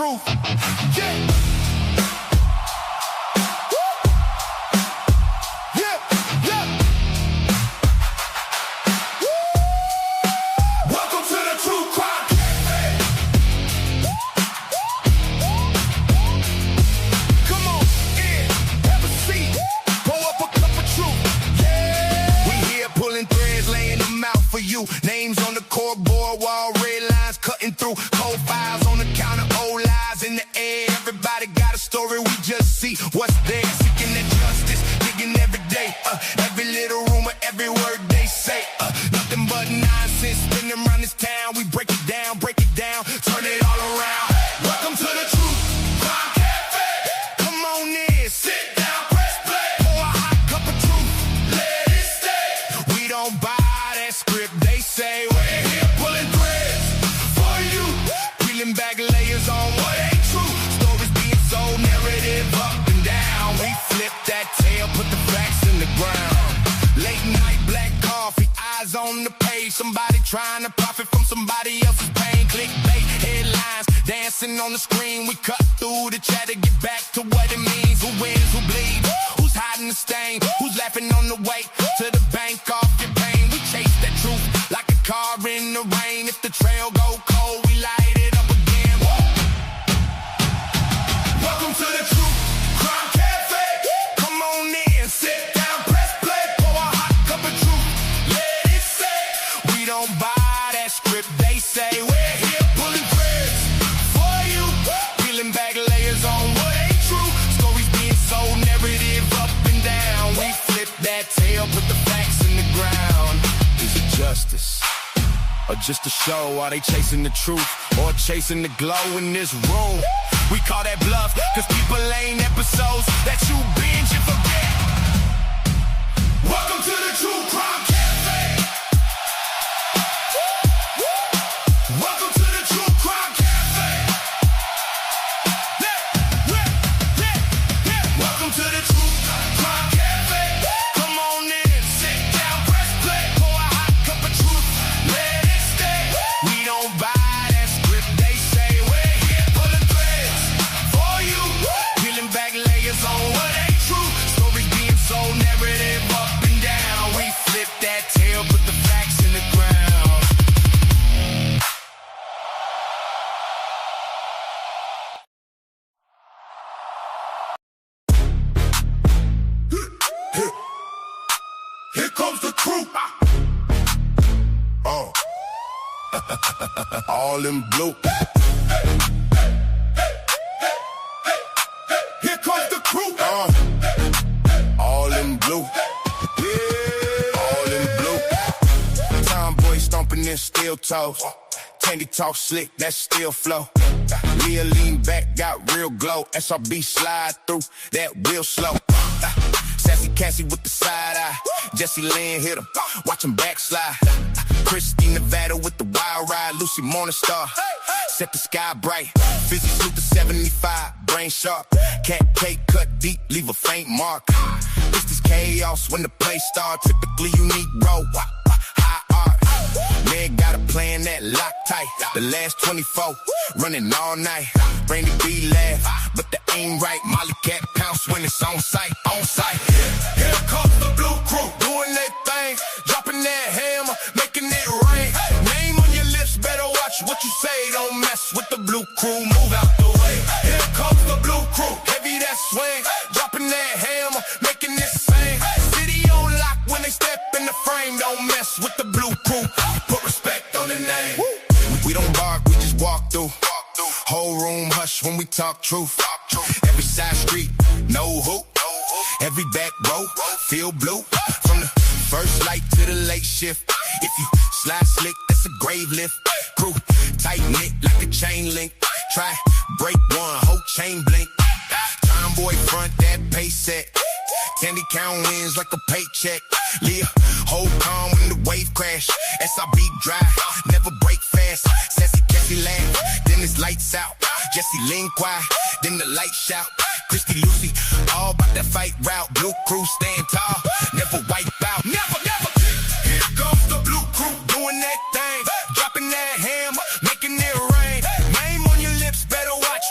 truth. Yeah. Welcome to the TruCrime Cafe. Come on in, have a seat, pour up a cup of truth. Yeah. We here pulling threads, laying them out for you. Names on the corkboard wall, red lines cutting through. Cold files on the counter, old lies in the air. Everybody got a story, we just see what's there. Seeking that justice, digging every day. Every little rumor, every word they say. Nothing but nonsense spinning around this town. We break it down, turn it all around. Welcome to the TruCrime Cafe. Come on in, sit down, press play. Pour a hot cup of truth, let it stay. We don't buy that script, they say. We're here pulling threads for you, peeling back layers on what ain't true. Stories being sold, narrative up and down. We flip that tail, put the facts in the ground. Late night, black coffee, eyes on the page. Somebody trying to profit from somebody else's pain. Clickbait, headlines, dancing on the screen. We cut through the chat to get back to what it means. Who wins, who bleeds, who's hiding the stain, who's laughing on the way to the bank off your pain. We chase that truth like a car in the rain. If the trail go cold, we light it up again. Welcome to the TruCrime Cafe. Come on in, sit down, press play. Pour a hot cup of truth, let it say. We don't buy that script, they say. We're here pulling threads for you, peeling back layers on what ain't true. Stories being sold, narrative up and down. We flip that tail, put the facts in the ground. Is it justice? Or just a show? Are they chasing the truth or chasing the glow in this room? We call that bluff, cause people ain't episodes that you binge and forget. Welcome to the TruCrime Cafe. Welcome to the TruCrime Cafe. Welcome to the TruCrime Cafe. Come on in, sit down, press play. Pour a hot cup of truth, let it stay. We don't buy that script, they say. We're here pulling threads for you, peeling back layers on what ain't true. Stories being sold, narrative up and down. We flip that tail, put the facts in the ground. Here comes the truth. All in blue. Here comes the crew. All in blue. Yeah. All in blue. Tomboy stomping in steel toes. Tandy talk slick, that still flow. Leah lean back, got real glow. SRB slide through, that real slow. Sassy Cassie with the side eye. Jesse Lynn hit him, watch him backslide. Christy Nevada with the wild ride. Lucy Morningstar, set the sky bright. Fizzy Snoop the 75, brain sharp. Cat cake cut deep, leave a faint mark. This is chaos when the play start. Typically unique, bro. High art. Man got a plan that lock tight. The last 24, running all night. Brandy B laugh, but the aim right. Molly Cat pounce when it's on sight, on sight. Here comes the blue crew, doing that thing, dropping that hammer, making it rain. Name on your lips, better watch what you say. Don't mess with the blue crew, move out the way. Here comes the blue crew, heavy that swing, dropping that hammer, making it sing. City on lock when they step in the frame. Don't mess with the blue crew, put respect on the name. We don't bark, we just walk through. Whole room hush when we talk truth. Every side street, no hoop. Every back row, feel blue. From the first light to the late shift. If you slide slick, that's a grave lift. Crew, tight knit like a chain link. Try, break one, whole chain blink. Tomboy front, that pace set. Candy count wins like a paycheck. Leah, hold calm when the wave crash. SRB dry, never break fast. Sassy Cassie laugh, then it's lights out. Jesse lean quiet, then the light shout. Christy Lucy, all about that fight route. Blue crew stand tall, never wipe out. Never. Here comes the blue crew, doing that thing, dropping that hammer, making it rain. Name on your lips, better watch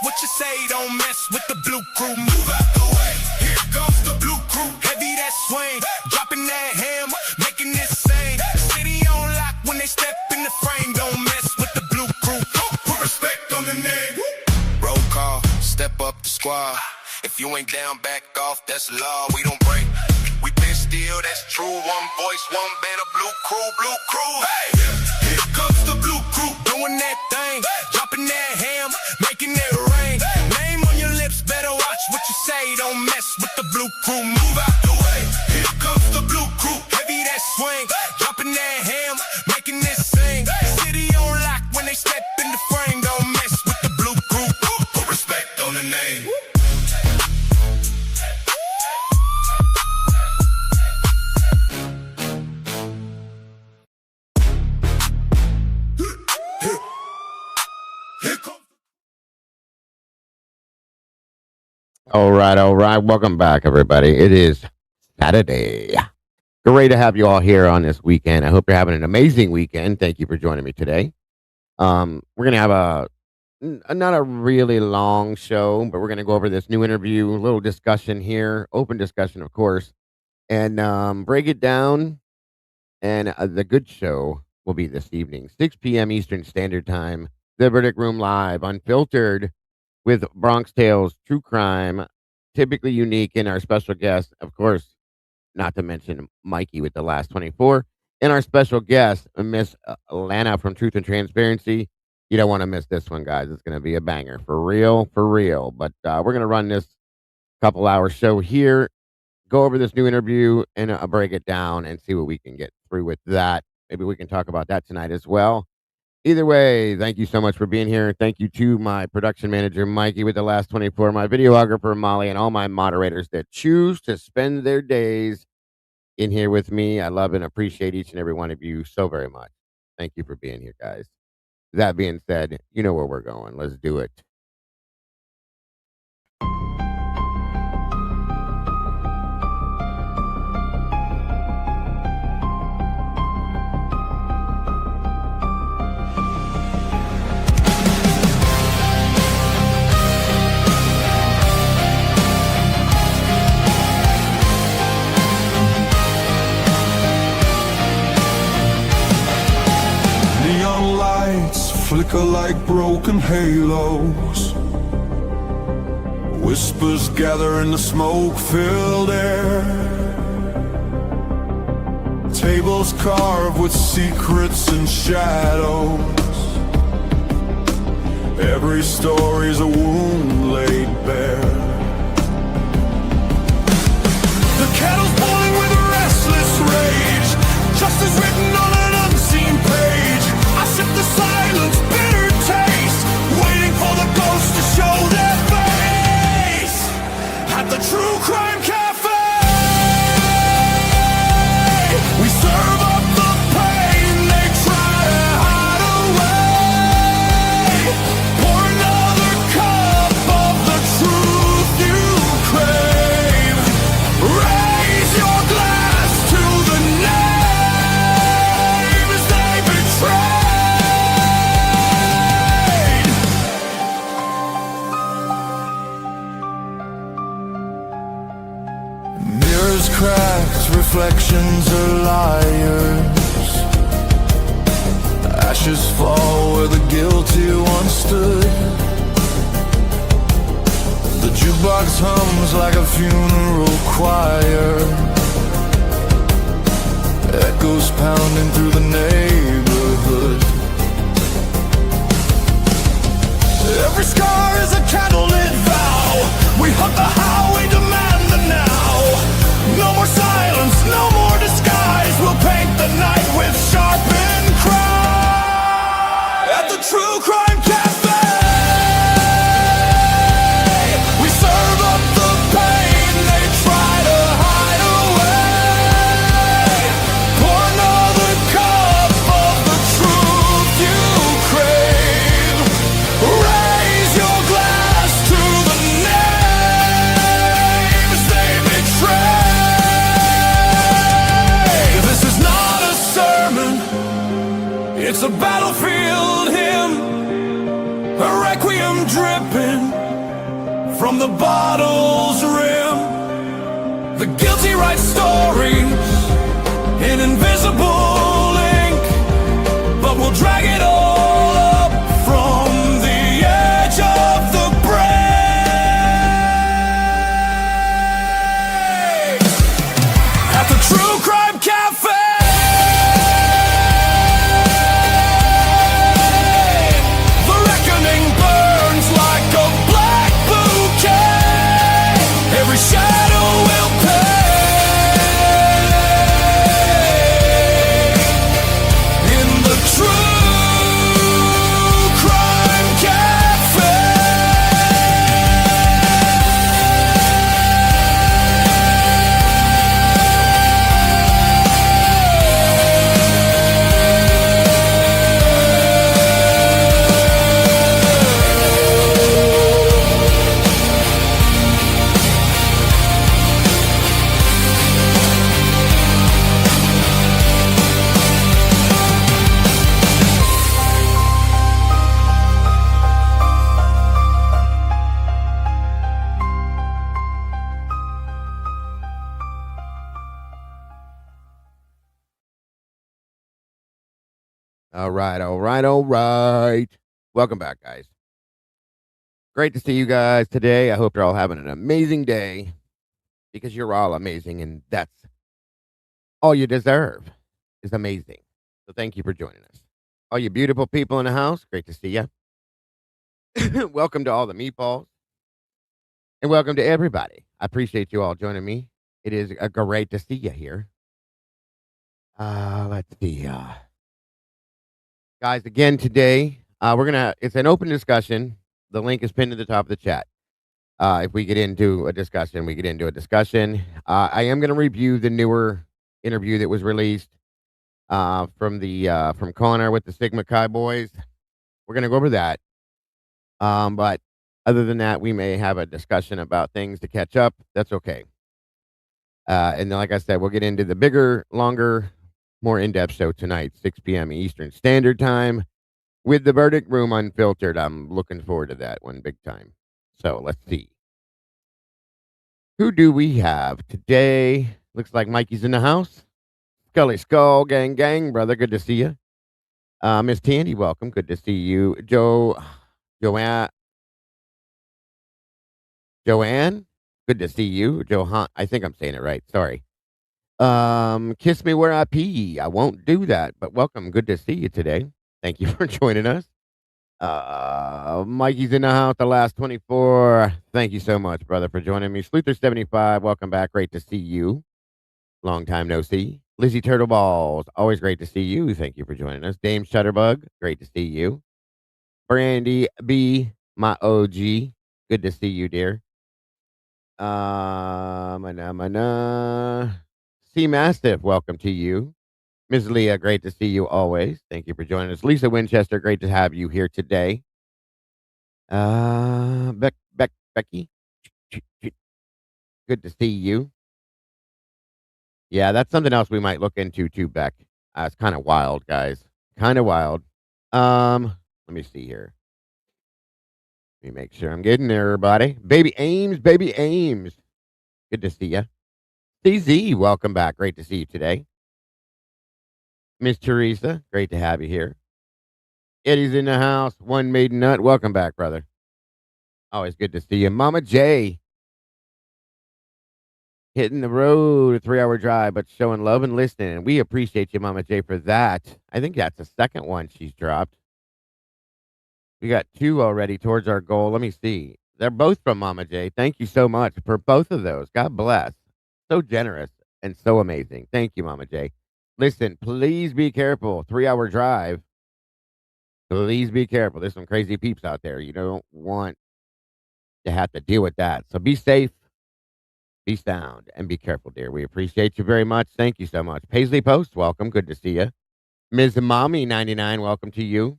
If you ain't down, back off, that's law, we don't break. We been still, that's true. One voice, one band, a blue crew. Hey, here comes the blue crew, doing that thing, dropping that ham, making it rain. Name on your lips, better watch what you say. Don't mess with the blue crew, move out the way. Here comes the blue crew, heavy that swing, dropping that ham, making it sing. City on lock when they step in the frame. Don't mess with the blue crew, put respect on the name. All right. Welcome back, everybody. It is Saturday. Great to have you all here on this weekend. I hope you're having an amazing weekend. Thank you for joining me today. We're going to have not a really long show, but we're going to go over this new interview, a little discussion here, open discussion, of course, and break it down. And the good show will be this evening, 6 p.m. Eastern Standard Time, The Verdict Room Live, Unfiltered, with Bronx Tales, True Crime, typically unique, in our special guest, of course, not to mention Mikey with the last 24, and our special guest, Miss Lana from Truth and Transparency. You don't want to miss this one, guys. It's going to be a banger, for real. But we're going to run this couple-hour show here, go over this new interview, and break it down and see what we can get through with that. Maybe we can talk about that tonight as well. Either way, thank you so much for being here. Thank you to my production manager, Mikey, with the last 24, my videographer, Molly, and all my moderators that choose to spend their days in here with me. I love and appreciate each and every one of you so very much. Thank you for being here, guys. That being said, you know where we're going. Let's do it. Flicker like broken halos. Whispers gather in the smoke-filled air. Tables carved with secrets and shadows. Every story's a wound laid bare. The kettle's boiling with a restless rage. Justice written on an unseen page. I sip the silence, bitter taste, waiting for the ghosts to show their face. At the TruCrime Cafe, we serve up the pain they try to hide away. Pour another cup of the truth you crave. Raise your glass to the names they betray. Cracked reflections are liars. Ashes fall where the guilty once stood. The jukebox hums like a funeral choir. Echoes pounding through the neighborhood. Every scar is a candlelit vow. We hunt the how, we demand the now. No more silence, no more disguise. We'll paint the night with sharpened cry. At the TruCrime Cafe, we serve up the pain they try to hide away. Pour another cup of the truth you crave. Raise your glass to the names they betray. It's a battlefield hymn, a requiem dripping from the bottle's rim. The guilty write stories in invisible ink, but we'll drag it all up from the edge of the All right, all right, all right. Welcome back, guys. Great to see you guys today. I hope you're all having an amazing day because you're all amazing, and that's all you deserve is amazing. So thank you for joining us. All you beautiful people in the house, great to see you. Welcome to all the meatballs, and welcome to everybody. I appreciate you all joining me. It is great to see you here. Let's see. Guys, again today, it's an open discussion. The link is pinned to the top of the chat. If we get into a discussion, we get into a discussion. I am going to review the newer interview that was released from Connor with the Sigma Chi boys. We're going to go over that. But other than that, we may have a discussion about things to catch up. That's okay. And then, like I said, we'll get into the bigger, longer, more in-depth show tonight, 6 p.m. Eastern Standard Time, with the verdict room unfiltered. I'm looking forward to that one big time. So let's see. Who do we have today? Looks like Mikey's in the house. Scully Skull, gang, gang, brother. Good to see you. Miss Tandy, welcome. Good to see you. Joanne, good to see you. Johan, I think I'm saying it right. Sorry. Kiss me where I pee. I won't do that, but welcome. Good to see you today. Thank you for joining us. Mikey's in the house, the last 24. Thank you so much, brother, for joining me. Sluther75, welcome back. Great to see you. Long time no see. Lizzie Turtleballs, always great to see you. Thank you for joining us. Dame Shutterbug, great to see you. Brandy B, my OG, good to see you, dear. C Mastiff, welcome to you. Ms. Leah, great to see you always. Thank you for joining us. Lisa Winchester, great to have you here today. Becky, good to see you. Yeah, that's something else we might look into too, Beck. It's kind of wild, guys. Kind of wild. Let me see here. Let me make sure I'm getting there, everybody. Baby Ames. Good to see you. CZ, welcome back. Great to see you today. Miss Teresa, great to have you here. Eddie's in the house. One maiden nut. Welcome back, brother. Always good to see you. Mama J, hitting the road, a 3-hour drive, but showing love and listening. And we appreciate you, Mama J, for that. I think that's the second one she's dropped. We got 2 already towards our goal. Let me see. They're both from Mama J. Thank you so much for both of those. God bless. So generous and so amazing. Thank you, Mama J. Listen, please be careful. 3-hour drive. Please be careful. There's some crazy peeps out there. You don't want to have to deal with that. So be safe, be sound, and be careful, dear. We appreciate you very much. Thank you so much. Paisley Post, welcome. Good to see you. Ms. Mommy 99, welcome to you.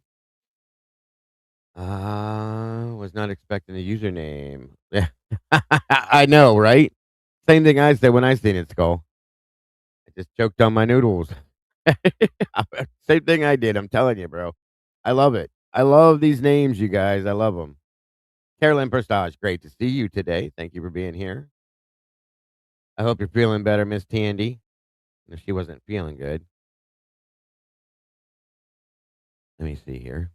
Was not expecting a username. Yeah, I know, right? Same thing I said when I seen it, Skull. I just choked on my noodles. Same thing I did. I'm telling you, bro. I love it. I love these names, you guys. I love them. Carolyn Prestage, great to see you today. Thank you for being here. I hope you're feeling better, Miss Tandy. If she wasn't feeling good. Let me see here.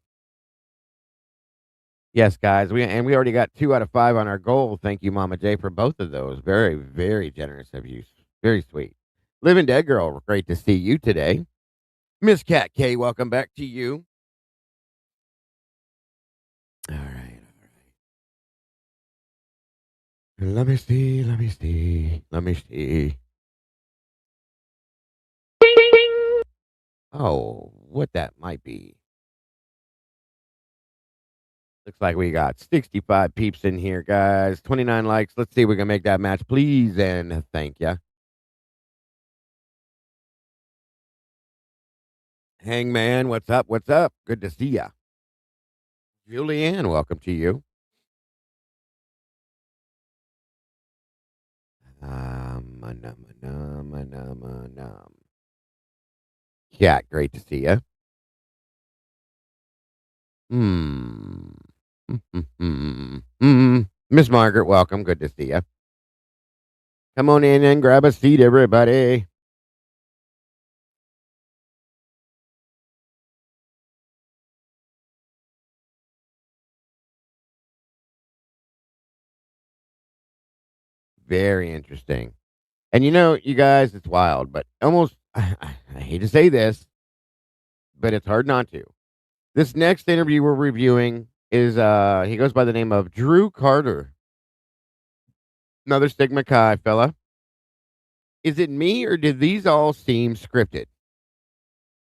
Yes, guys, we already got 2 out of 5 on our goal. Thank you, Mama J, for both of those. Very, very generous of you. Very sweet. Living Dead Girl, great to see you today. Miss Cat K, welcome back to you. All right. Let me see. Oh, what that might be. Looks like we got 65 peeps in here, guys. 29 likes. Let's see if we can make that match, please, and thank you. Hangman, what's up? What's up? Good to see ya. Julianne, welcome to you. Cat, great to see ya. Miss Margaret, welcome. Good to see ya. Come on in and grab a seat, everybody. very interesting. And you know, you guys, it's wild, but almost, I hate to say this, but it's hard not to. This next interview we're reviewing is, he goes by the name of Drew Carter. Another Stigma Chi fella. Is it me or did these all seem scripted?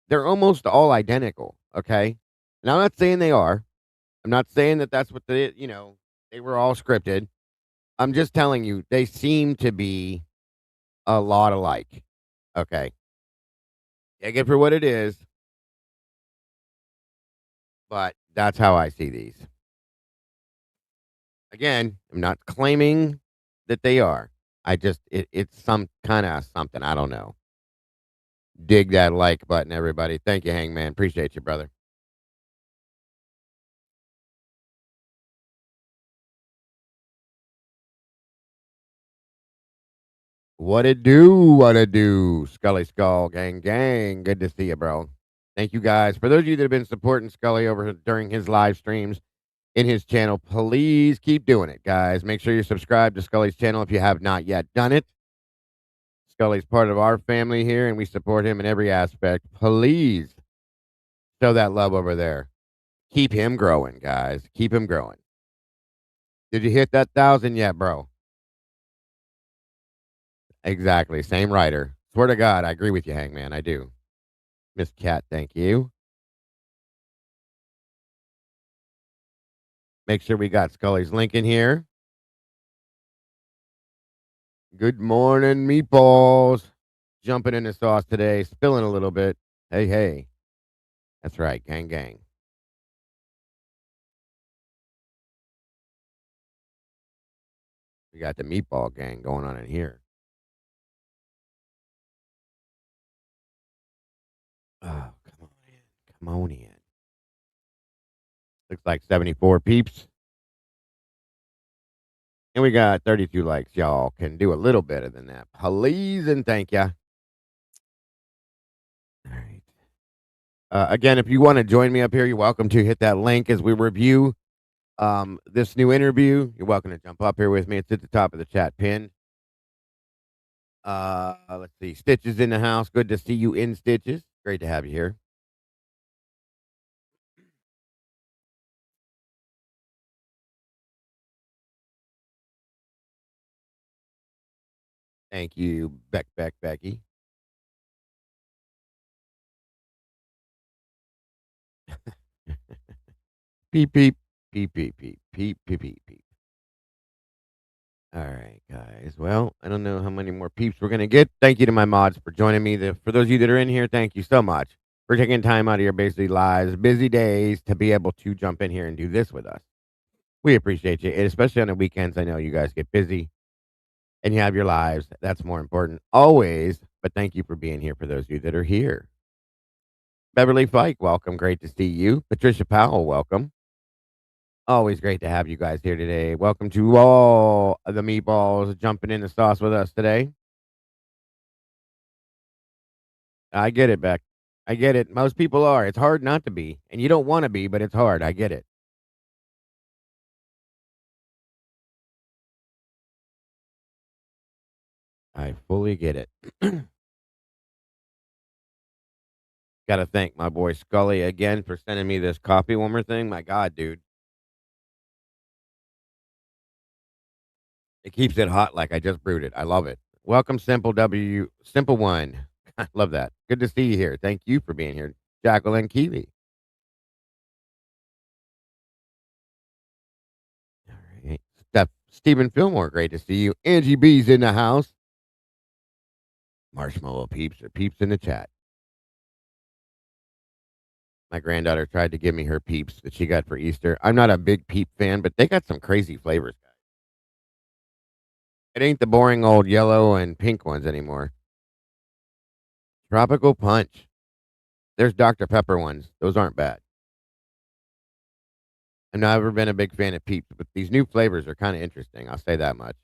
They're almost all identical, okay? And I'm not saying they are. I'm not saying that that's what they were all scripted. I'm just telling you, they seem to be a lot alike. Okay. Take it for what it is, but that's how I see these. Again, I'm not claiming that they are. It's some kind of something. I don't know. Dig that like button, everybody. Thank you, Hangman. Appreciate you, brother. What it do? What it do? Scully Skull Gang Gang. Good to see you, bro. Thank you guys. For those of you that have been supporting Scully over during his live streams in his channel, please keep doing it, guys. Make sure you're subscribed to Scully's channel if you have not yet done it. Scully's part of our family here, and we support him in every aspect. Please show that love over there. Keep him growing, guys. Keep him growing. Did you hit that 1,000 yet, bro? Exactly. Same writer. Swear to God, I agree with you, Hangman. I do. Miss Cat, thank you. Make sure we got Scully's link in here. Good morning, meatballs. Jumping in the sauce today, spilling a little bit. Hey, hey. That's right, gang, gang. We got the meatball gang going on in here. Oh, come on in. Come on in. Looks like 74 peeps. And we got 32 likes. Y'all can do a little better than that. Please and thank ya. All right. Again, if you want to join me up here, you're welcome to hit that link as we review this new interview. You're welcome to jump up here with me. It's at the top of the chat pin. Let's see. Stitches in the house. Good to see you in Stitches. Great to have you here. Thank you, Becky. Peep, peep, peep, peep, peep, peep, peep, peep, peep. All right, guys. Well, I don't know how many more peeps we're going to get. Thank you to my mods for joining me. For those of you that are in here, thank you so much for taking time out of your basically lives, busy days to be able to jump in here and do this with us. We appreciate you, and especially on the weekends. I know you guys get busy and you have your lives. That's more important always. But thank you for being here for those of you that are here. Beverly Fike, welcome. Great to see you. Patricia Powell, welcome. Always great to have you guys here today. Welcome to all of the meatballs jumping in the sauce with us today. I get it, Beck. I get it. Most people are. It's hard not to be. And you don't want to be, but it's hard. I get it. I fully get it. Got to thank my boy Scully again for sending me this coffee warmer thing. My God, dude. It keeps it hot like I just brewed it. I love it. Welcome, Simple One. I love that. Good to see you here. Thank you for being here, Jacqueline Keeley. All right. Stephen Fillmore, great to see you. Angie B's in the house. Marshmallow peeps or peeps in the chat. My granddaughter tried to give me her peeps that she got for Easter. I'm not a big peep fan, but they got some crazy flavors, guys. It ain't the boring old yellow and pink ones anymore. Tropical Punch. There's Dr. Pepper ones. Those aren't bad. I've never been a big fan of peeps, but these new flavors are kind of interesting. I'll say that much.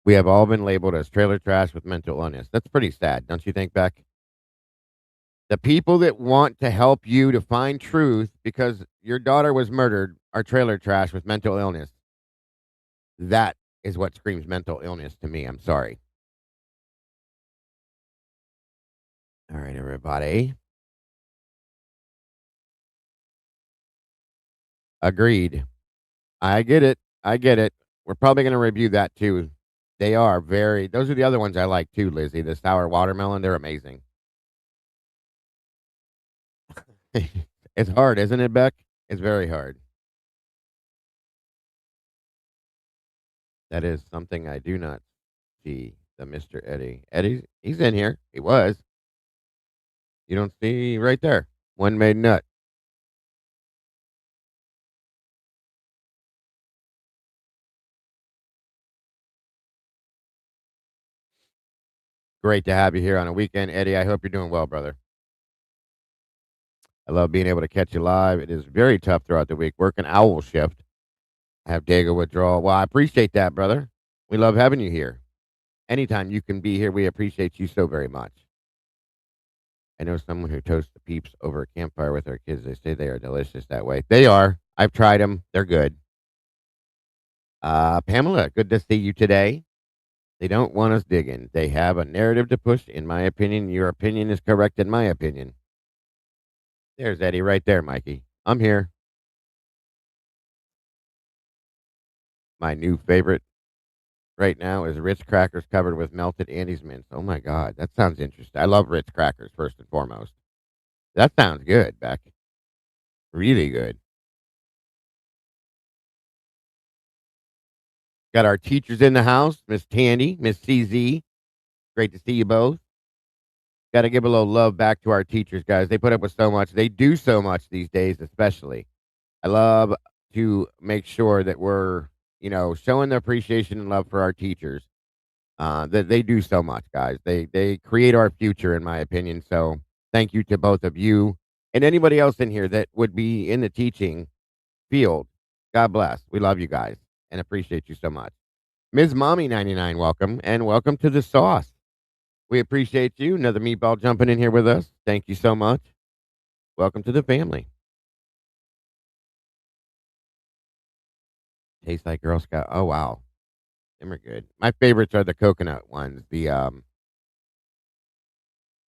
We have all been labeled as trailer trash with mental illness. That's pretty sad, don't you think, Beck? The people that want to help you to find truth because your daughter was murdered are trailer trash with mental illness. That is what screams mental illness to me. I'm sorry. All right, everybody. Agreed. I get it. I get it. We're probably going to review that too. They are very, those are the other ones I like too, Lizzie. The sour watermelon, they're amazing. It's hard, isn't it, Beck? It's very hard. That is something I do not see. The Mr. Eddie. Eddie, he's in here. He was. You don't see right there. One made nut. Great to have you here on a weekend, Eddie. I hope you're doing well, brother. I love being able to catch you live. It is very tough throughout the week. Working owl shift. I have Dago withdrawal. Well, I appreciate that, brother. We love having you here. Anytime you can be here, we appreciate you so very much. I know someone who toasts the peeps over a campfire with our kids. They say they are delicious that way. They are. I've tried them. They're good. Pamela, good to see you today. They don't want us digging. They have a narrative to push, in my opinion. Your opinion is correct, in my opinion. There's Eddie right there, Mikey. I'm here. My new favorite right now is Ritz crackers covered with melted Andes mints. Oh my God, that sounds interesting. I love Ritz crackers, first and foremost. That sounds good, Beck. Really good. Got our teachers in the house, Miss Tandy, Miss CZ. Great to see you both. Got to give a little love back to our teachers, guys. They put up with so much. They do so much these days, especially. I love to make sure that we're, showing the appreciation and love for our teachers. That they do so much, guys. They create our future, in my opinion. So thank you to both of you and anybody else in here that would be in the teaching field. God bless. We love you guys and appreciate you so much. Ms. Mommy 99, welcome and welcome to the sauce. We appreciate you. Another meatball jumping in here with us. Thank you so much. Welcome to the family. Tastes like Girl Scout. Oh wow, them are good. My favorites are the coconut ones.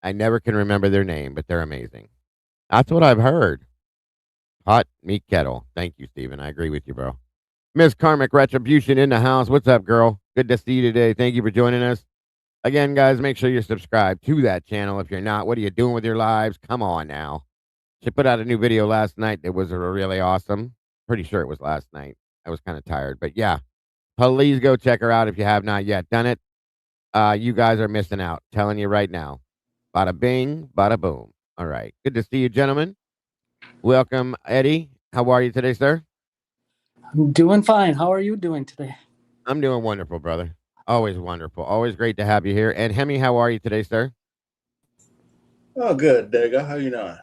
I never can remember their name, but they're amazing. That's what I've heard. Hot meat kettle. Thank you, Steven. I agree with you, bro. Miss Karmic Retribution in the house. What's up, girl? Good to see you today. Thank you for joining us. Again, guys, make sure you're subscribed to that channel. If you're not, what are you doing with your lives? Come on now. She put out a new video last night that was really awesome. Pretty sure it was last night. I was kind of tired, but yeah. Please go check her out if you have not yet done it. You guys are missing out. Telling you right now. Bada bing, bada boom. All right. Good to see you, gentlemen. Welcome, Eddie. How are you today, sir? I'm doing fine. How are you doing today? I'm doing wonderful, brother. Always wonderful. Always great to have you here. And Hemi, how are you today, sir? Oh, good, Dago. How you doing?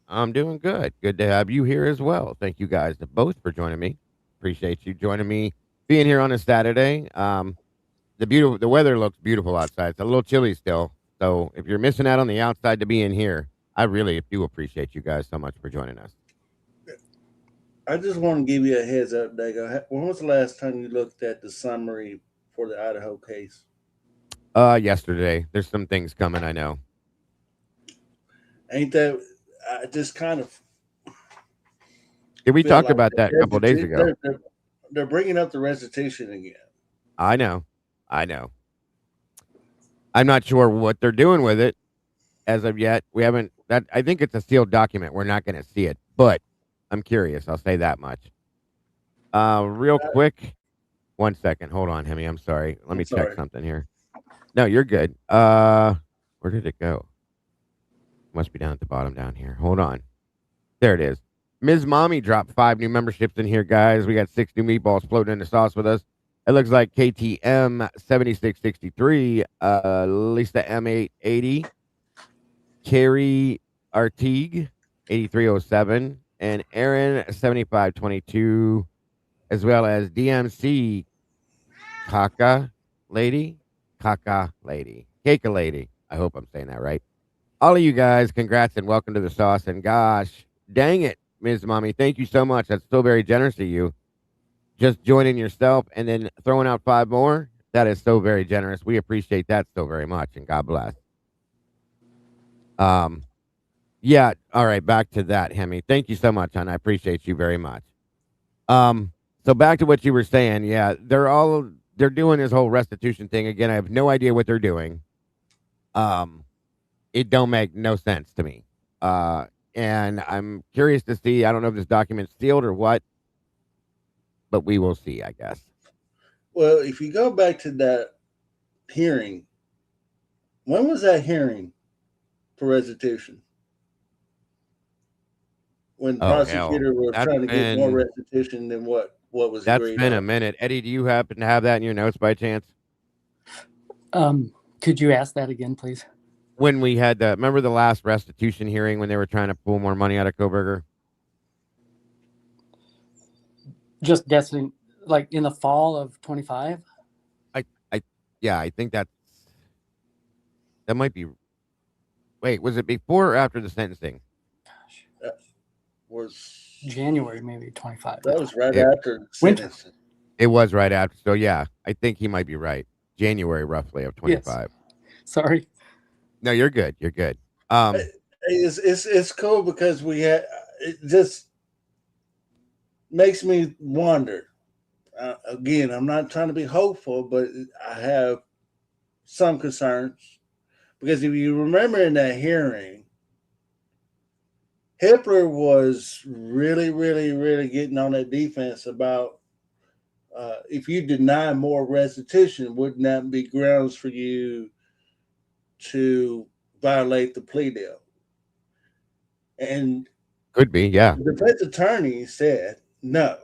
I'm doing good. Good to have you here as well. Thank you guys both for joining me. Appreciate you joining me, being here on a Saturday. The weather looks beautiful outside. It's a little chilly still. So if you're missing out on the outside to be in here, I really do appreciate you guys so much for joining us. I just want to give you a heads up, Dago. When was the last time you looked at the summary for the Idaho case? Yesterday. There's some things coming, I know. Ain't that? I just kind of. Did we talk about that a couple of days ago? They're bringing up the recitation again. I know. I'm not sure what they're doing with it as of yet. We haven't. I think it's a sealed document. We're not going to see it, but I'm curious. I'll say that much. Real quick. 1 second. Hold on, Hemi. I'm sorry. Let me check something here. No, you're good. Where did it go? Must be down at the bottom down here. Hold on. There it is. Ms. Mommy dropped 5 new memberships in here, guys. We got 6 new meatballs floating in the sauce with us. It looks like KTM 7663, Lisa M880, Carrie Artigue 8307, and Aaron 7522, as well as DMC Kaka Lady. I hope I'm saying that right. All of you guys, congrats and welcome to the sauce. And gosh, dang it, Ms. Mommy, thank you so much. That's so very generous of you. Just joining yourself and then throwing out 5 more. That is so very generous. We appreciate that so very much, and God bless. Yeah. All right. Back to that, Hemi. Thank you so much, hon. I appreciate you very much. So back to what you were saying. Yeah, they're doing this whole restitution thing again. I have no idea what they're doing. It don't make no sense to me. And I'm curious to see. I don't know if this document's sealed or what, but we will see, I guess. Well, if you go back to that hearing, when was that hearing for restitution? When the prosecutor was trying to get more restitution than what was agreed on. That's been a minute. Eddie, do you happen to have that in your notes by chance? Could you ask that again, please? When we had remember the last restitution hearing when they were trying to pull more money out of Koberger? Just guessing, like in the fall of 25? I think that might be. Wait, was it before or after the sentencing? Gosh, that was January, maybe 25. That was right after winter. Sentencing. It was right after. So yeah, I think he might be right. January, roughly, of 25. Yes. Sorry. No, you're good. You're good. It's cool because it just makes me wonder. Again, I'm not trying to be hopeful, but I have some concerns because if you remember in that hearing, Hippler was really, really, really getting on that defense about if you deny more restitution, wouldn't that be grounds for you to violate the plea deal? And could be, yeah. The defense attorney said no.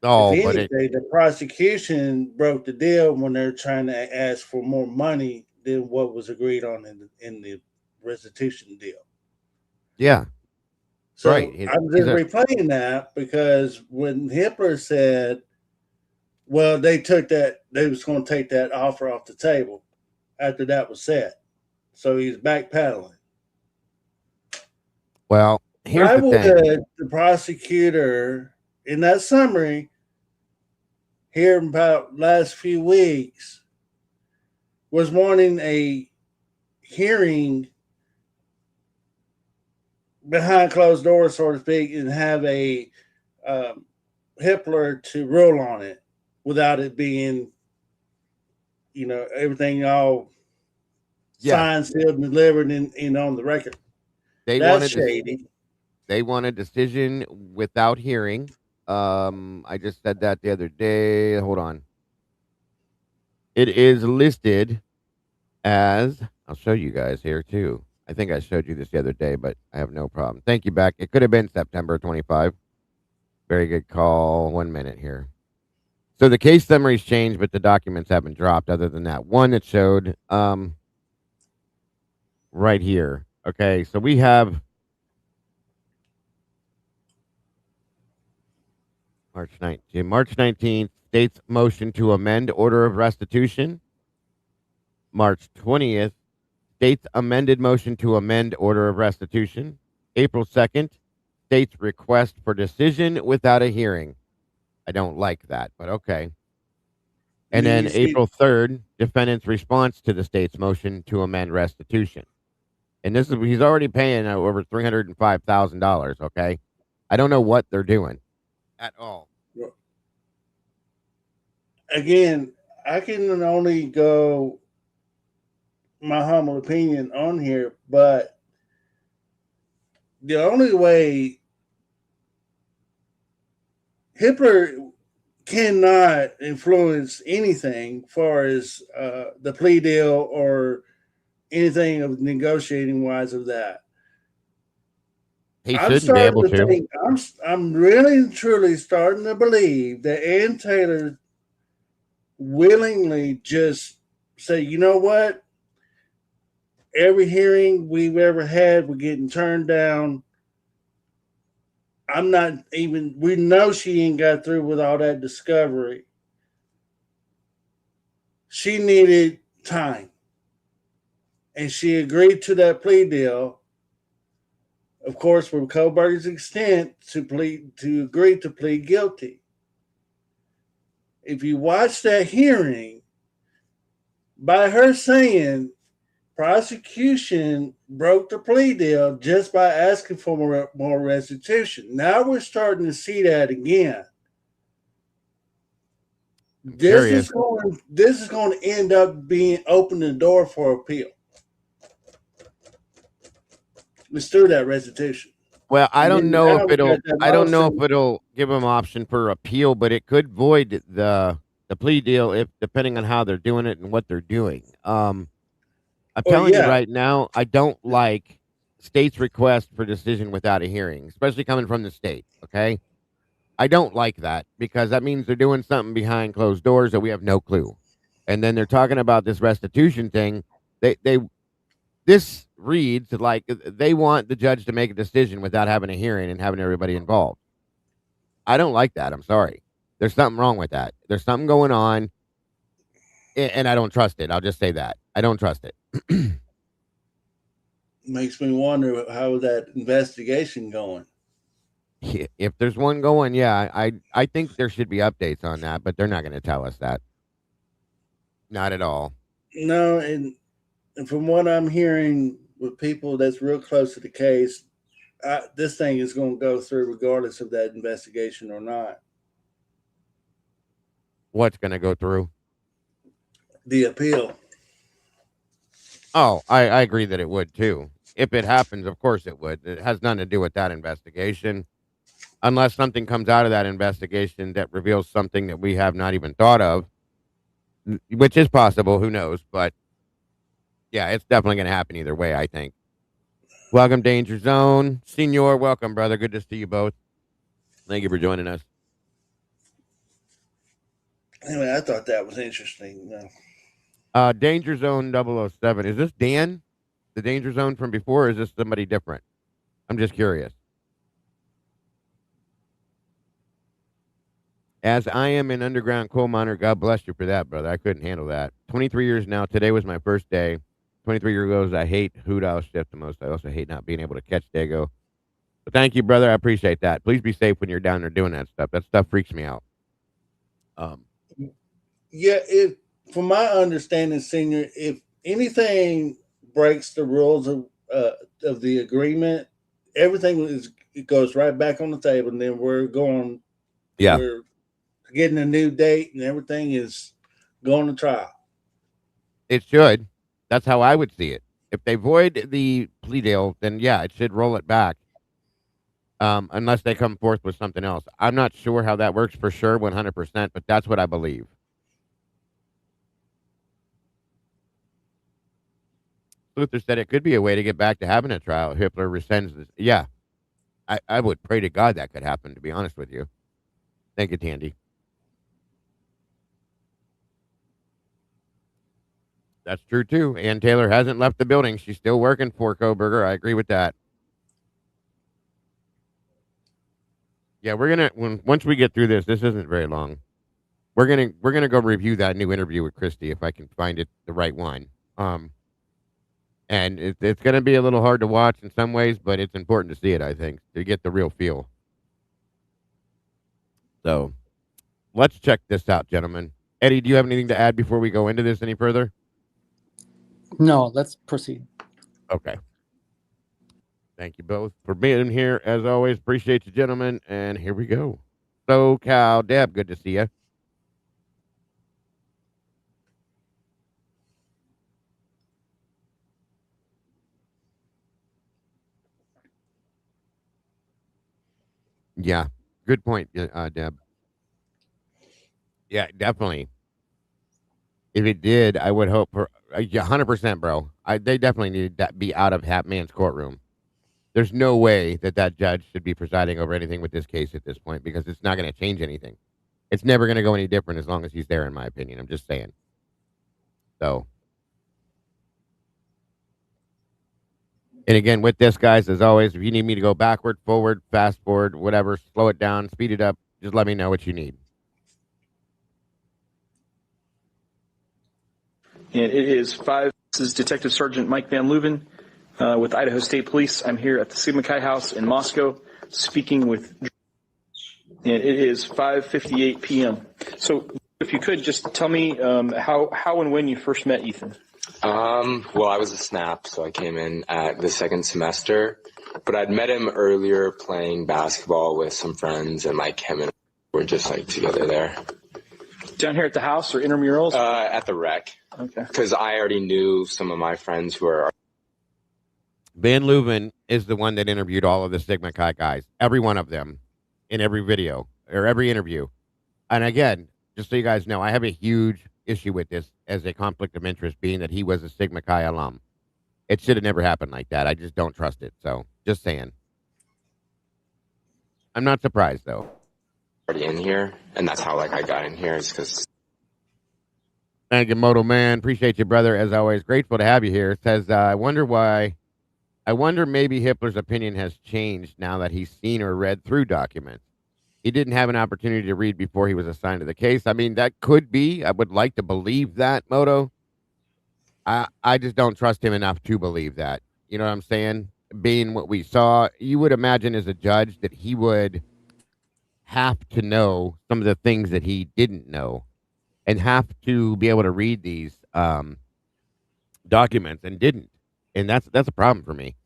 Oh, if but anything, the prosecution broke the deal when they're trying to ask for more money than what was agreed on in the restitution deal. Yeah. So right. I'm just replaying that because when Hippler said, well, they was going to take that offer off the table after that was set. So he's backpedaling. Well, here's why the would thing. The prosecutor in that summary here about last few weeks was wanting a hearing behind closed doors, so to speak, and have a Hippler to rule on it without it being, everything all signed, sealed, and delivered and on the record. That's shady. They want a decision without hearing. I just said that the other day. Hold on. It is listed as, I'll show you guys here too. I think I showed you this the other day, but I have no problem. Thank you, Beck. It could have been September 25. Very good call. 1 minute here. So the case summaries changed, but the documents haven't dropped other than that one that showed right here. Okay, so we have March 19th, state's motion to amend order of restitution. March 20th, state's amended motion to amend order of restitution. April 2nd, state's request for decision without a hearing. I don't like that, but okay. And then April 3rd, defendant's response to the state's motion to amend restitution. And he's already paying over $305,000, okay? I don't know what they're doing at all. Again, I can only go my humble opinion on here, but the only way Hippler cannot influence anything as far as the plea deal or anything of negotiating wise of that. He shouldn't be able to. I'm really and truly starting to believe that Ann Taylor willingly just say, you know what? Every hearing we've ever had, we're getting turned down. We know she ain't got through with all that discovery. She needed time. and she agreed to that plea deal. Of course, from Kohlberger's extent to agree to plead guilty. If you watch that hearing, by her saying prosecution broke the plea deal just by asking for more restitution. Now we're starting to see that again. This is going to end up being open the door for appeal. Let's do that restitution. Well, I don't know if it'll give them option for appeal, but it could void the plea deal if depending on how they're doing it and what they're doing. I'm telling you right now, I don't like states' request for decision without a hearing, especially coming from the state. Okay, I don't like that because that means they're doing something behind closed doors that we have no clue. And then they're talking about this restitution thing. This reads like they want the judge to make a decision without having a hearing and having everybody involved. I don't like that. I'm sorry. There's something wrong with that. There's something going on, and I don't trust it. I'll just say that. I don't trust it. Makes me wonder how that investigation going. If there's one going, yeah, I think there should be updates on that, but they're not going to tell us that. Not at all. No, and from what I'm hearing with people that's real close to the case, this thing is going to go through regardless of that investigation or not. What's going to go through? The appeal. Oh, I agree that it would too. If it happens, of course it would. It has nothing to do with that investigation. Unless something comes out of that investigation that reveals something that we have not even thought of, which is possible, who knows, but yeah, it's definitely going to happen either way, I think. Welcome, Danger Zone. Senor, welcome, brother. Good to see you both. Thank you for joining us. Anyway, I thought that was interesting. Danger Zone 007. Is this Dan? The Danger Zone from before, or is this somebody different? I'm just curious. As I am an underground coal miner, God bless you for that, brother. I couldn't handle that. 23 years now. Today was my first day. 23 years ago, I hate hoot owl shift the most. I also hate not being able to catch Dago. But thank you, brother. I appreciate that. Please be safe when you're down there doing that stuff. That stuff freaks me out. Yeah, from my understanding, Senior, if anything breaks the rules of the agreement, everything goes right back on the table, and then we're getting a new date, and everything is going to trial. It should. That's how I would see it. If they void the plea deal, then yeah, it should roll it back. Unless they come forth with something else. I'm not sure how that works for sure, 100%, but that's what I believe. Luther said it could be a way to get back to having a trial. Hitler rescinds this. Yeah, I would pray to God that could happen, to be honest with you. Thank you, Tandy. That's true, too. Ann Taylor hasn't left the building. She's still working for Kohlberger. I agree with that. Yeah, we're gonna once we get through this isn't very long. We're gonna go review that new interview with Christy if I can find it the right one. And it's gonna be a little hard to watch in some ways, but it's important to see it. I think to get the real feel. So, let's check this out, gentlemen. Eddie, do you have anything to add before we go into this any further? No, let's proceed. Okay. Thank you both for being here. As always, appreciate you, gentlemen. And here we go. SoCal Deb, good to see you. Yeah, good point, Deb. Yeah, definitely. If it did, I would hope for 100%, bro. They definitely need to be out of Hatman's courtroom. There's no way that judge should be presiding over anything with this case at this point because it's not going to change anything. It's never going to go any different as long as he's there, in my opinion. I'm just saying. So, and again, with this, guys, as always, if you need me to go backward, forward, fast forward, whatever, slow it down, speed it up, just let me know what you need. And it is 5 This is Detective Sergeant Mike Van Leuven with Idaho State Police. I'm here at the Sigma Chi House in Moscow speaking with, and it is 5:58 p.m. So if you could just tell me how and when you first met Ethan. Well, I was a snap, so I came in at the second semester, but I'd met him earlier playing basketball with some friends, and like him and I were just like together there. Down here at the house or intramurals? At the rec. Okay. Because I already knew some of my friends who are. Van Leuven is the one that interviewed all of the Sigma Chi guys, every one of them, in every video or every interview. And again, just so you guys know, I have a huge issue with this as a conflict of interest, being that he was a Sigma Chi alum. It should have never happened like that. I just don't trust it. So, just saying. I'm not surprised, though. Already in here, and that's how like I got in here, is because. Thank you, Moto Man. Appreciate you, brother. As always, grateful to have you here. It says, I wonder maybe Hitler's opinion has changed now that he's seen or read through documents. He didn't have an opportunity to read before he was assigned to the case. I mean, that could be. I would like to believe that, Moto. I just don't trust him enough to believe that. You know what I'm saying? Being what we saw, you would imagine as a judge that he would have to know some of the things that he didn't know and have to be able to read these documents and didn't. And that's a problem for me.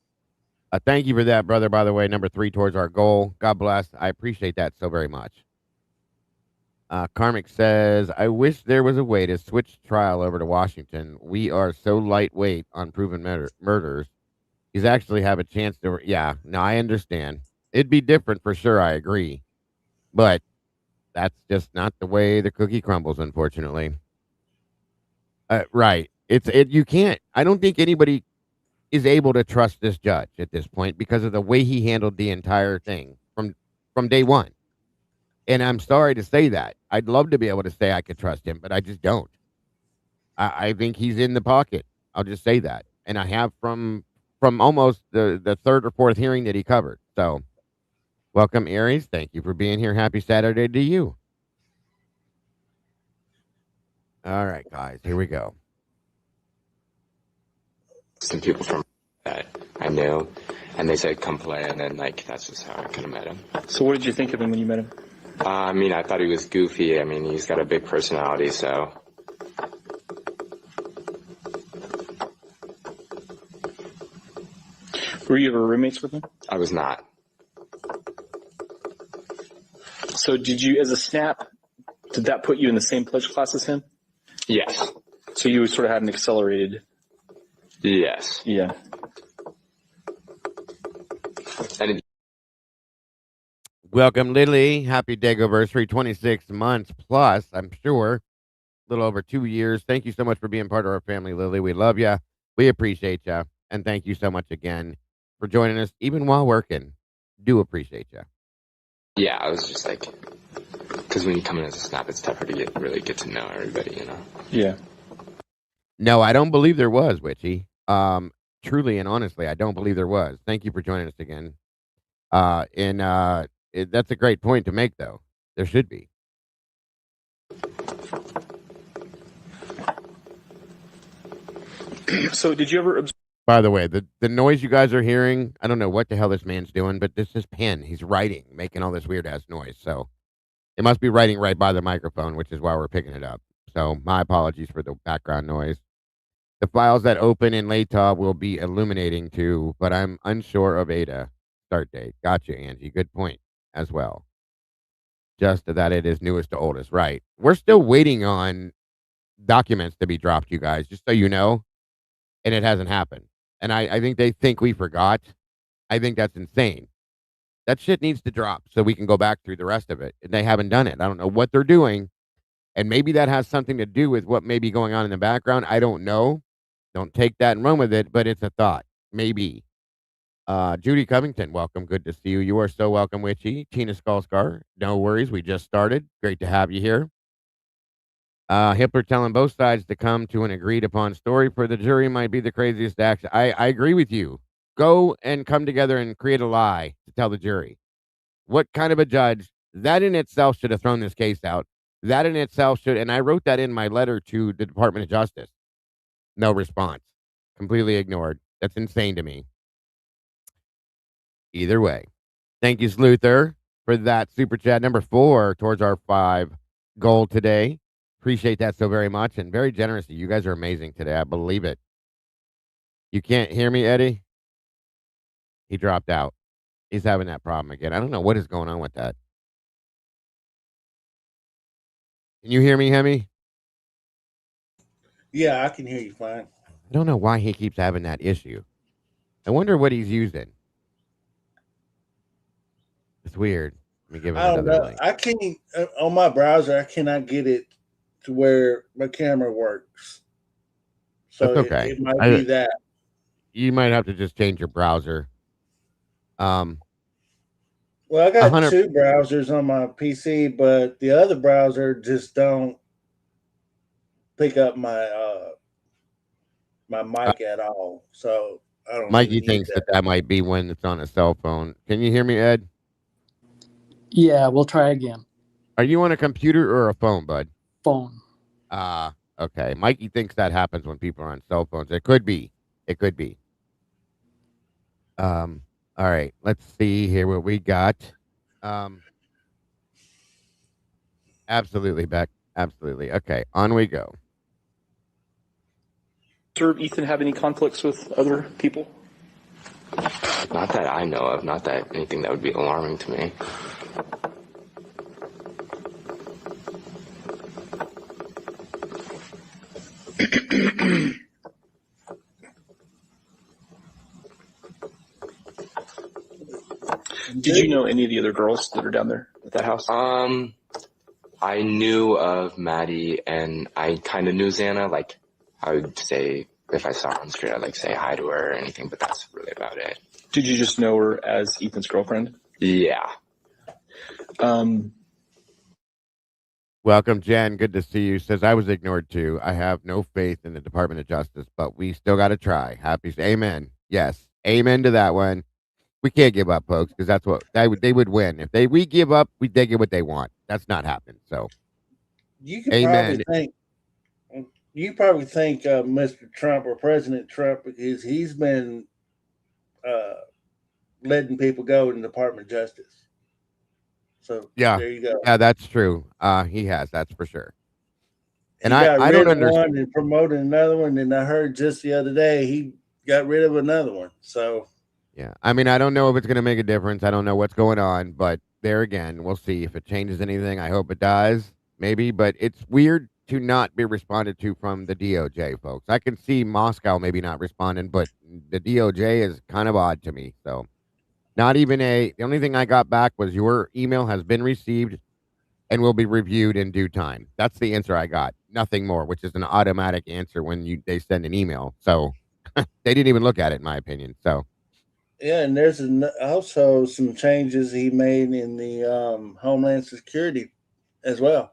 Thank you for that, brother, by the way. Number 3 towards our goal. God bless. I appreciate that so very much. Karmic says, I wish there was a way to switch trial over to Washington. We are so lightweight on proven murders. He's actually have a chance to... Yeah, no, I understand. It'd be different for sure, I agree. But that's just not the way the cookie crumbles, unfortunately. Right. You can't. I don't think anybody is able to trust this judge at this point because of the way he handled the entire thing from day one. And I'm sorry to say that. I'd love to be able to say I could trust him, but I just don't. I think he's in the pocket. I'll just say that. And I have from almost the third or fourth hearing that he covered. So, welcome, Aries. Thank you for being here. Happy Saturday to you. All right, guys. Here we go. Some people from that I knew, and they said come play, and then like that's just how I kind of met him. So what did you think of him when you met him? I mean, I thought he was goofy. I mean, he's got a big personality, so. Were you ever roommates with him? I was not. So did you, as a snap, did that put you in the same pledge class as him? Yes. So you sort of had an accelerated... Yes. Yeah. And Welcome, Lily. Happy Dagoversary, 26 months plus, I'm sure. A little over 2 years. Thank you so much for being part of our family, Lily. We love you. We appreciate you. And thank you so much again for joining us, even while working. Do appreciate you. yeah, I was just like, because when you come in as a snap, it's tougher to really get to know everybody, you know? Yeah. No, I don't believe there was, Witchy. Truly and honestly, I don't believe there was. Thank you for joining us again. That's a great point to make, though. There should be. So did you ever... By the way, the noise you guys are hearing, I don't know what the hell this man's doing, but this is pen. He's writing, making all this weird-ass noise. So it must be writing right by the microphone, which is why we're picking it up. So my apologies for the background noise. The files that open in LATOB will be illuminating too, but I'm unsure of Ada start date. Gotcha, Angie. Good point as well. Just that it is newest to oldest. Right. We're still waiting on documents to be dropped, you guys, just so you know. And it hasn't happened. And I think they think we forgot. I think that's insane. That shit needs to drop so we can go back through the rest of it. And they haven't done it. I don't know what they're doing. And maybe that has something to do with what may be going on in the background. I don't know. Don't take that and run with it, but it's a thought. Maybe. Judy Covington, welcome. Good to see you. You are so welcome, Witchy. Tina Skullscar, no worries. We just started. Great to have you here. Hitler telling both sides to come to an agreed upon story for the jury might be the craziest action. I agree with you. Go and come together and create a lie to tell the jury. What kind of a judge? That in itself should have thrown this case out. That in itself should, and I wrote that in my letter to the Department of Justice. No response. completely ignored. That's insane to me. Either way, thank you, Sluther, for that super chat number 4 towards our 5 goal today. Appreciate that so very much and very generous. You guys are amazing today. I believe it. You can't hear me, Eddie? He dropped out. He's having that problem again. I don't know what is going on with that. Can you hear me, Hemi? Yeah, I can hear you fine. I don't know why he keeps having that issue. I wonder what he's using. It's weird. Let me give him I don't another know. link. I can't on my browser. I cannot get it to where my camera works. So That's okay. it might be that. You might have to just change your browser. Well, I got 100 2 browsers on my PC, but the other browser just don't pick up my my mic at all. So I don't Mikey even use thinks that. that might be when it's on a cell phone. Can you hear me, Ed? Yeah, we'll try again. Are you on a computer or a phone, bud? Phone. Okay. Mikey thinks that happens when people are on cell phones. It could be. It could be. All right. Let's see here what we got. Absolutely, Beck. Absolutely. Okay, on we go. Sir, Ethan, have any conflicts with other people? Not that I know of. Not that anything that would be alarming to me. Did you know any of the other girls that are down there at that house? I knew of Maddie, and I kind of knew Xana. Like, I would say if I saw her on the street, I'd like say hi to her or anything, but that's really about it. Did you just know her as Ethan's girlfriend? Yeah. Welcome, Jen. Good to see you. Says, I was ignored too. I have no faith in the Department of Justice, but we still got to try. Happy. Amen. Yes. Amen to that one. We can't give up, folks, because that's what they would win. If we give up, they get what they want. That's not happening. So, You could amen. probably think Mr. Trump or President Trump, because he's been letting people go in the Department of Justice. So Yeah. there you go. Yeah, that's true. He has. That's for sure. And He got I rid don't of understand. one and promoted another one. And I heard just the other day he got rid of another one. So Yeah. I mean, I don't know if it's going to make a difference. I don't know what's going on, but there again, we'll see if it changes anything. I hope it does, maybe, but it's weird to not be responded to from the DOJ, folks. I can see Moscow maybe not responding, but the DOJ is kind of odd to me. So, not even the only thing I got back was your email has been received and will be reviewed in due time. That's the answer I got. Nothing more, which is an automatic answer when they send an email. So, they didn't even look at it, in my opinion. So, yeah, and there's also some changes he made in the Homeland Security as well.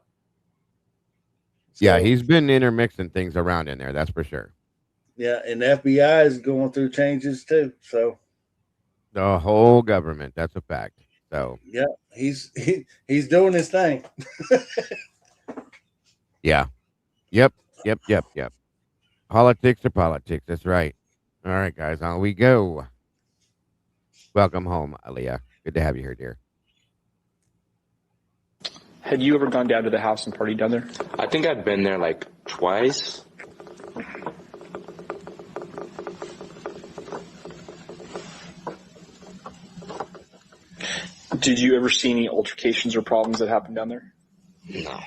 So, yeah, he's been intermixing things around in there. That's for sure. Yeah, and the FBI is going through changes too. So The whole government. That's a fact. So yeah, he's doing his thing. yeah, yep. Politics are politics. That's right. All right, guys, on we go. Welcome home, Aaliyah. Good to have you here, dear. Had you ever gone down to the house and partied down there? I think I've been there like twice. Did you ever see any altercations or problems that happened down there? No.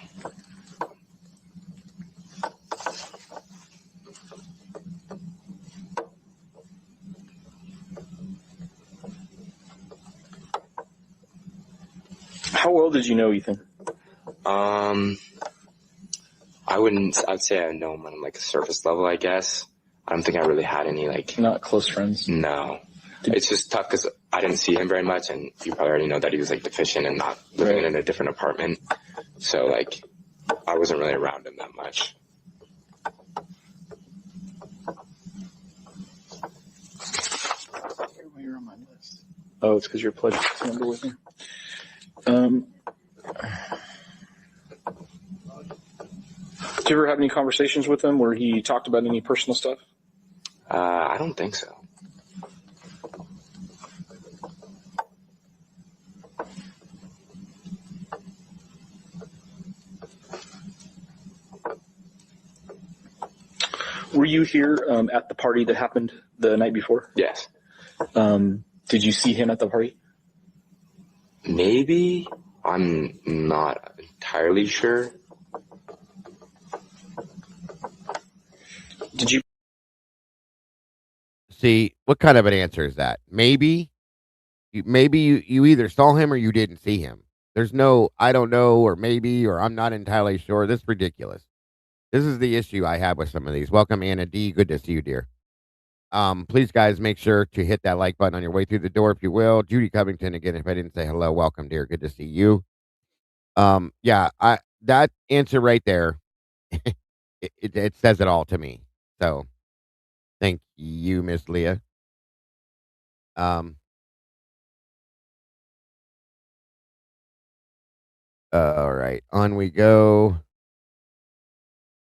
How well did you know Ethan? I'd say I know him on like a surface level, I guess. I don't think I really had any like. Not close friends? No. It's just tough because I didn't see him very much, and you probably already know that he was like deficient and not living in a different apartment. So like, I wasn't really around him that much. You're on my list. Oh, it's because you're pledged member with me. Did you ever have any conversations with him where he talked about any personal stuff? I don't think so. Were you here at the party that happened the night before? Yes. Did you see him at the party? Maybe. I'm not entirely sure. Did you? See, what kind of an answer is that? Maybe you either saw him or you didn't see him. There's no I don't know or maybe or I'm not entirely sure. This is ridiculous. This is the issue I have with some of these. Welcome, Anna D. Good to see you, dear. Please, guys, make sure to hit that like button on your way through the door, if you will. Judy Covington, again, if I didn't say hello, welcome, dear. Good to see you. That answer right there, it says it all to me. So, thank you, Miss Leah. All right, on we go.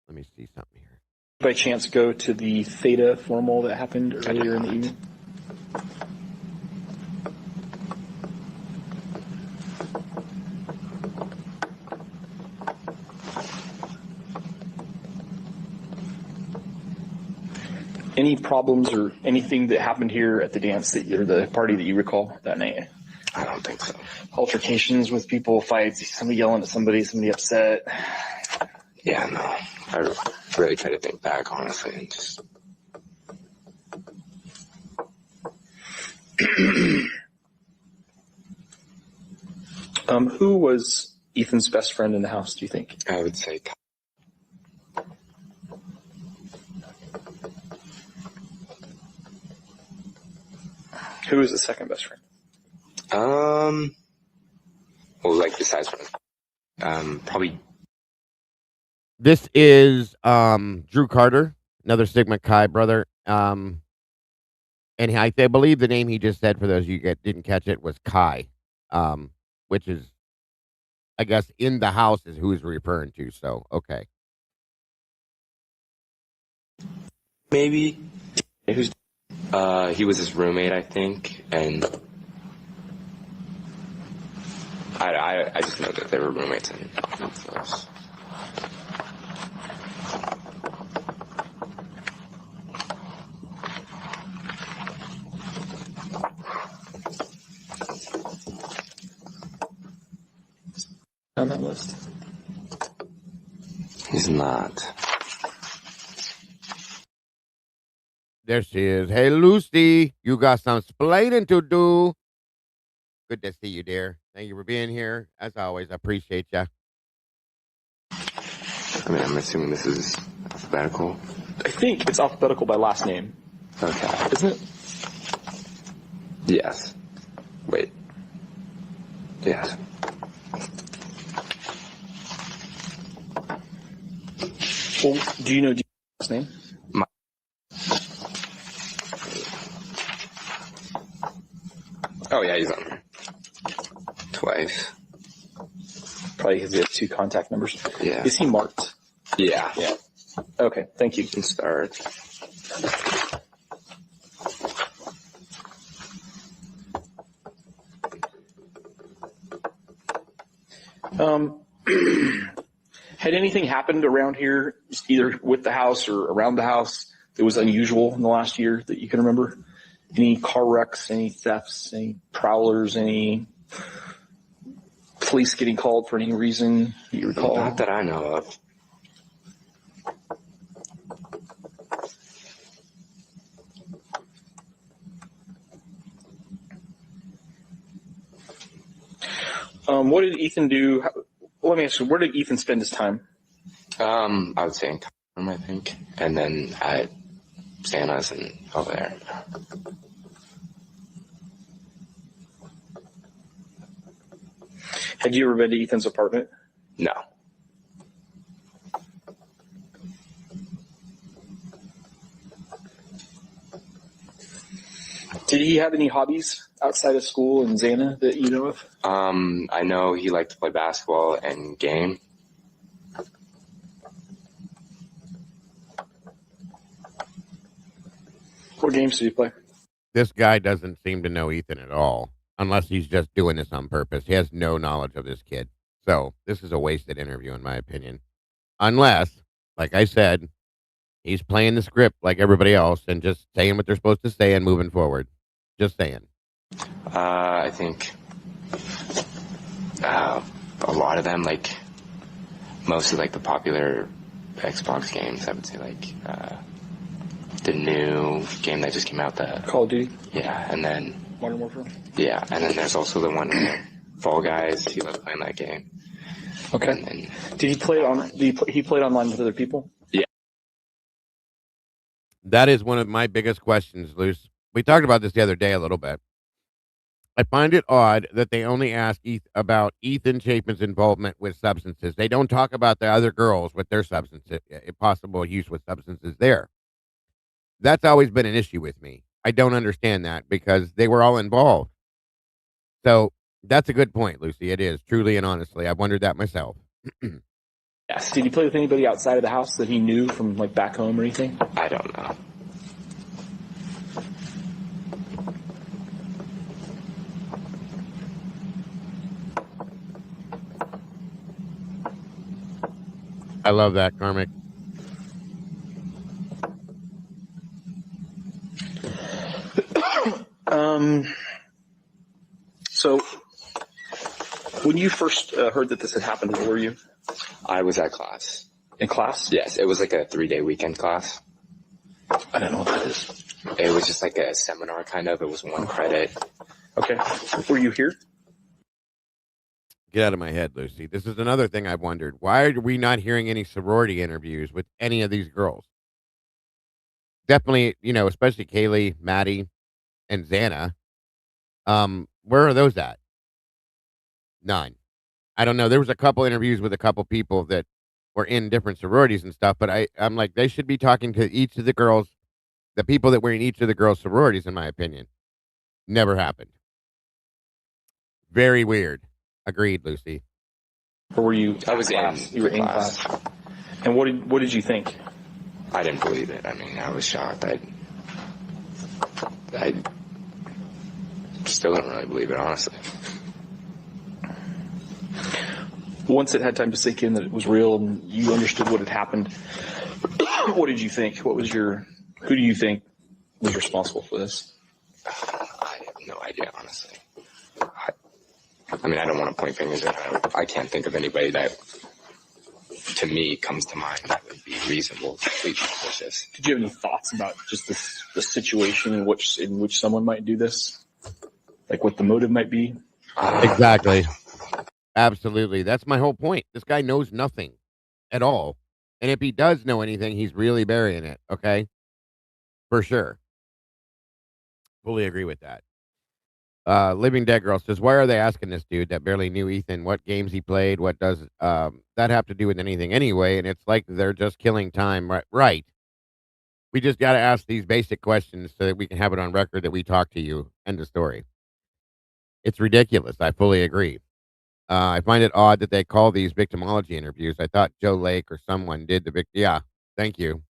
Let me see something here. By chance, go to the Theta formal that happened earlier in the evening? Any problems or anything that happened here at the dance or the party that you recall that night? I don't think so. Altercations with people, fights, somebody yelling at somebody upset. Yeah, no. I really try to think back, honestly, and just. Who was Ethan's best friend in the house, do you think? I would say. Who was the second best friend? Well, like besides from, probably. This is Drew Carter, another Sigma Chi brother. And I believe the name he just said, for those of you that didn't catch it, was Kai, which is, I guess, in the house is who he's referring to. So, okay. Maybe. Who's? He was his roommate, I think, and I just know that they were roommates and nothing else. On that list. He's not. There she is. Hey, Lucy, you got some splaining to do. Good to see you, dear. Thank you for being here. As always, I appreciate you. I mean, I'm assuming this is alphabetical. I think it's alphabetical by last name. Okay. Isn't it? Yes. Wait. Yes. Well, do you know last name? Oh, yeah, he's on there. Twice. Probably because he has 2 contact numbers. Yeah. Is he marked? Yeah. Yeah. Okay, thank you. You can start. Had anything happened around here, either with the house or around the house, that was unusual in the last year that you can remember? Any car wrecks, any thefts, any prowlers, any police getting called for any reason that you recall? Not that I know of. What did Ethan do? Let me ask you, where did Ethan spend his time? I would say in courtroom, I think, and then at Santa's and over there. Had you ever been to Ethan's apartment? No. Did he have any hobbies outside of school and Xana that you know of? I know he liked to play basketball and game. What games did you play? This guy doesn't seem to know Ethan at all, unless he's just doing this on purpose. He has no knowledge of this kid. So this is a wasted interview, in my opinion. Unless, like I said, he's playing the script like everybody else and just saying what they're supposed to say and moving forward. Just saying. I think a lot of them, like most of like the popular Xbox games, I would say like the new game that just came out, the Call of Duty? Yeah, and then Modern Warfare? Yeah, and then there's also the one Fall Guys. He loves playing that game. Okay. And then, did he play on? He played online with other people? Yeah. That is one of my biggest questions, Luce. We talked about this the other day a little bit. I find it odd that they only ask about Ethan Chapin's involvement with substances. They don't talk about the other girls with their substances, possible use with substances there. That's always been an issue with me. I don't understand that because they were all involved. So that's a good point, Lucy. It is, truly and honestly. I've wondered that myself. Yes. Did he play with anybody outside of the house that he knew from like back home or anything? I don't know. I love that, Karmic. So when you first heard that this had happened, where were you? I was at class. In class? Yes, it was like a 3-day weekend class. I don't know what that is. It was just like a seminar kind of. It was 1 credit. Okay. Were you here? Get out of my head, Lucy. This is another thing I've wondered. Why are we not hearing any sorority interviews with any of these girls? Definitely, especially Kaylee, Maddie, and Xana. Where are those at? None. I don't know. There was a couple interviews with a couple people that were in different sororities and stuff, but I'm like, they should be talking to each of the girls, the people that were in each of the girls' sororities, in my opinion. Never happened. Very weird. Agreed, Lucy. Or were you? I was in class? You were in class. class. And what did you think? I didn't believe it. I mean, I was shocked. I still don't really believe it, honestly. Once it had time to sink in that it was real and you understood what had happened, what did you think? Who do you think was responsible for this? I have no idea, honestly. I mean, I don't want to point fingers at her. I can't think of anybody that, to me, comes to mind that would be reasonable, completely suspicious. Did you have any thoughts about just the situation in which someone might do this? Like what the motive might be? Exactly. Absolutely. That's my whole point. This guy knows nothing at all. And if he does know anything, he's really burying it. Okay. For sure. Fully agree with that. Living Dead Girl says, why are they asking this dude that barely knew Ethan what games he played? What does that have to do with anything anyway? And it's like they're just killing time. Right. We just got to ask these basic questions so that we can have it on record that we talked to you. End of story. It's ridiculous. I fully agree. I find it odd that they call these victimology interviews. I thought Joe Lake or someone did yeah, thank you.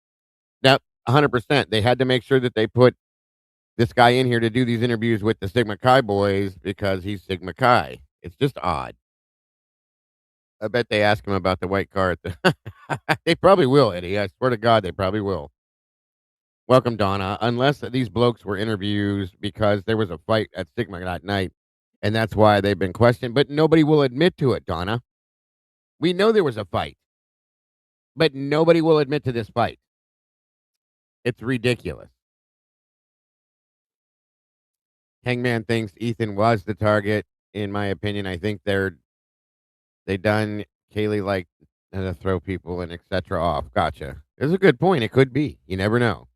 Now, 100%. They had to make sure that they put this guy in here to do these interviews with the Sigma Chi boys because he's Sigma Chi. It's just odd. I bet they ask him about the white car. They probably will, Eddie. I swear to God, they probably will. Welcome, Donna. Unless these blokes were interviews because there was a fight at Sigma that night, and that's why they've been questioned. But nobody will admit to it, Donna. We know there was a fight, but nobody will admit to this fight. It's ridiculous. Hangman thinks Ethan was the target. In my opinion, I think they done Kaylee like to throw people and etc. off. Gotcha. It's a good point. It could be. You never know.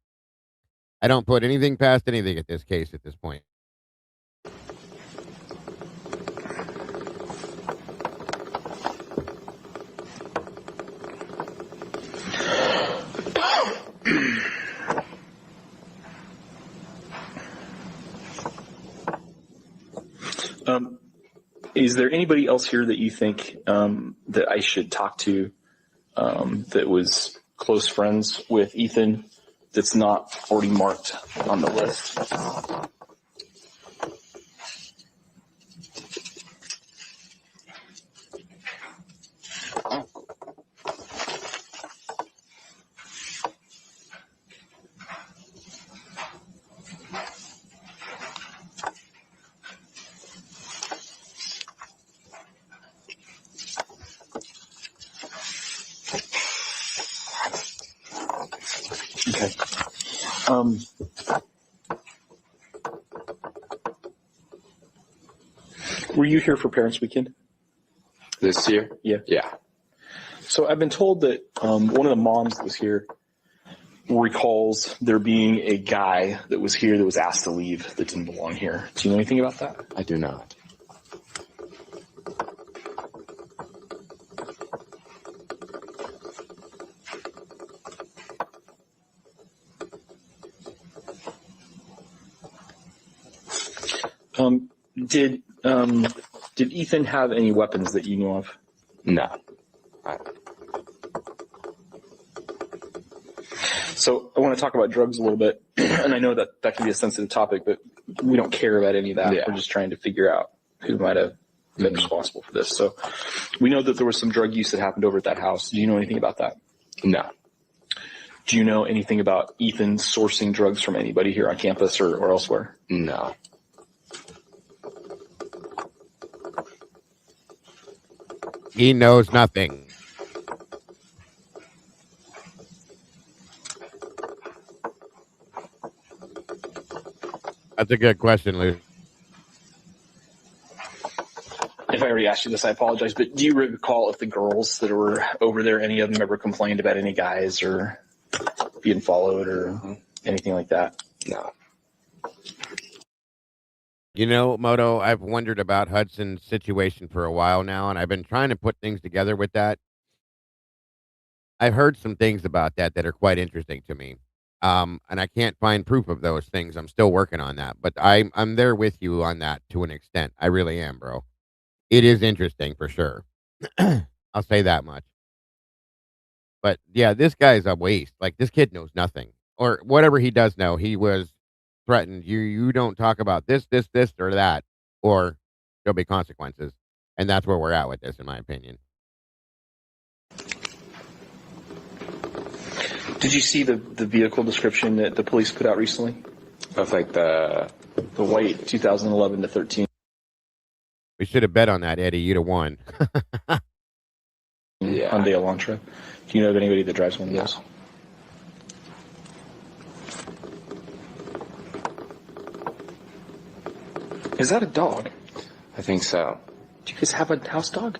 I don't put anything past anything at this case at this point. Is there anybody else here that you think that I should talk to that was close friends with Ethan that's not already marked on the list. Okay. Were you here for Parents Weekend? This year? Yeah. Yeah. So I've been told that one of the moms that was here recalls there being a guy that was here that was asked to leave that didn't belong here. Do you know anything about that? I do not. Did Ethan have any weapons that you know of? No. So I want to talk about drugs a little bit, and I know that can be a sensitive topic, but we don't care about any of that. Yeah. We're just trying to figure out who might have been responsible for this. So we know that there was some drug use that happened over at that house. Do you know anything about that? No. Do you know anything about Ethan sourcing drugs from anybody here on campus or elsewhere? No. He knows nothing. That's a good question, Lou. If I already asked you this, I apologize, but do you recall if the girls that were over there, any of them ever complained about any guys or being followed or anything like that? No. You know, Moto, I've wondered about Hudson's situation for a while now, and I've been trying to put things together with that. I've heard some things about that are quite interesting to me. And I can't find proof of those things. I'm still working on that, but I'm there with you on that to an extent. I really am, bro. It is interesting for sure. I'll say that much. But yeah, this guy's a waste. Like, this kid knows nothing, or whatever he does know. He was threatened. You don't talk about this, or that, or there'll be consequences. And that's where we're at with this, in my opinion. Did you see the vehicle description that the police put out recently? Of like the white 2011 to 13. We should have bet on that, Eddie. You'd have won. Yeah. Hyundai Elantra. Do you know of anybody that drives one of those? Is that a dog? I think so. Do you guys have a house dog?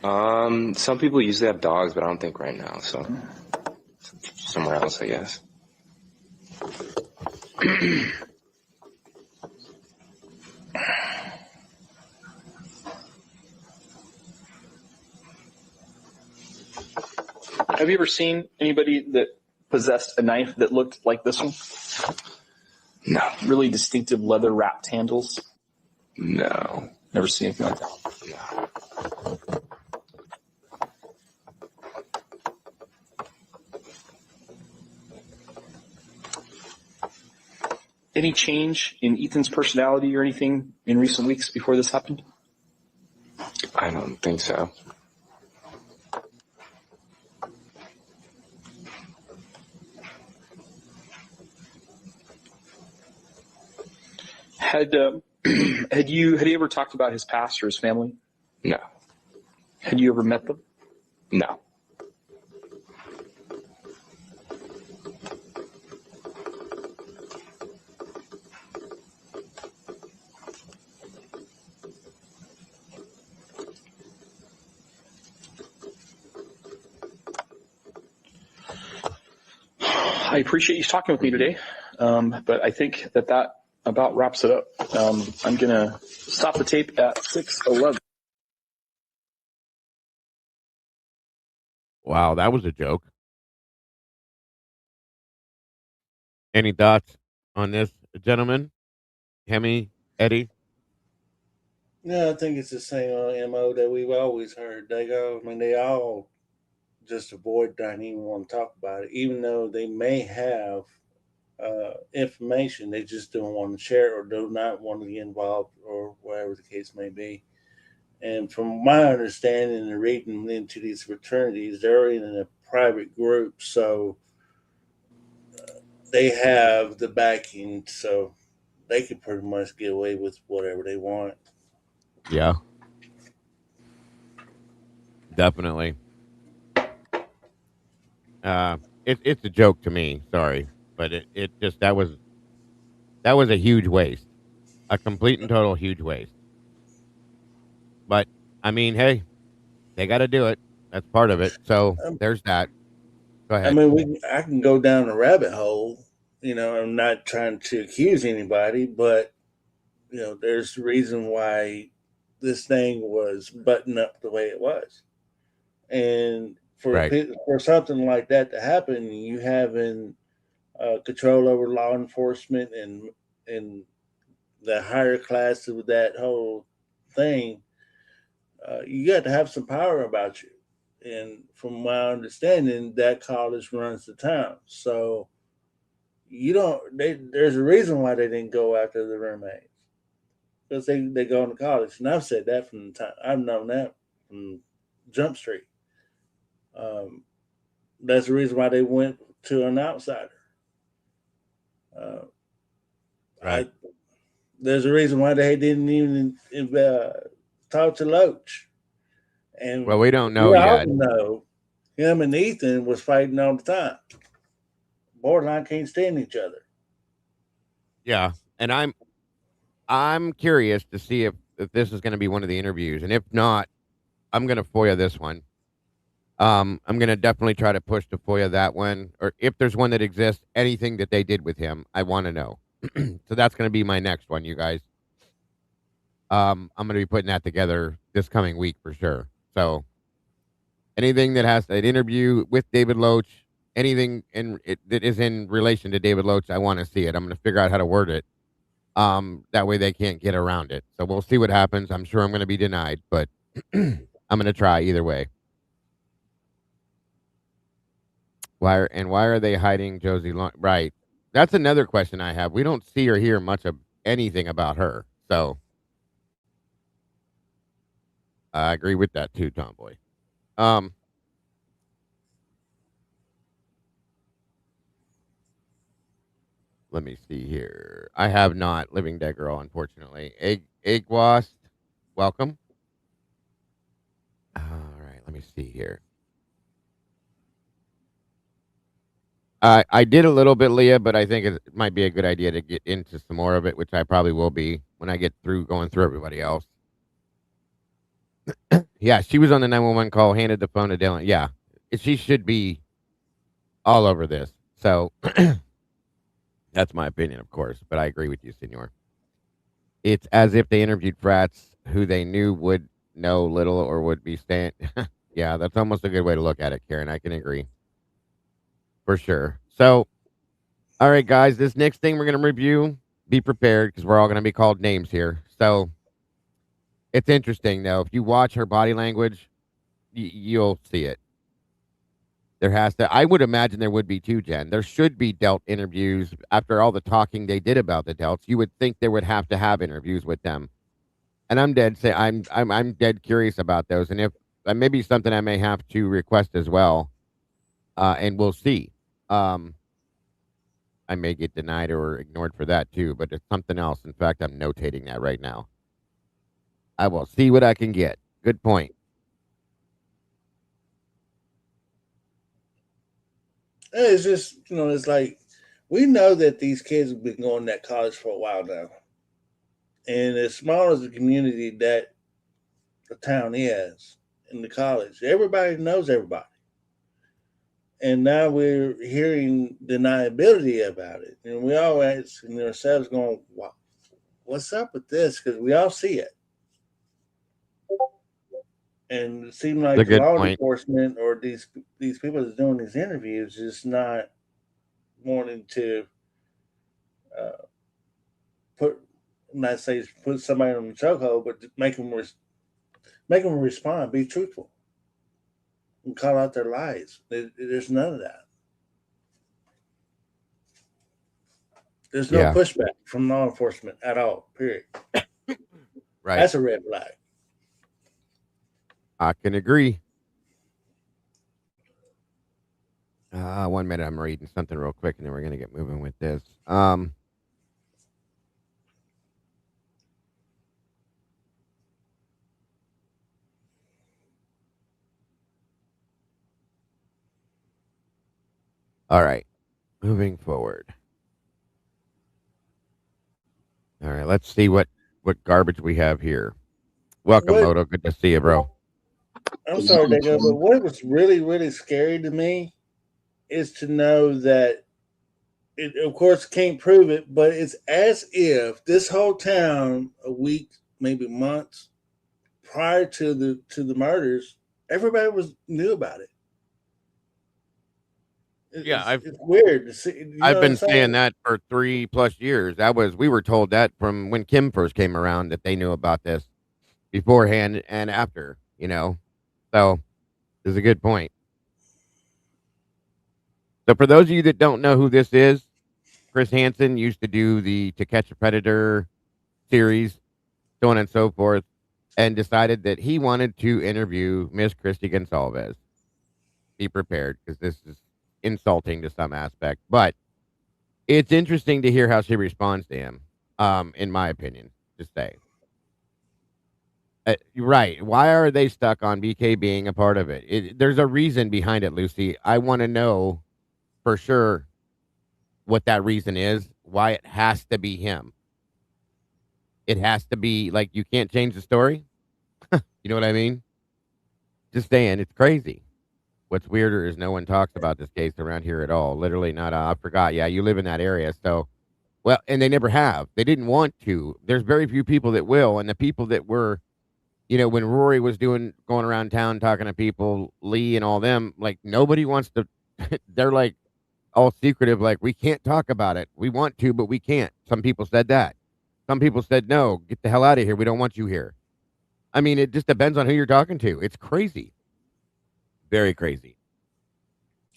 Some people usually have dogs, but I don't think right now. So somewhere else, I guess. Have you ever seen anybody that possessed a knife that looked like this one? No. Really distinctive leather wrapped handles? No. Never seen anything like that. No. Any change in Ethan's personality or anything in recent weeks before this happened? I don't think so. Had you ever talked about his past or his family? No. Had you ever met them? No. I appreciate you talking with me today, but I think that about wraps it up. I'm going to stop the tape at 6:11. Wow, that was a joke. Any thoughts on this, gentlemen? Hemi, Eddie? No, I think it's the same MO that we've always heard. They all just avoid, don't even want to talk about it, even though they may have information. They just don't want to share it or do not want to get involved or whatever the case may be. And from my understanding and reading into these fraternities, they're in a private group, so they have the backing, so they can pretty much get away with whatever they want. Yeah, definitely. Uh, it's a joke to me. Sorry, but it just that was a huge waste, a complete and total huge waste. But I mean, hey, they got to do it. That's part of it. So Um, there's that. Go I ahead. mean, I can go down a rabbit hole. I'm not trying to accuse anybody, but there's a reason why this thing was buttoned up the way it was, and Right. for something like that to happen, you having control over law enforcement and the higher class of that whole thing, you got to have some power about you. And from my understanding, that college runs the town. So you don't. There's a reason why they didn't go after the roommates because they go into college, and I've said that from the time I've known that from Jump Street. Um, that's the reason why they went to an outsider. Uh, Right. I There's a reason why they didn't even talk to Loach. Well, And we don't know we all yet. know him and Ethan was fighting all the time. Borderline can't stand each other. Yeah, and I'm curious to see if this is going to be one of the interviews, and if not, I'm going to FOIA this one. I'm going to definitely try to push to FOIA that one, or if there's one that exists, anything that they did with him, I want to know. So that's going to be my next one, you guys. I'm going to be putting that together this coming week for sure. So anything that has an interview with David Loach, anything that is in relation to David Loach, I want to see it. I'm going to figure out how to word it. That way they can't get around it. So we'll see what happens. I'm sure I'm going to be denied, but I'm going to try either way. Why are they hiding Josie Long? Right. That's another question I have. We don't see or hear much of anything about her. So I agree with that too, Tomboy. Um, Let me see here. I have not Living Dead Girl, unfortunately. Egg Wasp, welcome. All right, let me see here. I did a little bit, Leah, but I think it might be a good idea to get into some more of it, which I probably will be when I get through going through everybody else. Yeah, she was on the 911 call, handed the phone to Dylan. Yeah, she should be all over this. So that's my opinion, of course, but I agree with you, Senor. It's as if they interviewed frats who they knew would know little or would be staying. Yeah, that's almost a good way to look at it, Karen. I can agree for sure. So, all right, guys, this next thing we're going to review, be prepared because we're all going to be called names here. So, it's interesting, though. If you watch her body language, you'll see it. There has to, I would imagine there would be too, Jen. There should be Delt interviews after all the talking they did about the Delts. You would think they would have to have interviews with them. And I'm dead curious about those. And if maybe something I may have to request as well. And we'll see. I may get denied or ignored for that too, but it's something else. In fact, I'm notating that right now. I will see what I can get. Good point. It's just, it's like we know that these kids have been going to that college for a while now. And as small as the community that the town is in the college, everybody knows everybody. And now we're hearing deniability about it. And we all asking ourselves going, wow, what's up with this? Because we all see it. And it seems It's a like good law point. enforcement or these people that's doing these interviews is not wanting to put, not say put somebody on the chokehold, but make them respond, be truthful, and call out their lies. There's none of that. There's no pushback from law enforcement at all. Period. Right. That's a red flag. I can agree. 1 minute, I'm reading something real quick, and then we're gonna get moving with this. All right, moving forward. All right, let's see what garbage we have here. Welcome, Moto. Good to see you, bro. I'm sorry, Dago, but what was really, really scary to me is to know that it, of course, can't prove it, but it's as if this whole town, a week, maybe months prior to the murders, everybody knew about it. It's weird to see. I've been saying that for 3+ years. We were told that from when Kim first came around, that they knew about this beforehand and after, So this is a good point. So for those of you that don't know who this is, Chris Hansen used to do the To Catch a Predator series, so on and so forth, and decided that he wanted to interview Miss Christy Gonzalez. Be prepared, because this is insulting to some aspect, but it's interesting to hear how she responds to him, in my opinion, to say. Right. Why are they stuck on BK being a part of it? There's a reason behind it, Lucy. I want to know for sure what that reason is, why it has to be him. It has to be, like, you can't change the story. You know what I mean? Just saying, it's crazy. What's weirder is no one talks about this case around here at all. Literally not. I forgot. Yeah, you live in that area. So, well, and they never have. They didn't want to. There's very few people that will. And the people that were, when Rory was going around town talking to people, Lee and all them, like, nobody wants to. They're like all secretive, like, we can't talk about it. We want to, but we can't. Some people said that. Some people said, no, get the hell out of here. We don't want you here. I mean, it just depends on who you're talking to. It's crazy. Very crazy.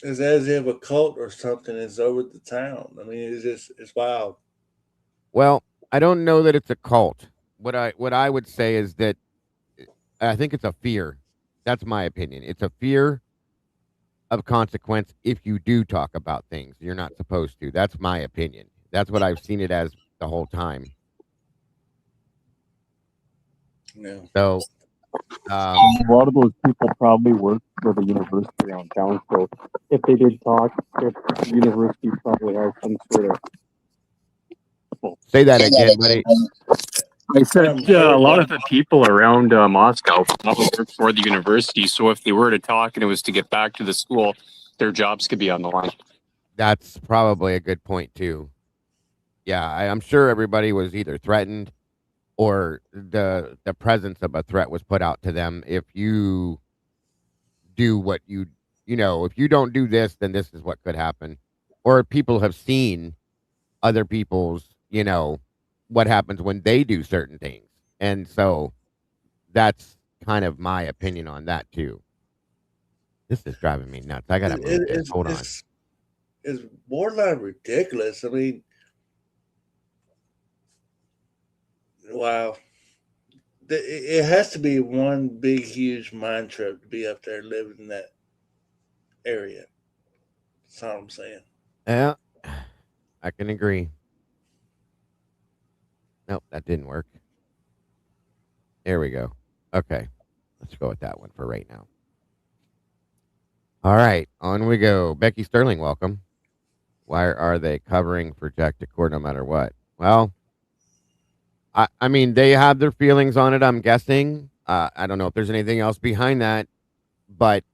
It's as if a cult or something is over the town. I mean, it's wild. Well, I don't know that it's a cult. What I would say is that I think it's a fear. That's my opinion. It's a fear of consequence if you do talk about things you're not supposed to. That's my opinion. That's what I've seen it as the whole time. Yeah. So a lot of those people probably work for the university around town. So if they did talk, if the university probably has some sort of. Say that again, buddy. I said a lot of the people around Moscow probably work for the university. So if they were to talk and it was to get back to the school, their jobs could be on the line. That's probably a good point too. Yeah, I'm sure everybody was either threatened or the presence of a threat was put out to them. If you do what if you don't do this, then this is what could happen. Or people have seen other people's, what happens when they do certain things. And so that's kind of my opinion on that too. This is driving me nuts. I gotta move this. Hold on. It's borderline ridiculous. I mean, wow. It has to be one big, huge mind trip to be up there living in that area. That's all I'm saying. Yeah, I can agree. Nope, that didn't work. There we go. Okay, let's go with that one for right now. All right, on we go. Becky Sterling, welcome. Why are they covering for Jack to court no matter what? Well, I mean, they have their feelings on it, I'm guessing. I don't know if there's anything else behind that, but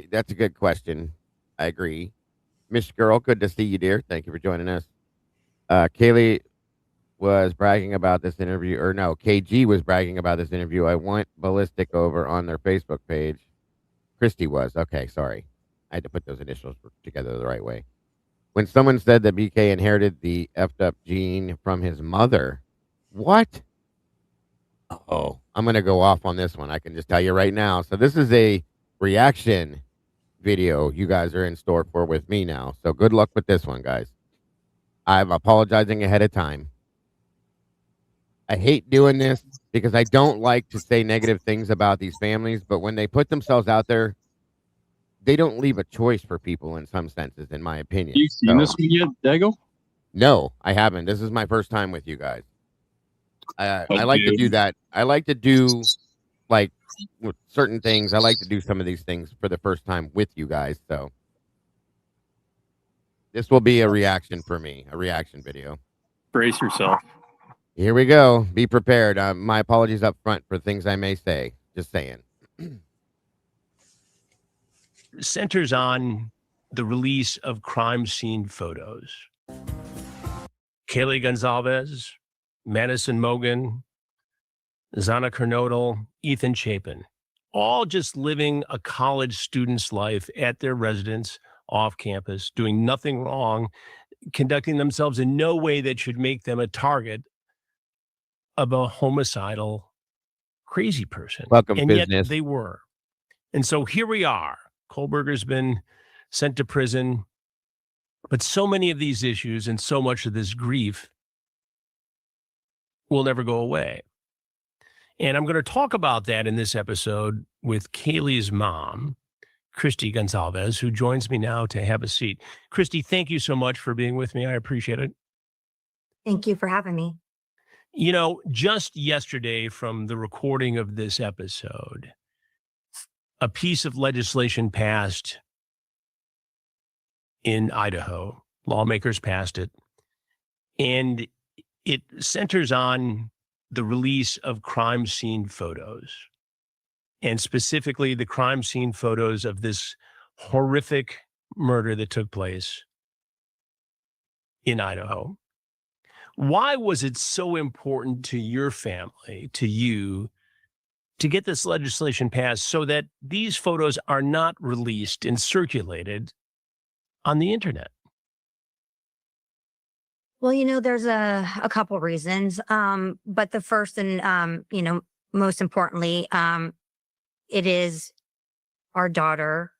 that's a good question. I agree. Miss Girl, good to see you, dear. Thank you for joining us. Kaylee was bragging about this interview, or no, KG was bragging about this interview. I went ballistic over on their Facebook page. Christy was. Okay, sorry. I had to put those initials together the right way. When someone said that BK inherited the effed up gene from his mother, what? Oh, I'm going to go off on this one. I can just tell you right now. So this is a reaction video you guys are in store for with me now. So good luck with this one, guys. I'm apologizing ahead of time. I hate doing this because I don't like to say negative things about these families, but when they put themselves out there, they don't leave a choice for people in some senses, in my opinion. You seen this one yet, Dago? No, I haven't. This is my first time with you guys. I But like to dude, do that. I like to do like with certain things. I like to do some of these things for the first time with you guys. So this will be a reaction for me, a reaction video. brace yourself. Here we go. Be prepared. My apologies up front for things I may say. Just saying. Centers on the release of crime scene photos. Kaylee Gonzalez, Madison Mogan, Zana Kernodle, Ethan Chapin, all just living a college student's life at their residence off campus, doing nothing wrong, conducting themselves in no way that should make them a target of a homicidal crazy person. Welcome, and business. Yet they were. And so here we are. Kohlberger's been sent to prison. But so many of these issues and so much of this grief will never go away. And I'm going to talk about that in this episode with Kaylee's mom, Christy Gonzalez, who joins me now to have a seat. Christy, thank you so much for being with me. I appreciate it. Thank you for having me. You know, just yesterday from the recording of this episode, a piece of legislation passed in Idaho. Lawmakers passed it. And it centers on the release of crime scene photos, and specifically the crime scene photos of this horrific murder that took place in Idaho. Why was it so important to your family, to you, to get this legislation passed so that these photos are not released and circulated on the internet? Well, there's a couple reasons. But the first and, most importantly, it is our daughter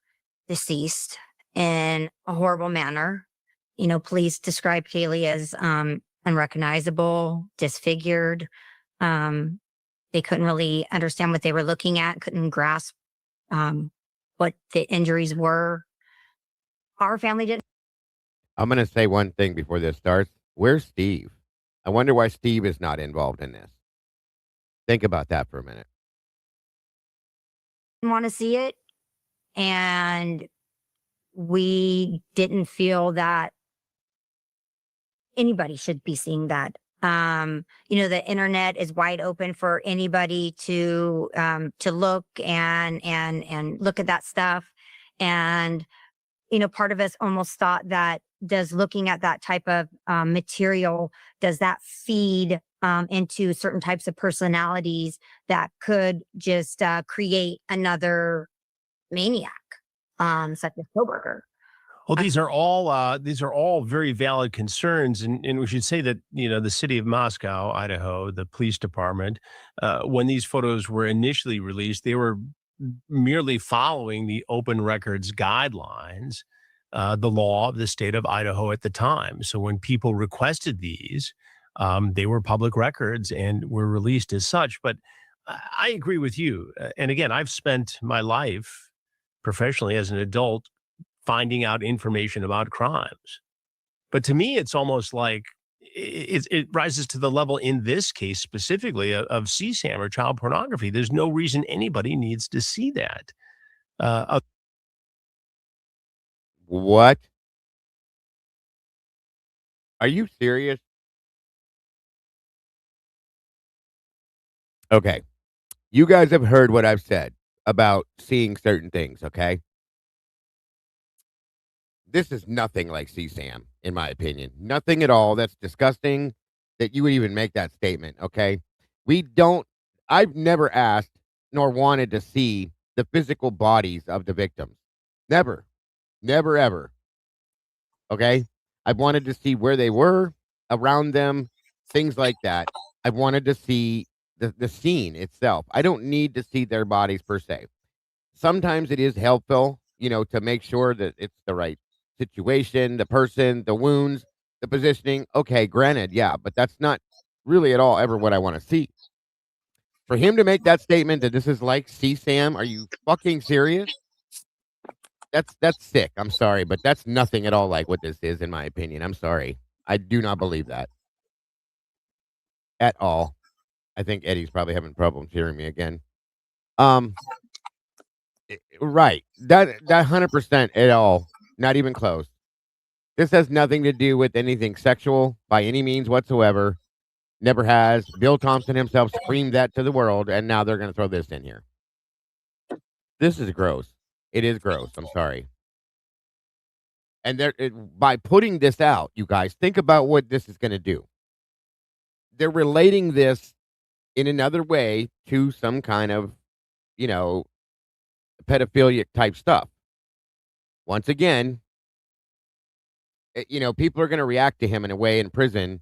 deceased in a horrible manner. Police describe Kaylee as unrecognizable, disfigured. They couldn't really understand what they were looking at, couldn't grasp what the injuries were. Our family didn't. I'm going to say one thing before this starts. Where's Steve? I wonder why Steve is not involved in this. Think about that for a minute. Want to see it, and we didn't feel that anybody should be seeing that. The internet is wide open for anybody to look and look at that stuff. And part of us almost thought that, does looking at that type of material, does that feed into certain types of personalities that could just create another maniac, such as Kohlberger? Well, these are all very valid concerns, and we should say that the city of Moscow, Idaho, the police department, when these photos were initially released, they were merely following the open records guidelines, the law of the state of Idaho at the time. So when people requested these, they were public records and were released as such. But I agree with you. And again, I've spent my life professionally as an adult finding out information about crimes. But to me, it's almost like it rises to the level in this case specifically of CSAM or child pornography. There's no reason anybody needs to see that. What? Are you serious? Okay. You guys have heard what I've said about seeing certain things, okay? This is nothing like CSAM, in my opinion. Nothing at all. That's disgusting that you would even make that statement, okay? I've never asked nor wanted to see the physical bodies of the victims. Never. Never, ever. Okay? I've wanted to see where they were, around them, things like that. I've wanted to see the scene itself. I don't need to see their bodies per se. Sometimes it is helpful, to make sure that it's the right situation, the person, the wounds. the positioning. Okay, granted, yeah, but that's not really at all ever what I want to see. For him to make that statement that this is like CSAM, are you fucking serious? That's sick. I'm sorry, but that's nothing at all like what this is, in my opinion. I'm sorry. I do not believe that at all. I think Eddie's probably having problems hearing me again. Um, right. That 100% at all. Not even close. This has nothing to do with anything sexual by any means whatsoever. Never has. Bill Thompson himself screamed that to the world, and now they're going to throw this in here. This is gross. It is gross. I'm sorry. And by putting this out, you guys, think about what this is going to do. They're relating this in another way to some kind of, pedophilic type stuff. Once again, people are going to react to him in a way in prison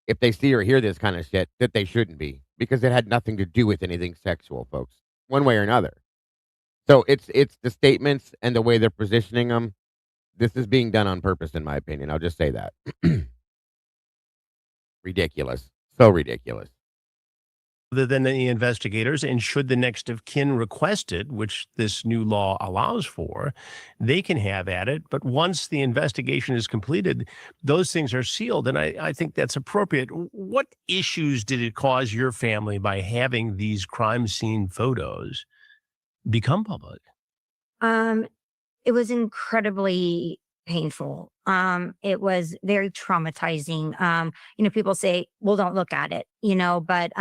if they see or hear this kind of shit that they shouldn't be, because it had nothing to do with anything sexual, folks, one way or another. So it's the statements and the way they're positioning them. This is being done on purpose, in my opinion. I'll just say that. Ridiculous. So ridiculous. Other than the investigators, and should the next of kin request it, which this new law allows for, they can have at it. But once the investigation is completed, those things are sealed. And I think that's appropriate. What issues did it cause your family by having these crime scene photos become public? It was incredibly painful. It was very traumatizing. People say, well, don't look at it, but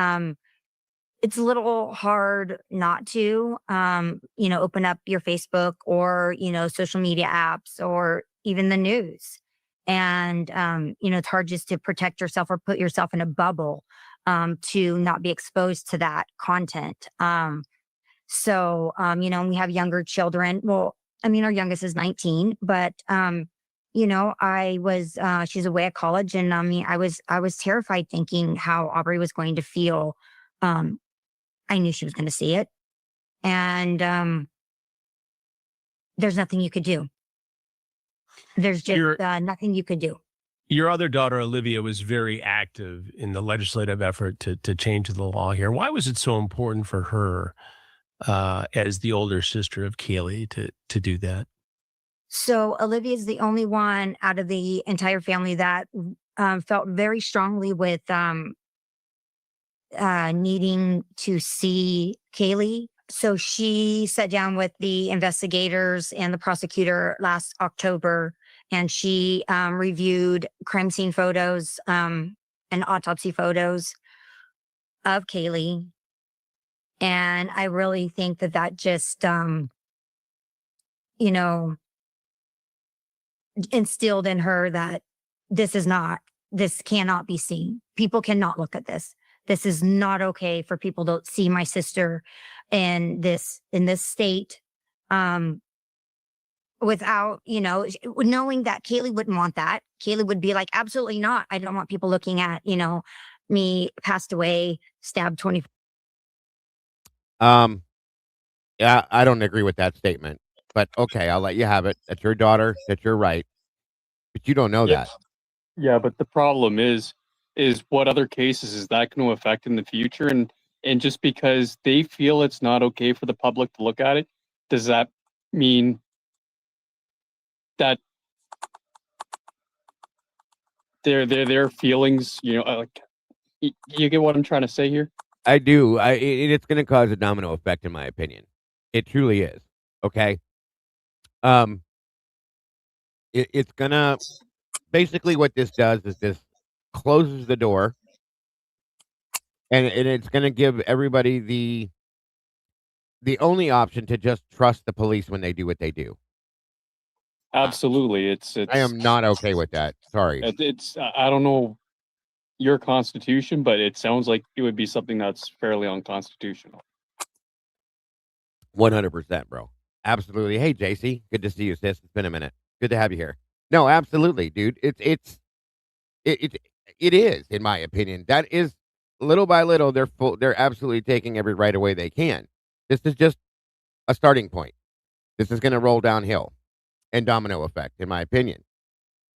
it's a little hard not to, open up your Facebook or, social media apps or even the news. And, it's hard just to protect yourself or put yourself in a bubble to not be exposed to that content. So, we have younger children. Well, our youngest is 19, but, she's away at college, and I was terrified thinking how Aubrey was going to feel. I knew she was going to see it, and there's nothing you could do. There's just nothing you could do. Your other daughter, Olivia, was very active in the legislative effort to change the law here. Why was it so important for her, as the older sister of Kaylee, to do that? So Olivia is the only one out of the entire family that felt very strongly with needing to see Kaylee. So she sat down with the investigators and the prosecutor last October, and she reviewed crime scene photos and autopsy photos of Kaylee. And I really think that just, instilled in her that this cannot be seen. People cannot look at this. This is not okay for people to see my sister in this state, without, knowing that Kaylee wouldn't want that. Kaylee would be like, absolutely not. I don't want people looking at, me passed away, stabbed 20. Yeah, I don't agree with that statement, but okay, I'll let you have it. That's your daughter. That's your right. But you don't know that. Yeah, but the problem is what other cases is that going to affect in the future? And just because they feel it's not okay for the public to look at it, does that mean that their feelings, like, you get what I'm trying to say here? I do. It's going to cause a domino effect, in my opinion. It truly is. Okay. It's gonna basically what this does is this closes the door, and it's gonna give everybody the only option to just trust the police when they do what they do. Absolutely. It's I am not okay with that. Sorry. It's I don't know your constitution, but it sounds like it would be something that's fairly unconstitutional. 100%, bro. Absolutely. Hey, JC, good to see you, sis. It's been a minute. Good to have you here. No, absolutely, dude. It is, in my opinion. That is little by little. They're absolutely taking every right away they can. This is just a starting point. This is going to roll downhill and domino effect, in my opinion.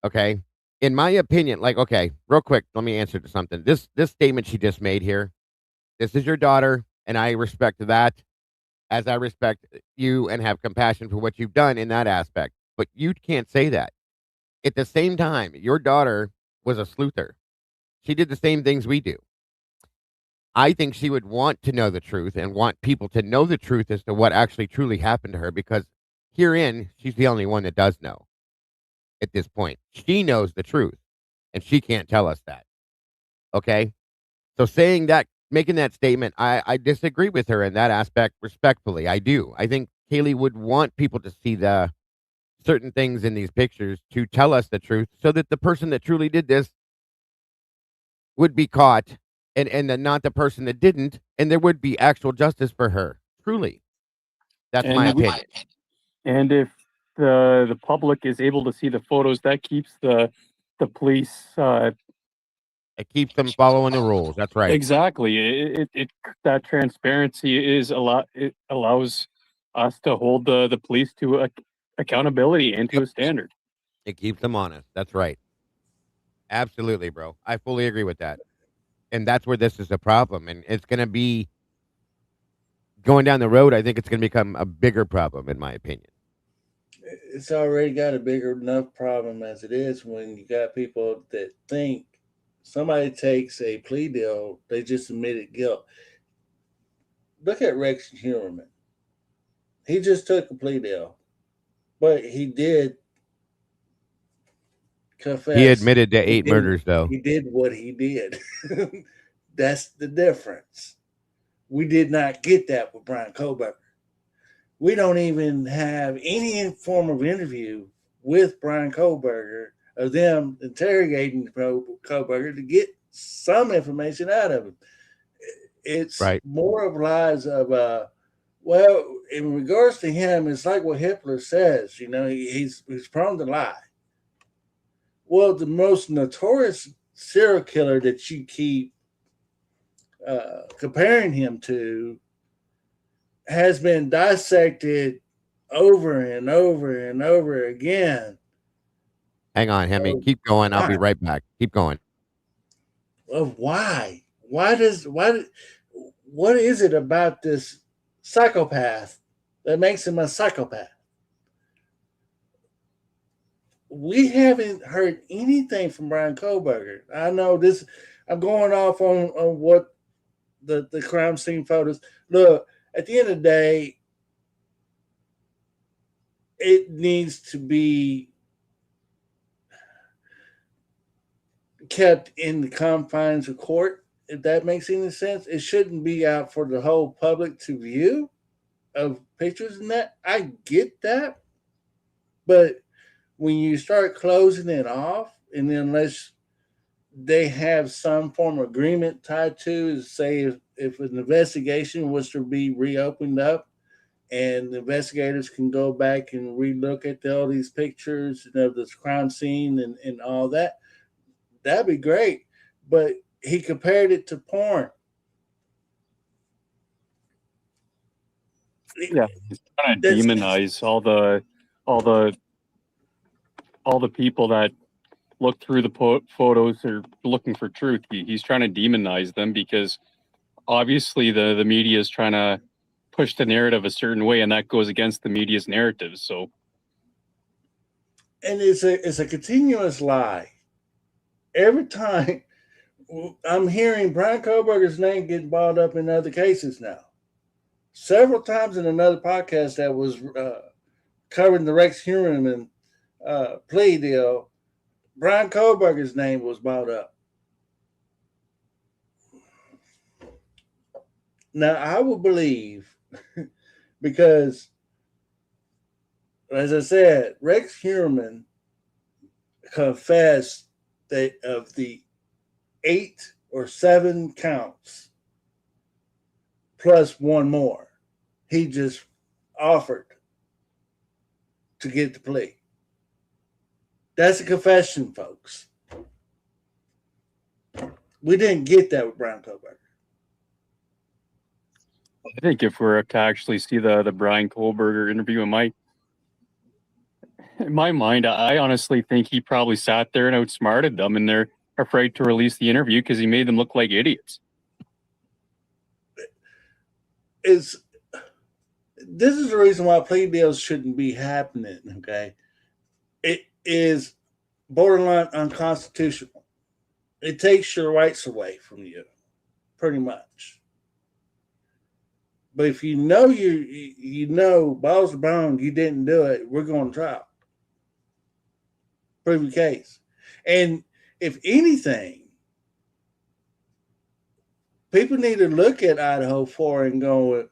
Okay, in my opinion, like, okay, real quick, let me answer to something. This statement she just made here. This is your daughter, and I respect that, as I respect you and have compassion for what you've done in that aspect. But you can't say that. At the same time, your daughter was a sleuther. She did the same things we do. I think she would want to know the truth and want people to know the truth as to what actually truly happened to her, because herein, she's the only one that does know at this point. She knows the truth, and she can't tell us that. Okay? So saying that, making that statement, I disagree with her in that aspect respectfully. I do. I think Kaylee would want people to see the certain things in these pictures to tell us the truth so that the person that truly did this would be caught, and not the person that didn't, and there would be actual justice for her. Truly. That's my And we, opinion. and if the public is able to see the photos, that keeps the police It keeps them following the rules. That's right. exactly. It that transparency is a lot. It allows us to hold the police to accountability and to a standard. It keeps them honest. That's right. Absolutely, bro. I fully agree with that. And that's where this is a problem. And it's going to be going down the road. I think it's going to become a bigger problem, in my opinion. It's already got a bigger enough problem as it is when you got people that think somebody takes a plea deal, they just admitted guilt. Look at Rex Humerman. He just took a plea deal, but he did confess. He admitted to 8 murders, though. He did what he did. That's the difference. We did not get that with Brian Kohlberger. We don't even have any form of interview with Brian Kohlberger of them interrogating Kohlberger to get some information out of him. It's right. more of lies of, well, in regards to him, it's like what Hitler says, you know, he's prone to lie. Well, the most notorious serial killer that you keep comparing him to has been dissected over and over and over again. Hang on, Hemi. Keep going. I'll be right back. Keep going. Of why? What is it about this psychopath that makes him a psychopath? We haven't heard anything from Brian Kohlberger. I know this. I'm going off on what the crime scene photos. Look, at the end of the day, it needs to be kept in the confines of court, if that makes any sense. It shouldn't be out for the whole public to view of pictures and that. I get that. But when you start closing it off, and then unless they have some form of agreement tied to, say, if an investigation was to be reopened up and the investigators can go back and relook at all these pictures of this crime scene and all that, that'd be great. But he compared it to porn. Yeah, he's trying to demonize all the people that look through the photos or looking for truth. He's trying to demonize them because obviously the media is trying to push the narrative a certain way, and that goes against the media's narrative. So, and it's a continuous lie. Every time I'm hearing Brian Kohlberger's name getting brought up in other cases now. Several times in another podcast that was covering the Rex Humerman plea deal, Brian Kohlberger's name was brought up. Now, I would believe, because, as I said, Rex Humerman confessed that of the 8 or 7 counts, plus one more, he just offered to get the plea. That's a confession, folks. We didn't get that with Brian Kohlberger. I think if we're to actually see the Brian Kohlberger interview, In my mind, I honestly think he probably sat there and outsmarted them, and they're afraid to release the interview because he made them look like idiots. This is the reason why plea deals shouldn't be happening. Okay, it is borderline unconstitutional. It takes your rights away from you, pretty much. But if you know balls to bone, you didn't do it, we're going to trial. Prove your case. And if anything, people need to look at Idaho 4 and go,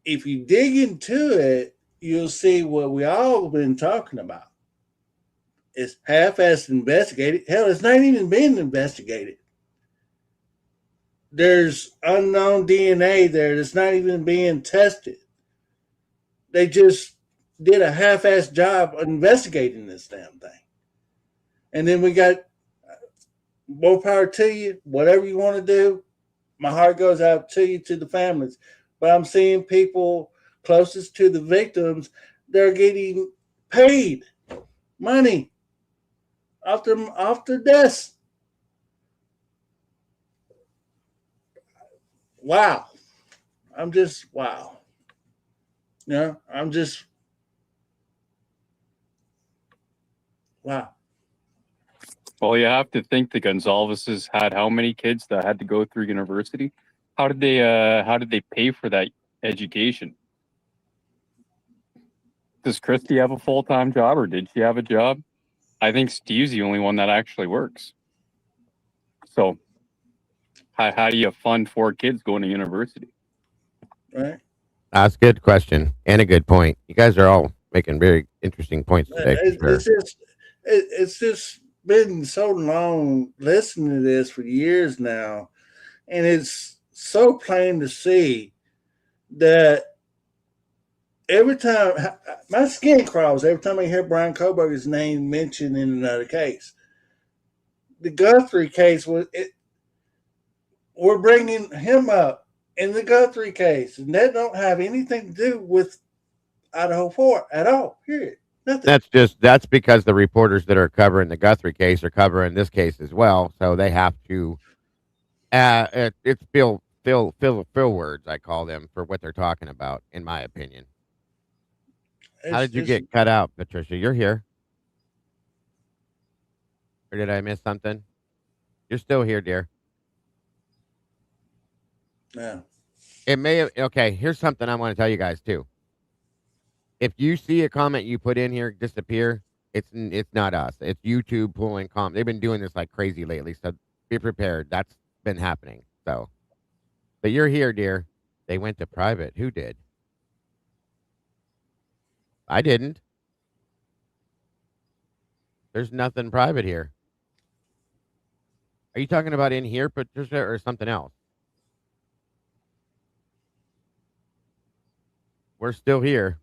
if you dig into it, you'll see what we all been talking about. It's half-assed investigated. Hell, it's not even being investigated. There's unknown DNA there that's not even being tested. They just did a half-assed job investigating this damn thing. And then we got more power to you. Whatever you want to do, my heart goes out to you, to the families. But I'm seeing people closest to the victims, they're getting paid money off their deaths. Wow. I'm just, wow. Yeah, I'm just, wow. Well, you have to think the Gonzaleses had how many kids that had to go through university? How did they pay for that education? Does Christy have a full-time job, or did she have a job? I think Steve's the only one that actually works. So how do you fund 4 kids going to university? Right. That's a good question and a good point. You guys are all making very interesting points today. It's just been so long listening to this for years now, and it's so plain to see that every time my skin crawls every time I hear Brian Koberger's name mentioned in another case. The Guthrie case we're bringing him up in the Guthrie case, and that don't have anything to do with Idaho 4 at all. Period. Nothing. That's because the reporters that are covering the Guthrie case are covering this case as well, so they have to. It's fill words, I call them, for what they're talking about, in my opinion. How did you get cut out, Patricia? You're here. Or did I miss something? You're still here, dear. Yeah. It may have. Okay, here's something I want to tell you guys, too. If you see a comment you put in here disappear, it's not us. It's YouTube pulling comments. They've been doing this like crazy lately, so be prepared. That's been happening. So, but you're here, dear. They went to private. Who did? I didn't. There's nothing private here. Are you talking about in here, Patricia, or something else? We're still here.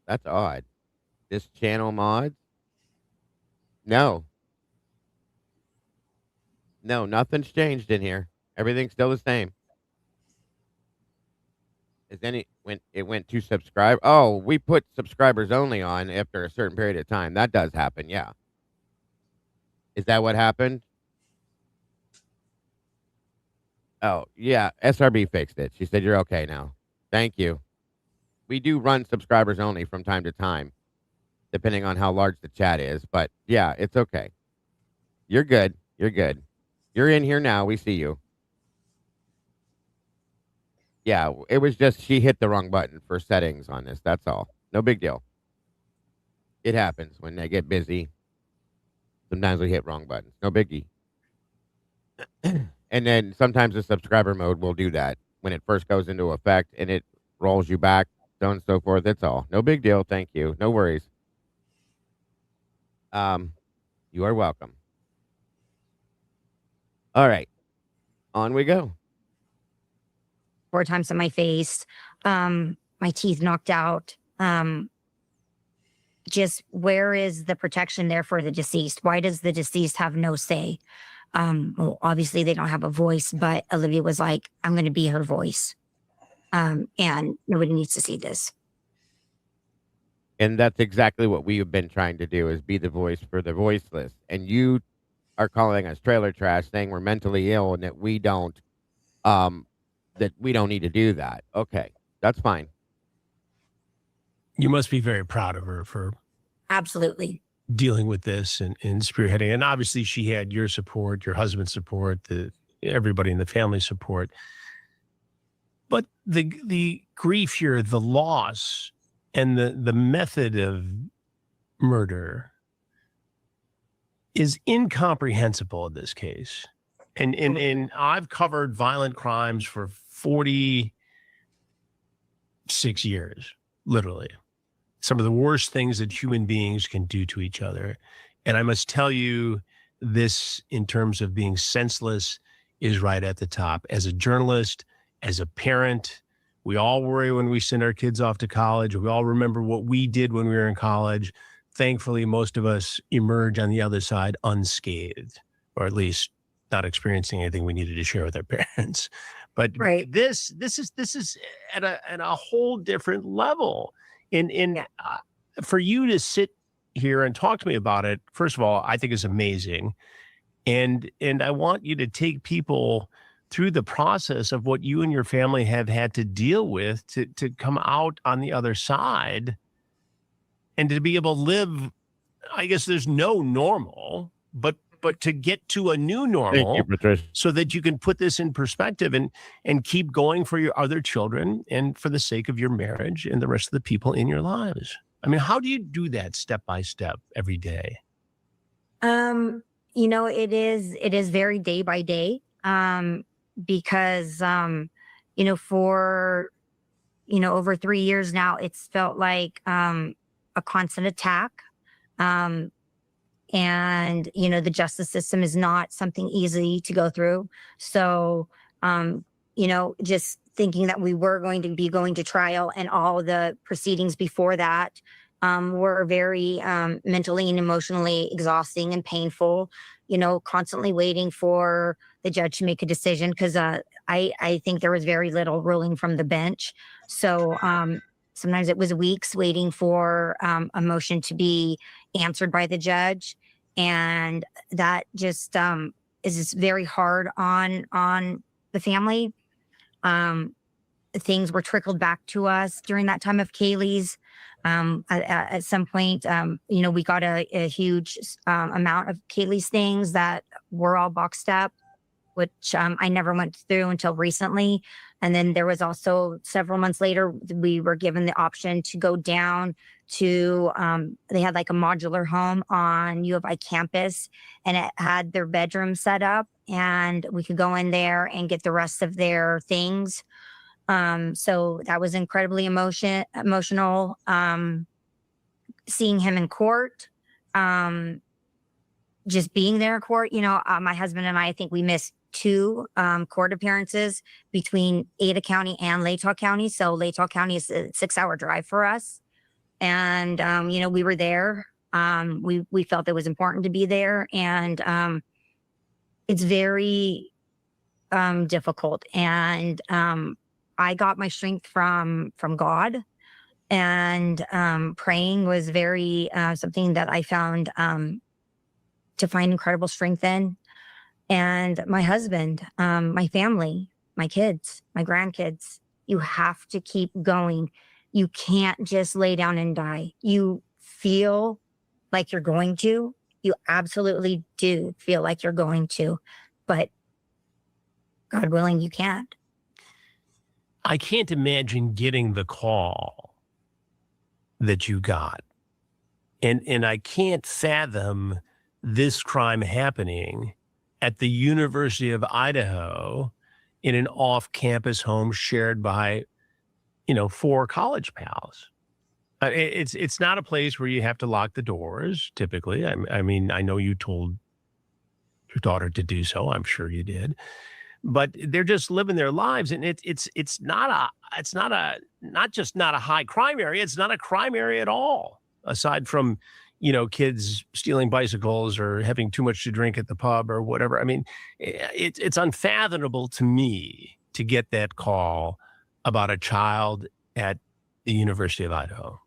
That's odd. This channel mods? No. No, nothing's changed in here. Everything's still the same. It went to subscribe. Oh, we put subscribers only on after a certain period of time. That does happen, yeah. Is that what happened? Oh, yeah. SRB fixed it. She said you're okay now. Thank you. We do run subscribers only from time to time, depending on how large the chat is. But yeah, it's okay. You're good. You're good. You're in here now. We see you. Yeah, it was just she hit the wrong button for settings on this. That's all. No big deal. It happens when they get busy. Sometimes we hit wrong buttons. No biggie. And then sometimes the subscriber mode will do that when it first goes into effect and it rolls you back, so on and so forth. That's all. No big deal. Thank you. No worries. You are welcome. All right. On we go. 4 times on my face, my teeth knocked out. Just where is the protection there for the deceased? Why does the deceased have no say? Well, obviously they don't have a voice, but Olivia was like, I'm going to be her voice. And nobody needs to see this. And that's exactly what we have been trying to do, is be the voice for the voiceless. And you are calling us trailer trash, saying we're mentally ill and that we don't need to do that. Okay, that's fine. You must be very proud of her for Absolutely. dealing with this and spearheading. And obviously she had your support, your husband's support, everybody in the family support. But the grief here, the loss, and the method of murder is incomprehensible in this case. And I've covered violent crimes for 46 years, literally. Some of the worst things that human beings can do to each other. And I must tell you, this, in terms of being senseless, is right at the top. As a journalist, as a parent, we all worry when we send our kids off to college. We all remember what we did when we were in college. Thankfully, most of us emerge on the other side unscathed, or at least not experiencing anything we needed to share with our parents. But Right. this is at a whole different level. For you to sit here and talk to me about it, first of all, I think is amazing. And I want you to take people through the process of what you and your family have had to deal with to come out on the other side and to be able to live. I guess there's no normal, but to get to a new normal. Thank you, Patricia. So that you can put this in perspective and keep going for your other children and for the sake of your marriage and the rest of the people in your lives. I mean, how do you do that step by step every day? It is very day by day. Because, for, over 3 years now, it's felt like, a constant attack. And, the justice system is not something easy to go through. So, just thinking that we were going to be going to trial and all the proceedings before that, were very, mentally and emotionally exhausting and painful, constantly waiting for the judge to make a decision. Cause, I think there was very little ruling from the bench. So, sometimes it was weeks waiting for a motion to be answered by the judge. And that just is just very hard on the family. Things were trickled back to us during that time of Kaylee's. At some point, we got a huge amount of Kaylee's things that were all boxed up, which I never went through until recently. And then there was also several months later, we were given the option to go down to, they had like a modular home on U of I campus, and it had their bedroom set up, and we could go in there and get the rest of their things. So that was incredibly emotional. Seeing him in court, just being there in court, my husband and I think we missed 2 court appearances between Ada County and Latah County. So Latah County is a 6-hour drive for us. And, we were there. We felt it was important to be there. And it's very difficult. And I got my strength from God. And praying was very something that I found to find incredible strength in. And my husband, my family, my kids, my grandkids, you have to keep going. You can't just lay down and die. You feel like you're going to. You absolutely do feel like you're going to. But God willing, you can't. I can't imagine getting the call that you got. And I can't fathom this crime happening at the University of Idaho in an off-campus home shared by, 4 college pals. It's not a place where you have to lock the doors, typically. I mean, I know you told your daughter to do so. I'm sure you did. But they're just living their lives, and it's not just not a high crime area. It's not a crime area at all, aside from kids stealing bicycles or having too much to drink at the pub or whatever. I mean, it's unfathomable to me to get that call about a child at the University of Idaho?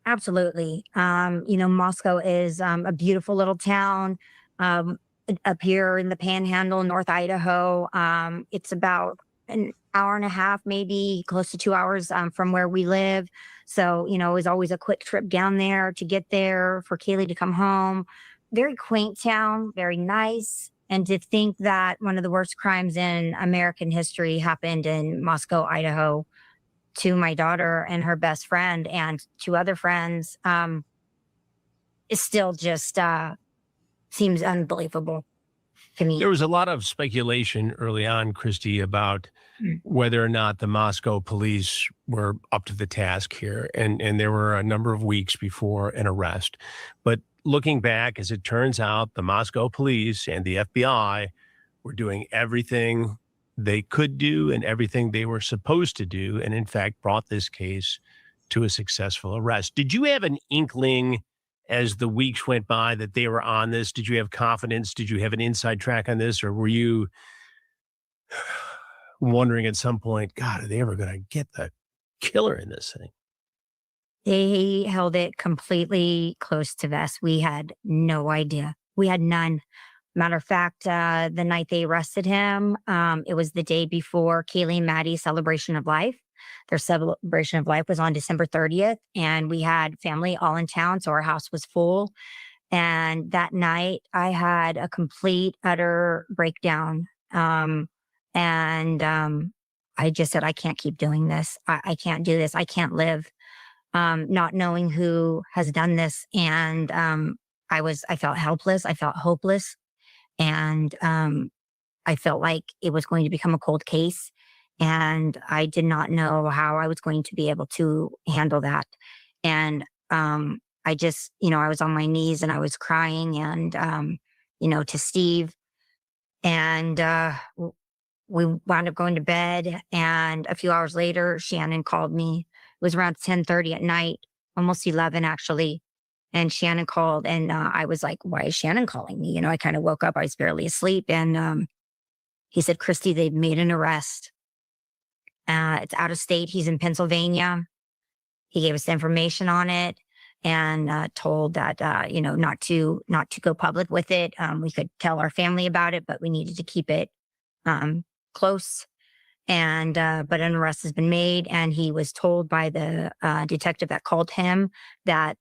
Absolutely. Moscow is a beautiful little town up here in the Panhandle, North Idaho. It's about an hour and a half, maybe close to 2 hours from where we live. So, it was always a quick trip down there to get there for Kaylee to come home. Very quaint town, very nice. And to think that one of the worst crimes in American history happened in Moscow, Idaho, to my daughter and her best friend and two other friends, it still just seems unbelievable to me. There was a lot of speculation early on, Christy, about whether or not the Moscow police were up to the task here. And there were a number of weeks before an arrest. But looking back, as it turns out, the Moscow police and the FBI were doing everything they could do and everything they were supposed to do, and in fact brought this case to a successful arrest. Did you have an inkling as the weeks went by that they were on this? Did you have confidence? Did you have an inside track on this? Or were you wondering at some point, God, are they ever going to get the killer in this thing? They held it completely close to vest. We had no idea. We had none. Matter of fact, the night they arrested him, it was the day before Kaylee and Maddie's celebration of life. Their celebration of life was on December 30th, and we had family all in town, so our house was full. And that night, I had a complete, utter breakdown. I just said, I can't keep doing this. I can't do this. I can't live not knowing who has done this. And I felt helpless. I felt hopeless. And I felt like it was going to become a cold case. And I did not know how I was going to be able to handle that. And I just, I was on my knees and I was crying and, to Steve. And we wound up going to bed. And a few hours later, Shannon called me. It was around 10:30 at night, almost 11 actually. And Shannon called and I was like, why is Shannon calling me? I kind of woke up. I was barely asleep. And he said, Christy, they've made an arrest. It's out of state. He's in Pennsylvania. He gave us the information on it and told that, not to go public with it. We could tell our family about it, but we needed to keep it close. And but an arrest has been made. And he was told by the detective that called him that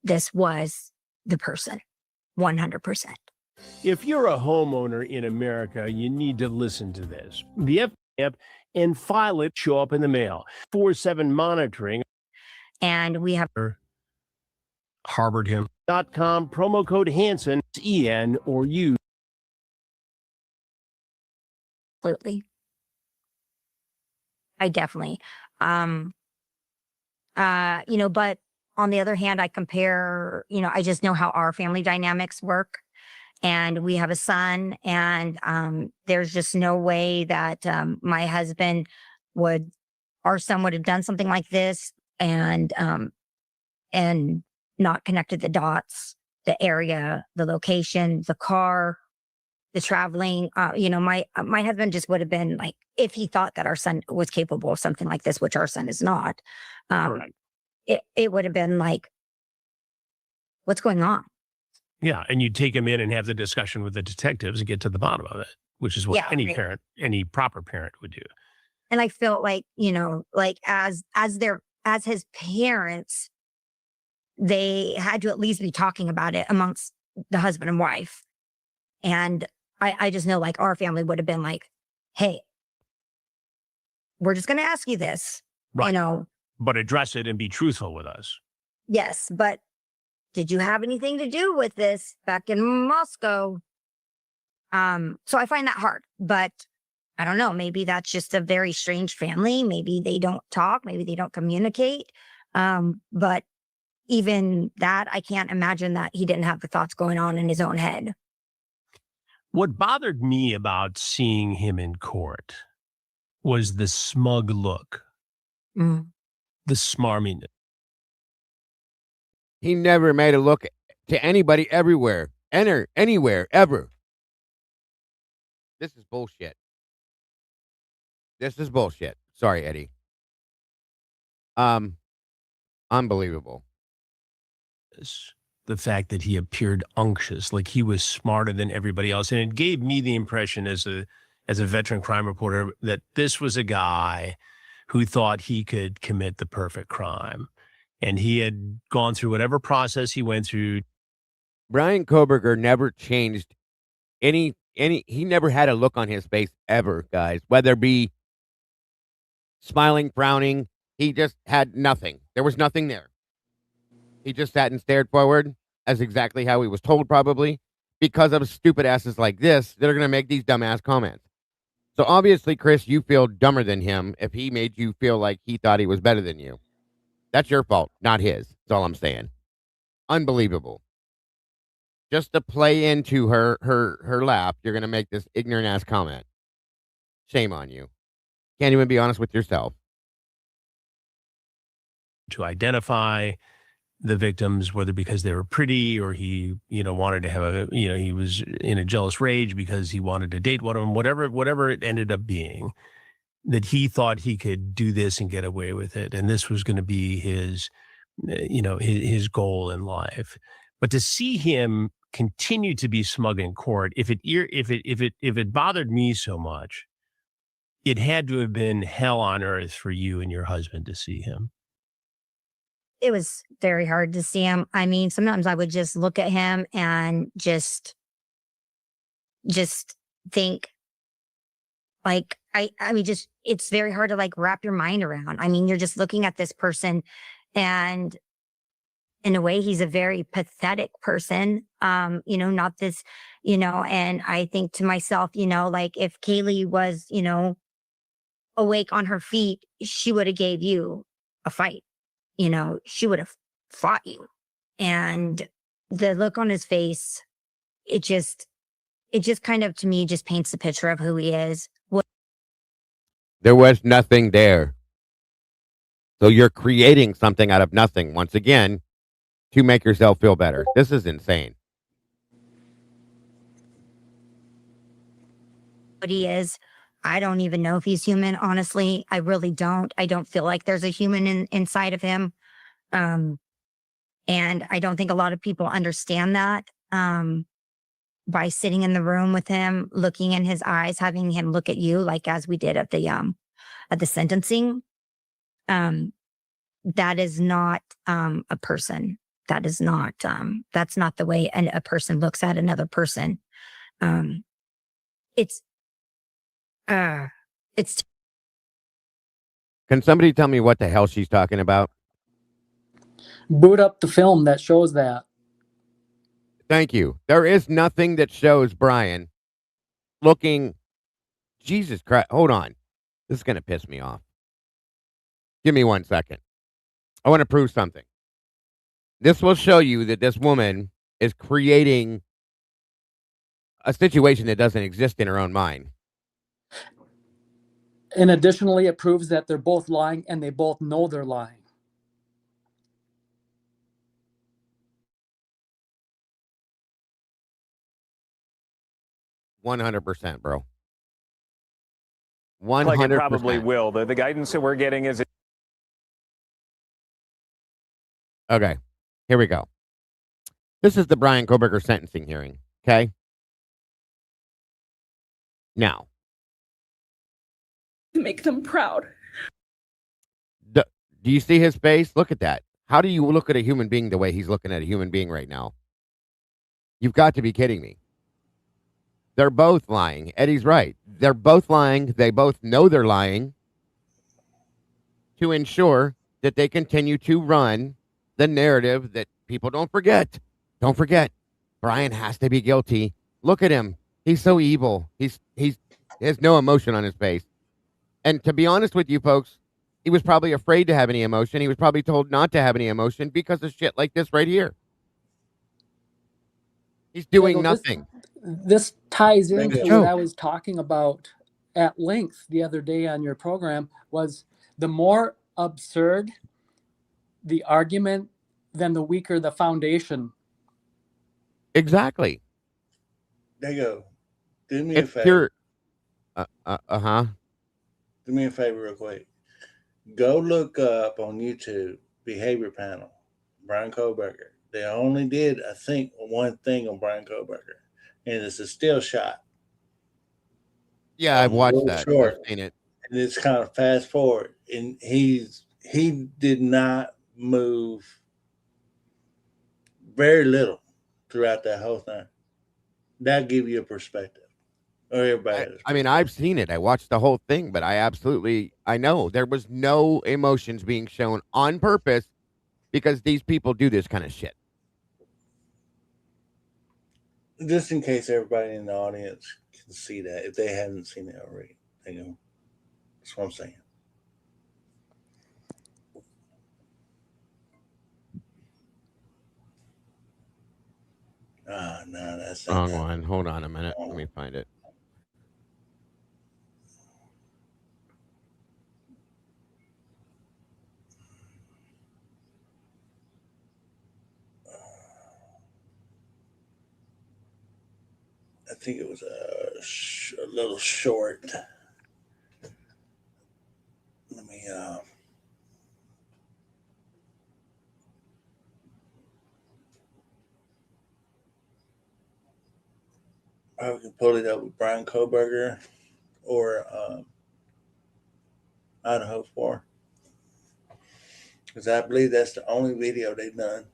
this was the person, 100%. If you're a homeowner in America, you need to listen to this. The FBI and file it show up in the mail. 4/7 monitoring. And we have harbored him.com, promo code Hansen, EN or U. Absolutely. I definitely. But on the other hand, I compare, I just know how our family dynamics work. And we have a son, and there's just no way that my husband our son would have done something like this and not connected the dots, the area, the location, the car, the traveling. My husband just would have been like, if he thought that our son was capable of something like this, which our son is not, it would have been like, what's going on? Yeah, and you take him in and have the discussion with the detectives and get to the bottom of it, which is what any proper parent would do. And I felt like, as his parents, they had to at least be talking about it amongst the husband and wife. And I just know like our family would have been like, hey, we're just going to ask you this, right. But address it and be truthful with us. Yes, but did you have anything to do with this back in Moscow? So I find that hard, but I don't know. Maybe that's just a very strange family. Maybe they don't talk. Maybe they don't communicate. But even that, I can't imagine that he didn't have the thoughts going on in his own head. What bothered me about seeing him in court was the smug look, the smarminess. He never made a look to anybody anywhere, ever. This is bullshit. This is bullshit. Sorry, Eddie. Unbelievable. The fact that he appeared unctuous, like he was smarter than everybody else. And it gave me the impression as a veteran crime reporter that this was a guy who thought he could commit the perfect crime. And he had gone through whatever process he went through. Brian Koberger never changed he never had a look on his face ever, guys, whether it be smiling, frowning. He just had nothing. There was nothing there. He just sat and stared forward, as exactly how he was told, probably, because of stupid asses like this that are going to make these dumbass comments. So obviously, Chris, you feel dumber than him if he made you feel like he thought he was better than you. That's your fault, not his. That's all I'm saying. Unbelievable. Just to play into her lap, you're going to make this ignorant ass comment. Shame on you. Can't even be honest with yourself. To identify the victims, whether because they were pretty or he, wanted to have he was in a jealous rage because he wanted to date one of them, whatever it ended up being, that he thought he could do this and get away with it. And this was going to be his goal in life. But to see him continue to be smug in court, if it bothered me so much, it had to have been hell on earth for you and your husband to see him. It was very hard to see him. I mean, sometimes I would just look at him and just think, like, I mean, it's very hard to like wrap your mind around. I mean, you're just looking at this person, and in a way, he's a very pathetic person. Not this, and I think to myself, like if Kaylee was, awake on her feet, she would have gave you a fight. She would have fought you. And the look on his face, it just kind of, to me, just paints the picture of who he is. There was nothing there. So you're creating something out of nothing, once again, to make yourself feel better. This is insane. What he is, I don't even know if he's human, honestly. I really don't. I don't feel like there's a human inside of him. And I don't think a lot of people understand that. By sitting in the room with him, looking in his eyes, having him look at you, like as we did at the sentencing. That is not a person. That is not that's not the way a person looks at another person. It's Can somebody tell me what the hell she's talking about? Boot up the film that shows that. Thank you. There is nothing that shows Brian looking. Jesus Christ. Hold on. This is going to piss me off. Give me 1 second. I want to prove something. This will show you that this woman is creating a situation that doesn't exist in her own mind. And additionally, it proves that they're both lying and they both know they're lying. $100%, bro. 100%. Like it probably will. The guidance that we're getting is. Okay, here we go. This is the Brian Koberger sentencing hearing, okay? Now. To make them proud. Do you see his face? Look at that. How do you look at a human being the way he's looking at a human being right now? You've got to be kidding me. They're both lying. Eddie's right. They're both lying. They both know they're lying to ensure that they continue to run the narrative that people don't forget. Don't forget, Brian has to be guilty. Look at him. He's so evil. He has no emotion on his face. And to be honest with you folks, he was probably afraid to have any emotion. He was probably told not to have any emotion because of shit like this right here. He's doing nothing. This ties into what I was talking about at length the other day on your program, was the more absurd the argument, then the weaker the foundation. Exactly. There you go. Do me a favor. Do me a favor real quick. Go look up on YouTube Behavior Panel, Brian Koberger. They only did, I think, one thing on Brian Koberger, and it's a still shot. Yeah, I've watched that. Short, I've seen it. and it's kind of fast forward, and he did not move very little throughout that whole thing. That'll give you a perspective. Or everybody. I mean, I've seen it. I watched the whole thing, but I know there was no emotions being shown on purpose because these people do this kind of shit. Just in case everybody in the audience can see that, if they haven't seen it already, they know. That's what I'm saying. No, that's wrong one. Hold on a minute. Let me find it. I think it was a little short. Let me I can pull it up with Brian Koberger or Idaho 4, because I believe that's the only video they've done.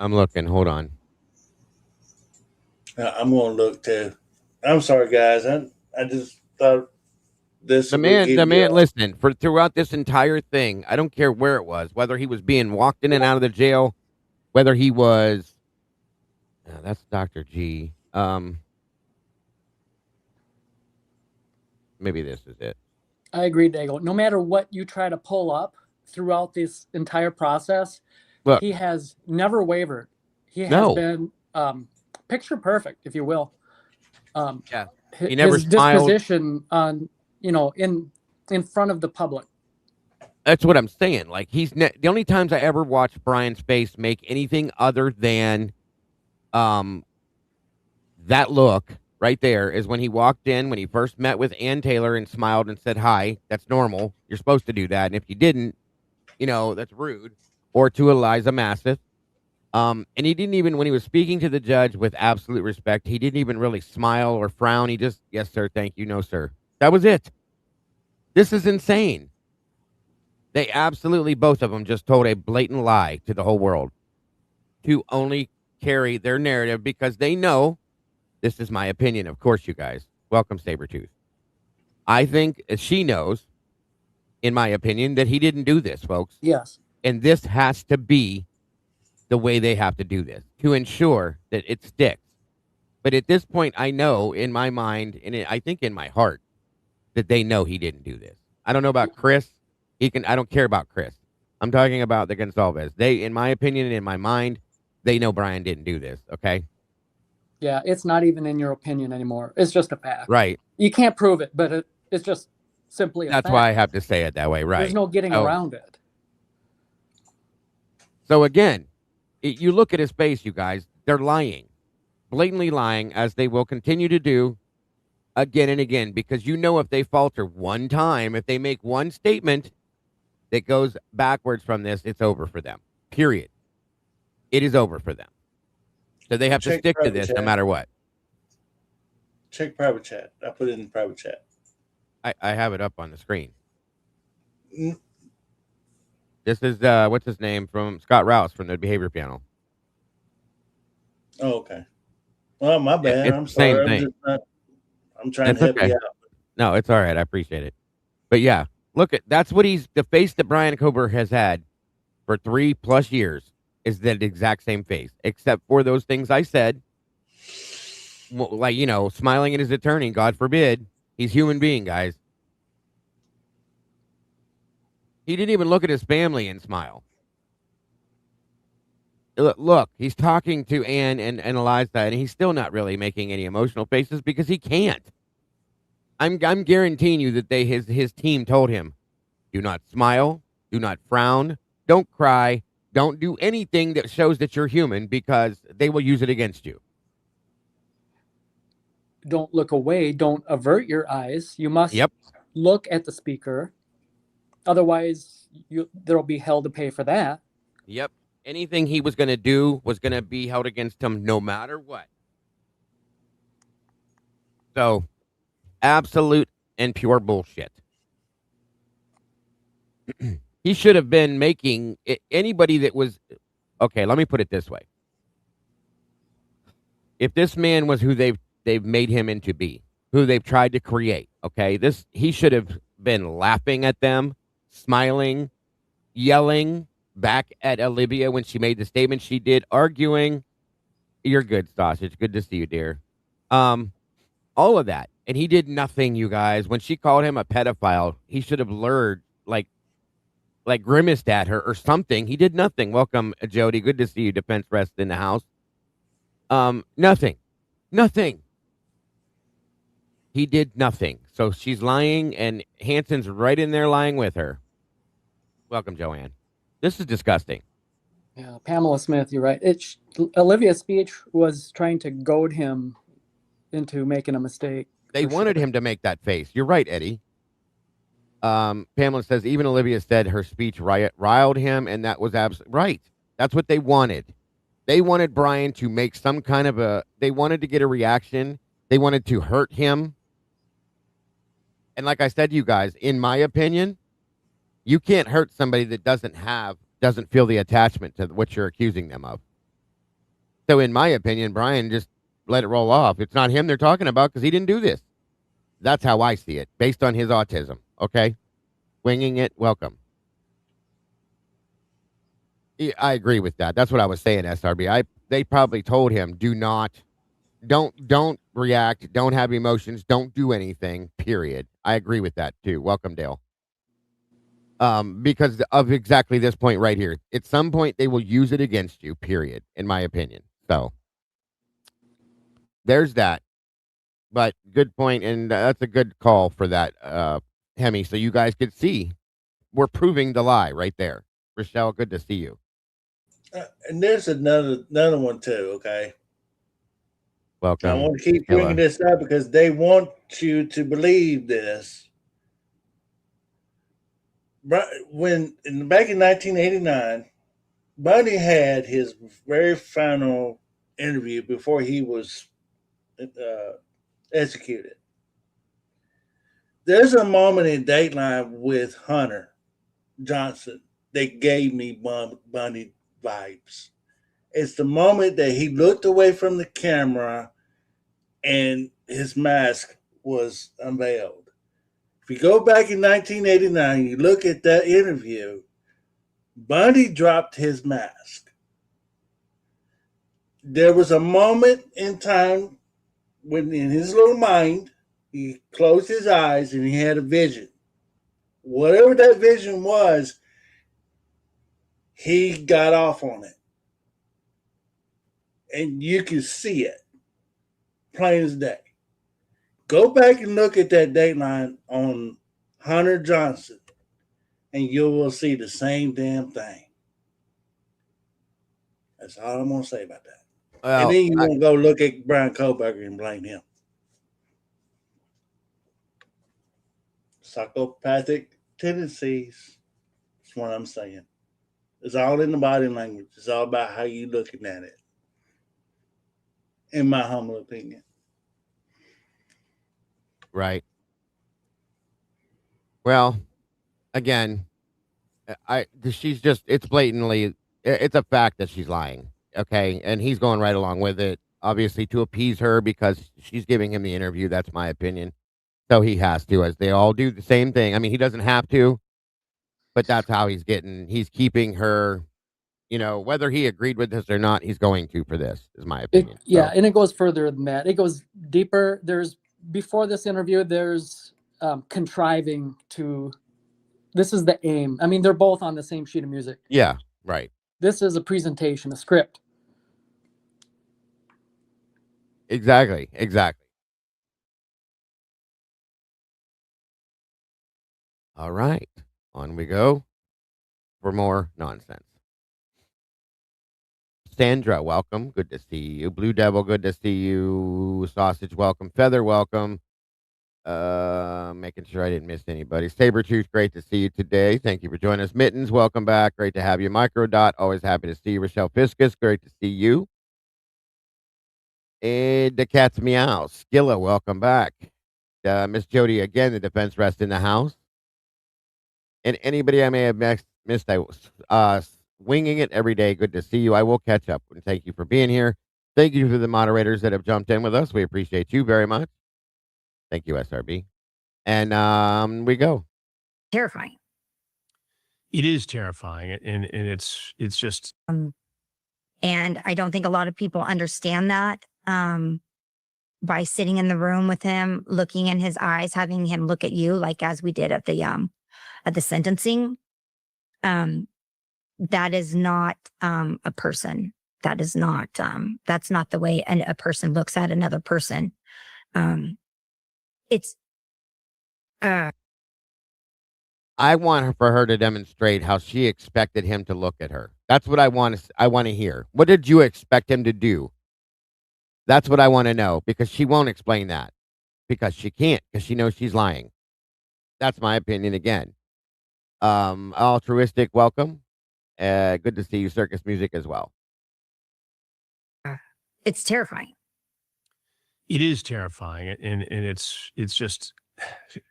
I'm looking. Hold on. I'm going to look too. I'm sorry, guys. I just thought this. The man. Listen, for throughout this entire thing, I don't care where it was, whether he was being walked in and out of the jail, whether he was. That's Dr. G. Maybe this is it. I agree, Dago. No matter what you try to pull up throughout this entire process, look, he has never wavered. He has been picture perfect, if you will. Yeah, he never his smiled. Disposition on, in front of the public. That's what I'm saying. Like the only times I ever watched Brian's face make anything other than that look right there is when he walked in, when he first met with Ann Taylor and smiled and said hi. That's normal. You're supposed to do that. And if you didn't, that's rude. Or to Eliza Masseth. And he didn't even, when he was speaking to the judge with absolute respect, he didn't even really smile or frown. He just, yes, sir. Thank you. No, sir. That was it. This is insane. They absolutely, both of them, just told a blatant lie to the whole world to only carry their narrative because they know, this is my opinion, of course, you guys. Welcome, Sabretooth. I think she knows, in my opinion, that he didn't do this, folks. Yes. And this has to be the way they have to do this to ensure that it sticks. But at this point, I know in my mind, and I think in my heart, that they know he didn't do this. I don't know about Chris. I don't care about Chris. I'm talking about the Gonzalez. They, in my opinion and in my mind, they know Brian didn't do this. Okay. Yeah, it's not even in your opinion anymore. It's just a fact. Right. You can't prove it, but it's just simply a fact. That's why I have to say it that way. Right. There's no getting around it. So again, you look at his face, you guys, they're lying, blatantly lying, as they will continue to do again and again, because if they falter one time, if they make one statement that goes backwards from this, it's over for them. Period. It is over for them. So they have to stick to this no matter what. Check private chat. I put it in private chat. I have it up on the screen. This is, what's his name, from Scott Rouse from the Behavior Panel. Oh, okay. Well, my bad. It's I'm the same sorry. thing. I'm trying to help you out. No, it's all right. I appreciate it. But yeah, look, that's what the face that Brian Kober has had for 3+ years is that exact same face, except for those things I said, like, smiling at his attorney, God forbid. He's a human being, guys. He didn't even look at his family and smile. look, he's talking to Ann and Eliza, and he's still not really making any emotional faces because he can't. I'm guaranteeing you that his team told him, do not smile, do not frown, don't cry, don't do anything that shows that you're human because they will use it against you. Don't look away. Don't avert your eyes. You must look at the speaker. Otherwise, there'll be hell to pay for that. Yep. Anything he was going to do was going to be held against him no matter what. So, absolute and pure bullshit. He should have been making anybody that was... Okay, let me put it this way. If this man was who they've made him into be, who they've tried to create, okay, he should have been laughing at them, smiling, yelling back at Olivia when she made the statement she did, arguing. You're good, Sausage. Good to see you, dear. All of that. And he did nothing, you guys. When she called him a pedophile, he should have lured, like grimaced at her or something. He did nothing. Welcome, Jody. Good to see you. Defense Rest in the house. Nothing. He did nothing. So she's lying, and Hanson's right in there lying with her. Welcome, Joanne. This is disgusting. Yeah, Pamela Smith, you're right. Olivia's speech was trying to goad him into making a mistake. They wanted him to make that face. You're right, Eddie. Pamela says, even Olivia said her speech riled him, and that was absolutely right. That's what they wanted. They wanted Brian to make some kind of they wanted to get a reaction. They wanted to hurt him. And like I said to you guys, in my opinion, you can't hurt somebody that doesn't feel the attachment to what you're accusing them of. So in my opinion, Brian just let it roll off. It's not him they're talking about because he didn't do this. That's how I see it, based on his autism. Okay? Winging it, welcome. I agree with that. That's what I was saying, SRB. They probably told him, don't react, don't have emotions, don't do anything, period. I agree with that too. Welcome, Dale. Because of exactly this point right here. At some point, they will use it against you, period, in my opinion. So, there's that. But good point, and that's a good call for that, Hemi, so you guys could see. We're proving the lie right there. Rochelle, good to see you. And there's another one too, okay? Welcome. I want to keep bringing this up because they want you to believe this. Back in 1989, Bundy had his very final interview before he was executed. There's a moment in Dateline with Hunter Johnson that gave me Bundy vibes. It's the moment that he looked away from the camera and his mask was unveiled. If you go back in 1989, you look at that interview, Bundy dropped his mask. There was a moment in time when in his little mind, he closed his eyes and he had a vision. Whatever that vision was, he got off on it. And you can see it, plain as day. Go back and look at that Dateline on Hunter Johnson, and you will see the same damn thing. That's all I'm going to say about that. Well, and then you want to go look at Brian Kohlberger and blame him. Psychopathic tendencies. That's what I'm saying. It's all in the body language. It's all about how you're looking at it. In my humble opinion. Right. Well, again, it's blatantly, it's a fact that she's lying. Okay. And he's going right along with it, obviously, to appease her because she's giving him the interview. That's my opinion. So he has to, as they all do the same thing. I mean, he doesn't have to, but that's how he's keeping her, whether he agreed with this or not, he's going to for this, is my opinion. And it goes further than that. It goes deeper. Before this interview, there's contriving to, this is the aim. I mean, they're both on the same sheet of music. Yeah, right. This is a presentation, a script. Exactly. All right, on we go for more nonsense. Sandra, welcome. Good to see you. Blue Devil, good to see you. Sausage, welcome. Feather, welcome. Making sure I didn't miss anybody. Sabretooth, great to see you today. Thank you for joining us. Mittens, welcome back. Great to have you. Microdot, always happy to see you. Rochelle Fiscus, great to see you. And the cat's meow. Skilla, welcome back. Miss Jody, again, the defense rest in the house. And anybody I may have missed, I was winging it every day. Good to see you. I will catch up. And thank you for being here. Thank you to the moderators that have jumped in with us. We appreciate you very much. Thank you, SRB. And we go. Terrifying. It is terrifying, and it's just. And I don't think a lot of people understand that. By sitting in the room with him, looking in his eyes, having him look at you, like as we did at the sentencing, that is not a person. That is not. That's not the way a person looks at another person. It's. I want for her to demonstrate how she expected him to look at her. That's what I want to hear. What did you expect him to do? That's what I want to know, because she won't explain that, because she can't, because she knows she's lying. That's my opinion again. Altruistic, welcome. Good to see you. Circus Music as well. It's terrifying. It is terrifying, and it's just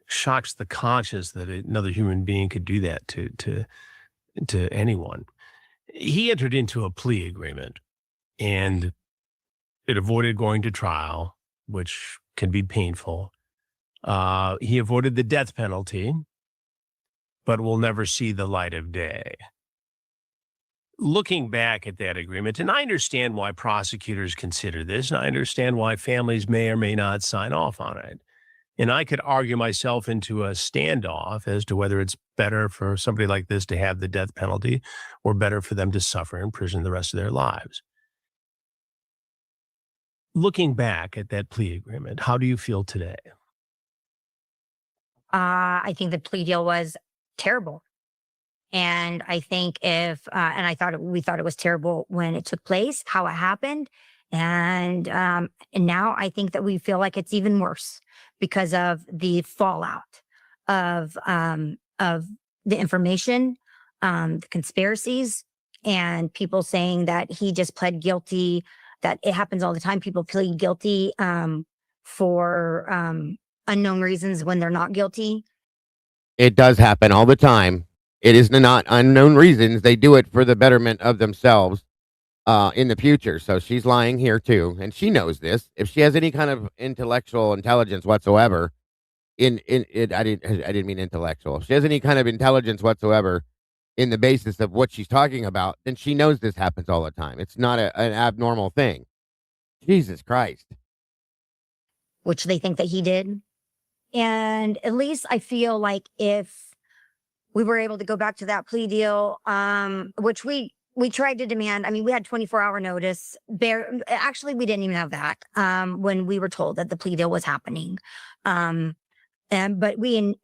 shocks the conscience that another human being could do that to anyone. He entered into a plea agreement, and it avoided going to trial, which can be painful. He avoided the death penalty, but will never see the light of day. Looking back at that agreement, and I understand why prosecutors consider this, and I understand why families may or may not sign off on it. And I could argue myself into a standoff as to whether it's better for somebody like this to have the death penalty or better for them to suffer in prison the rest of their lives. Looking back at that plea agreement, how do you feel today? I think the plea deal was terrible. And I think we thought it was terrible when it took place, how it happened. And now I think that we feel like it's even worse because of the fallout of the information, the conspiracies, and people saying that he just pled guilty, that it happens all the time. People plead guilty for unknown reasons when they're not guilty. It does happen all the time. It is not unknown reasons. They do it for the betterment of themselves in the future. So she's lying here too, and she knows this. If she has any kind of intellectual intelligence whatsoever, I didn't mean intellectual. If she has any kind of intelligence whatsoever in the basis of what she's talking about, then she knows this happens all the time. It's not an abnormal thing. Jesus Christ. Which they think that he did. And at least I feel like if we were able to go back to that plea deal, which we tried to demand. I mean, we had 24-hour notice. Actually, we didn't even have that when we were told that the plea deal was happening. But we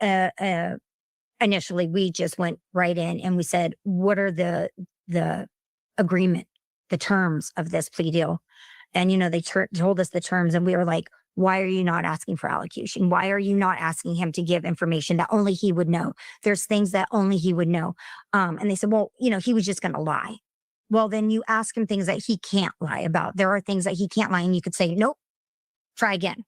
initially, we just went right in and we said, what are the agreement, the terms of this plea deal? And, they told us the terms, and we were like, why are you not asking for allocution? Why are you not asking him to give information that only he would know? There's things that only he would know. And they said, well, he was just going to lie. Well, then you ask him things that he can't lie about. There are things that he can't lie. And you could say, nope, try again,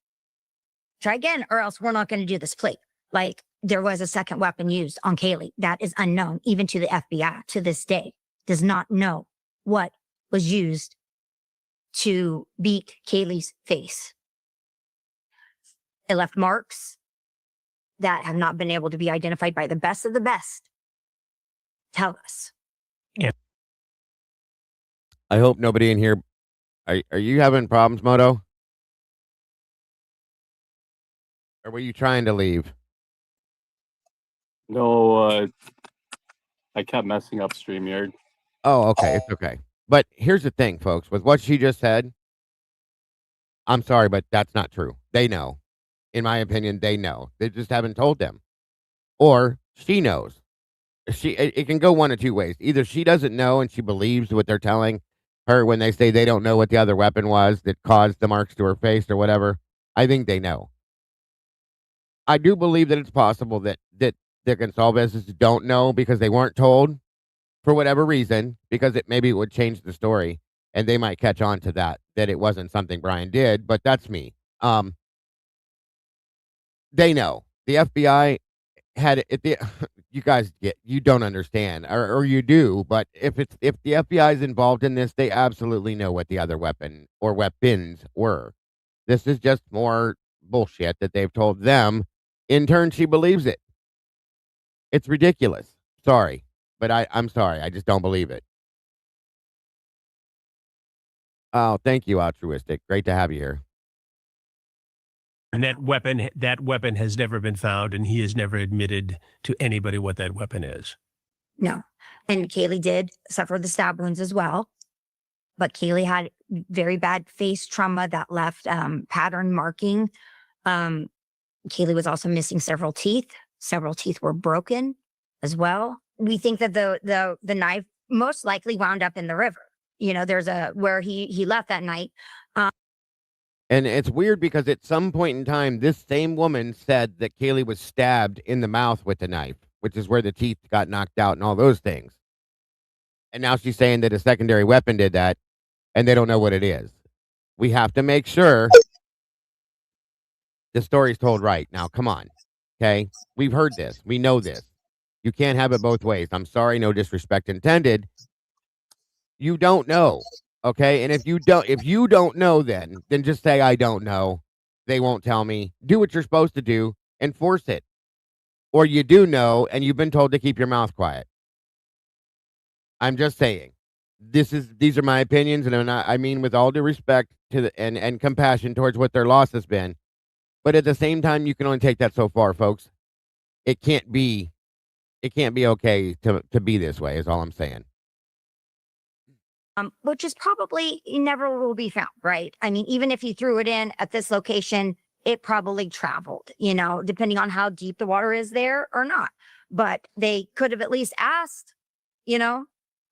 or else we're not going to do this plea. Like, there was a second weapon used on Kaylee that is unknown, even to the FBI to this day, does not know what was used to beat Kaylee's face. It left marks that have not been able to be identified by the best of the best. Tell us. Yeah. I hope nobody in here. Are you having problems, Moto? Or were you trying to leave? No, I kept messing up StreamYard. Oh, okay. It's okay. But here's the thing, folks, with what she just said, I'm sorry, but that's not true. They know. In my opinion, they know. They just haven't told them. Or she knows. It can go one of two ways. Either she doesn't know and she believes what they're telling her when they say they don't know what the other weapon was that caused the marks to her face or whatever. I think they know. I do believe that it's possible that the Gonzalez's don't know because they weren't told for whatever reason, because maybe it would change the story and they might catch on to that it wasn't something Brian did, but that's me. They know. The FBI had it. You guys you don't understand, or you do, but if the FBI is involved in this, they absolutely know what the other weapon or weapons were. This is just more bullshit that they've told them. In turn, she believes it. It's ridiculous. Sorry, but I'm sorry. I just don't believe it. Oh, thank you, altruistic. Great to have you here. And that weapon has never been found, and he has never admitted to anybody what that weapon is. No. And Kaylee did suffer the stab wounds as well. But Kaylee had very bad face trauma that left pattern marking. Kaylee was also missing several teeth. Several teeth were broken as well. We think that the knife most likely wound up in the river. You know, there's where he left that night. And it's weird because at some point in time, this same woman said that Kaylee was stabbed in the mouth with the knife, which is where the teeth got knocked out and all those things. And now she's saying that a secondary weapon did that, and they don't know what it is. We have to make sure the story's told right. Now, come on. Okay? We've heard this. We know this. You can't have it both ways. I'm sorry, no disrespect intended. You don't know. Okay? And if you don't know, then just say I don't know. They won't tell me. Do what you're supposed to do, enforce it. Or you do know and you've been told to keep your mouth quiet. I'm just saying. These are my opinions, and I mean with all due respect to and compassion towards what their loss has been. But at the same time, you can only take that so far, folks. It can't be okay to be this way, is all I'm saying. Which is probably never will be found, right? I mean, even if you threw it in at this location, it probably traveled, you know, depending on how deep the water is there or not. But they could have at least asked, you know,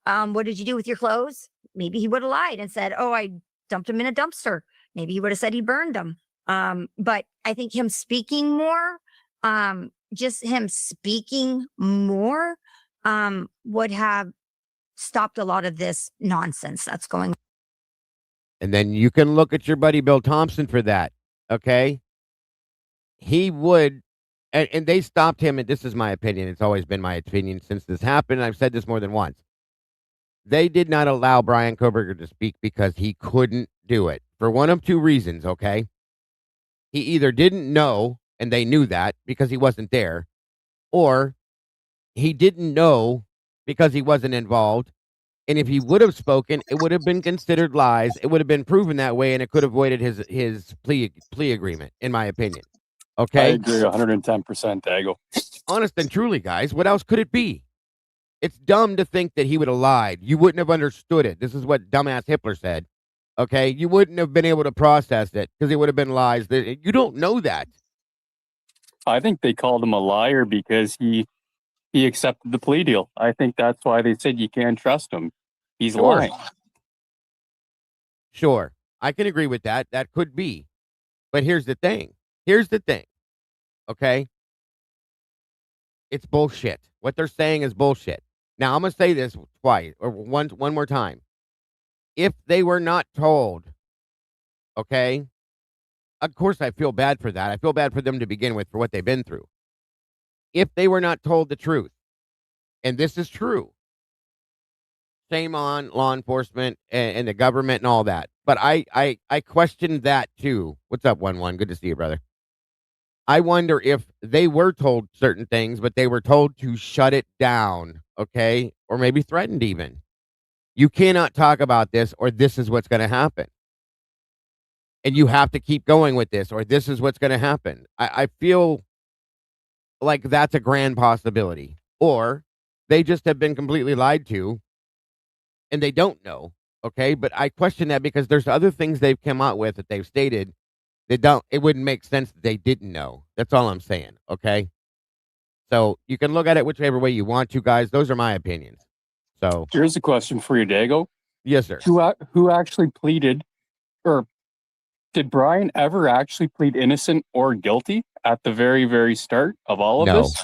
what did you do with your clothes? Maybe he would have lied and said, oh, I dumped them in a dumpster. Maybe he would have said he burned them. But I think him speaking more, just him speaking more, would have stopped a lot of this nonsense that's going on. And then you can look at your buddy Bill Thompson for that. Okay. He would, and they stopped him. And this is my opinion. It's always been my opinion since this happened. I've said this more than once. They did not allow Brian Koberger to speak because he couldn't do it for one of two reasons. Okay. He either didn't know, and they knew that because he wasn't there, or he didn't know because he wasn't involved. And if he would have spoken, it would have been considered lies. It would have been proven that way, and it could have voided his plea agreement, in my opinion. Okay? I agree 110%, Dago. Honest and truly, guys, what else could it be? It's dumb to think that he would have lied. You wouldn't have understood it. This is what dumbass Hitler said. Okay? You wouldn't have been able to process it because it would have been lies. You don't know that. I think they called him a liar because he accepted the plea deal. I think that's why they said you can't trust him. He's lying. Sure. I can agree with that. That could be. But here's the thing. Okay? It's bullshit. What they're saying is bullshit. Now, I'm going to say this twice or one more time. If they were not told, okay, of course I feel bad for that. I feel bad for them to begin with for what they've been through. If they were not told the truth, and this is true, shame on law enforcement and the government and all that. But I question that too. What's up, 1-1? Good to see you, brother. I wonder if they were told certain things, but they were told to shut it down, okay? Or maybe threatened even. You cannot talk about this or this is what's going to happen. And you have to keep going with this or this is what's going to happen. I feel like that's a grand possibility. Or they just have been completely lied to and they don't know. Okay, but I question that because there's other things they've come out with that they've stated that don't. It wouldn't make sense that they didn't know. That's all I'm saying. Okay, so you can look at it whichever way you want to, guys. Those are my opinions. So Here's a question for you, Dago. yes, sir. Who actually pleaded, or did Brian ever actually plead innocent or guilty at the very, very start of all of No. this?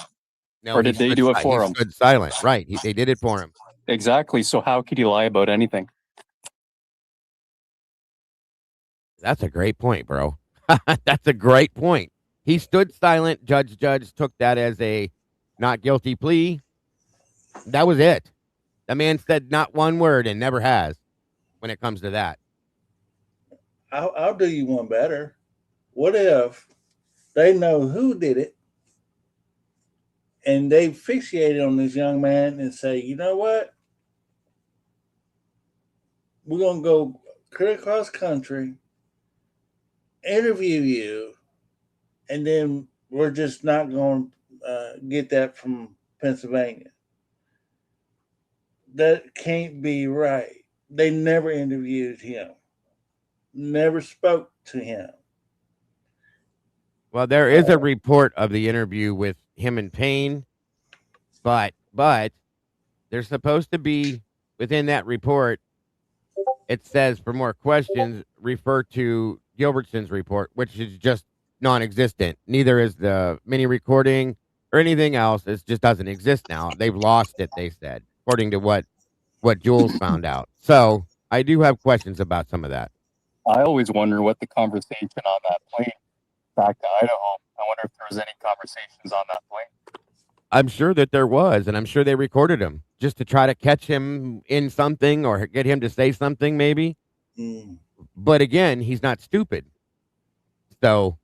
No, Or did they do it for him? He stood silent. Right. They did it for him. Exactly. So how could he lie about anything? That's a great point, bro. That's a great point. He stood silent. Judge took that as a not guilty plea. That was it. The man said not one word and never has when it comes to that. I'll do you one better. What if they know who did it and they fixated on this young man and say, you know what? We're going to go clear across country, interview you, and then we're just not going to get that from Pennsylvania. That can't be right. They never interviewed him, never spoke to him. Well, there is a report of the interview with him and Payne, but there's supposed to be within that report. It says for more questions, refer to Gilbertson's report, which is just non-existent. Neither is the mini recording or anything else. It just doesn't exist now. They've lost it, they said, according to what Jules found out. So I do have questions about some of that. I always wonder what the conversation on that plane back to Idaho. I wonder if there was any conversations on that plane. I'm sure that there was, and I'm sure they recorded him just to try to catch him in something or get him to say something, maybe. But again, he's not stupid. So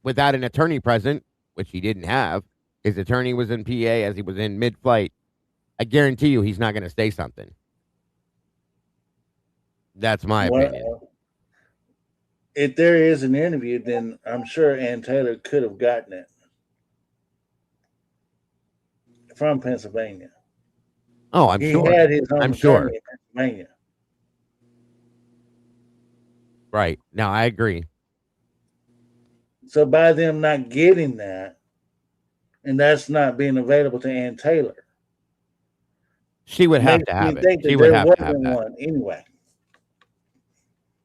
without an attorney present, which he didn't have, his attorney was in PA as he was in mid-flight. I guarantee you he's not going to say something. That's my opinion. If there is an interview, then I'm sure Ann Taylor could have gotten it from Pennsylvania. Oh, I'm sure. He had his own attorney in Pennsylvania. Right. Now, I agree. So by them not getting that, and that's not being available to Ann Taylor, she would have to have it. She would have to have that. One anyway.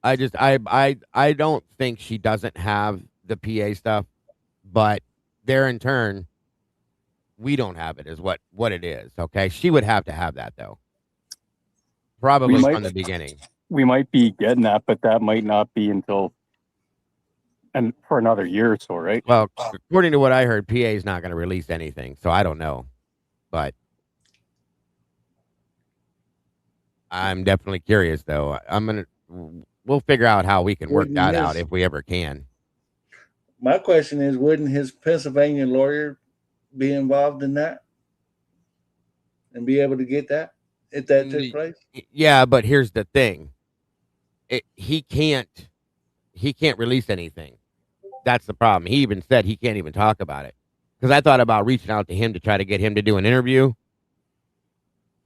I don't think she doesn't have the PA stuff, but there in turn, we don't have it is what it is. Okay. She would have to have that though. Probably from the beginning. We might be getting that, but that might not be until and for another year or so, right? Well, according to what I heard, PA is not going to release anything. So I don't know, but I'm definitely curious though. We'll figure out how we can work that out if we ever can. My question is, wouldn't his Pennsylvania lawyer be involved in that and be able to get that if that took place? Yeah, but here's the thing. He can't release anything. That's the problem. He even said he can't even talk about it. Because I thought about reaching out to him to try to get him to do an interview,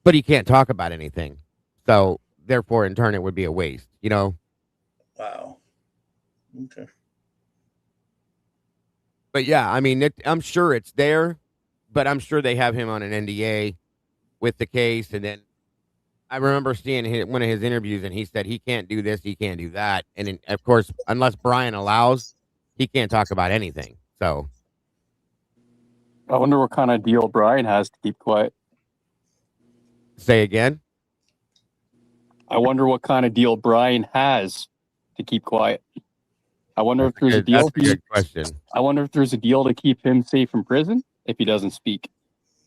but he can't talk about anything. So therefore, in turn, it would be a waste, you know? Wow. Okay. But yeah, I mean, I'm sure it's there, but I'm sure they have him on an NDA with the case. And then I remember seeing one of his interviews, and he said he can't do this, he can't do that. And then, of course, unless Brian allows, he can't talk about anything. So I wonder what kind of deal Brian has to keep quiet. Say again? I wonder what kind of deal Brian has to keep quiet. I wonder if there's a deal. That's a good question. I wonder if there's a deal to keep him safe from prison if he doesn't speak.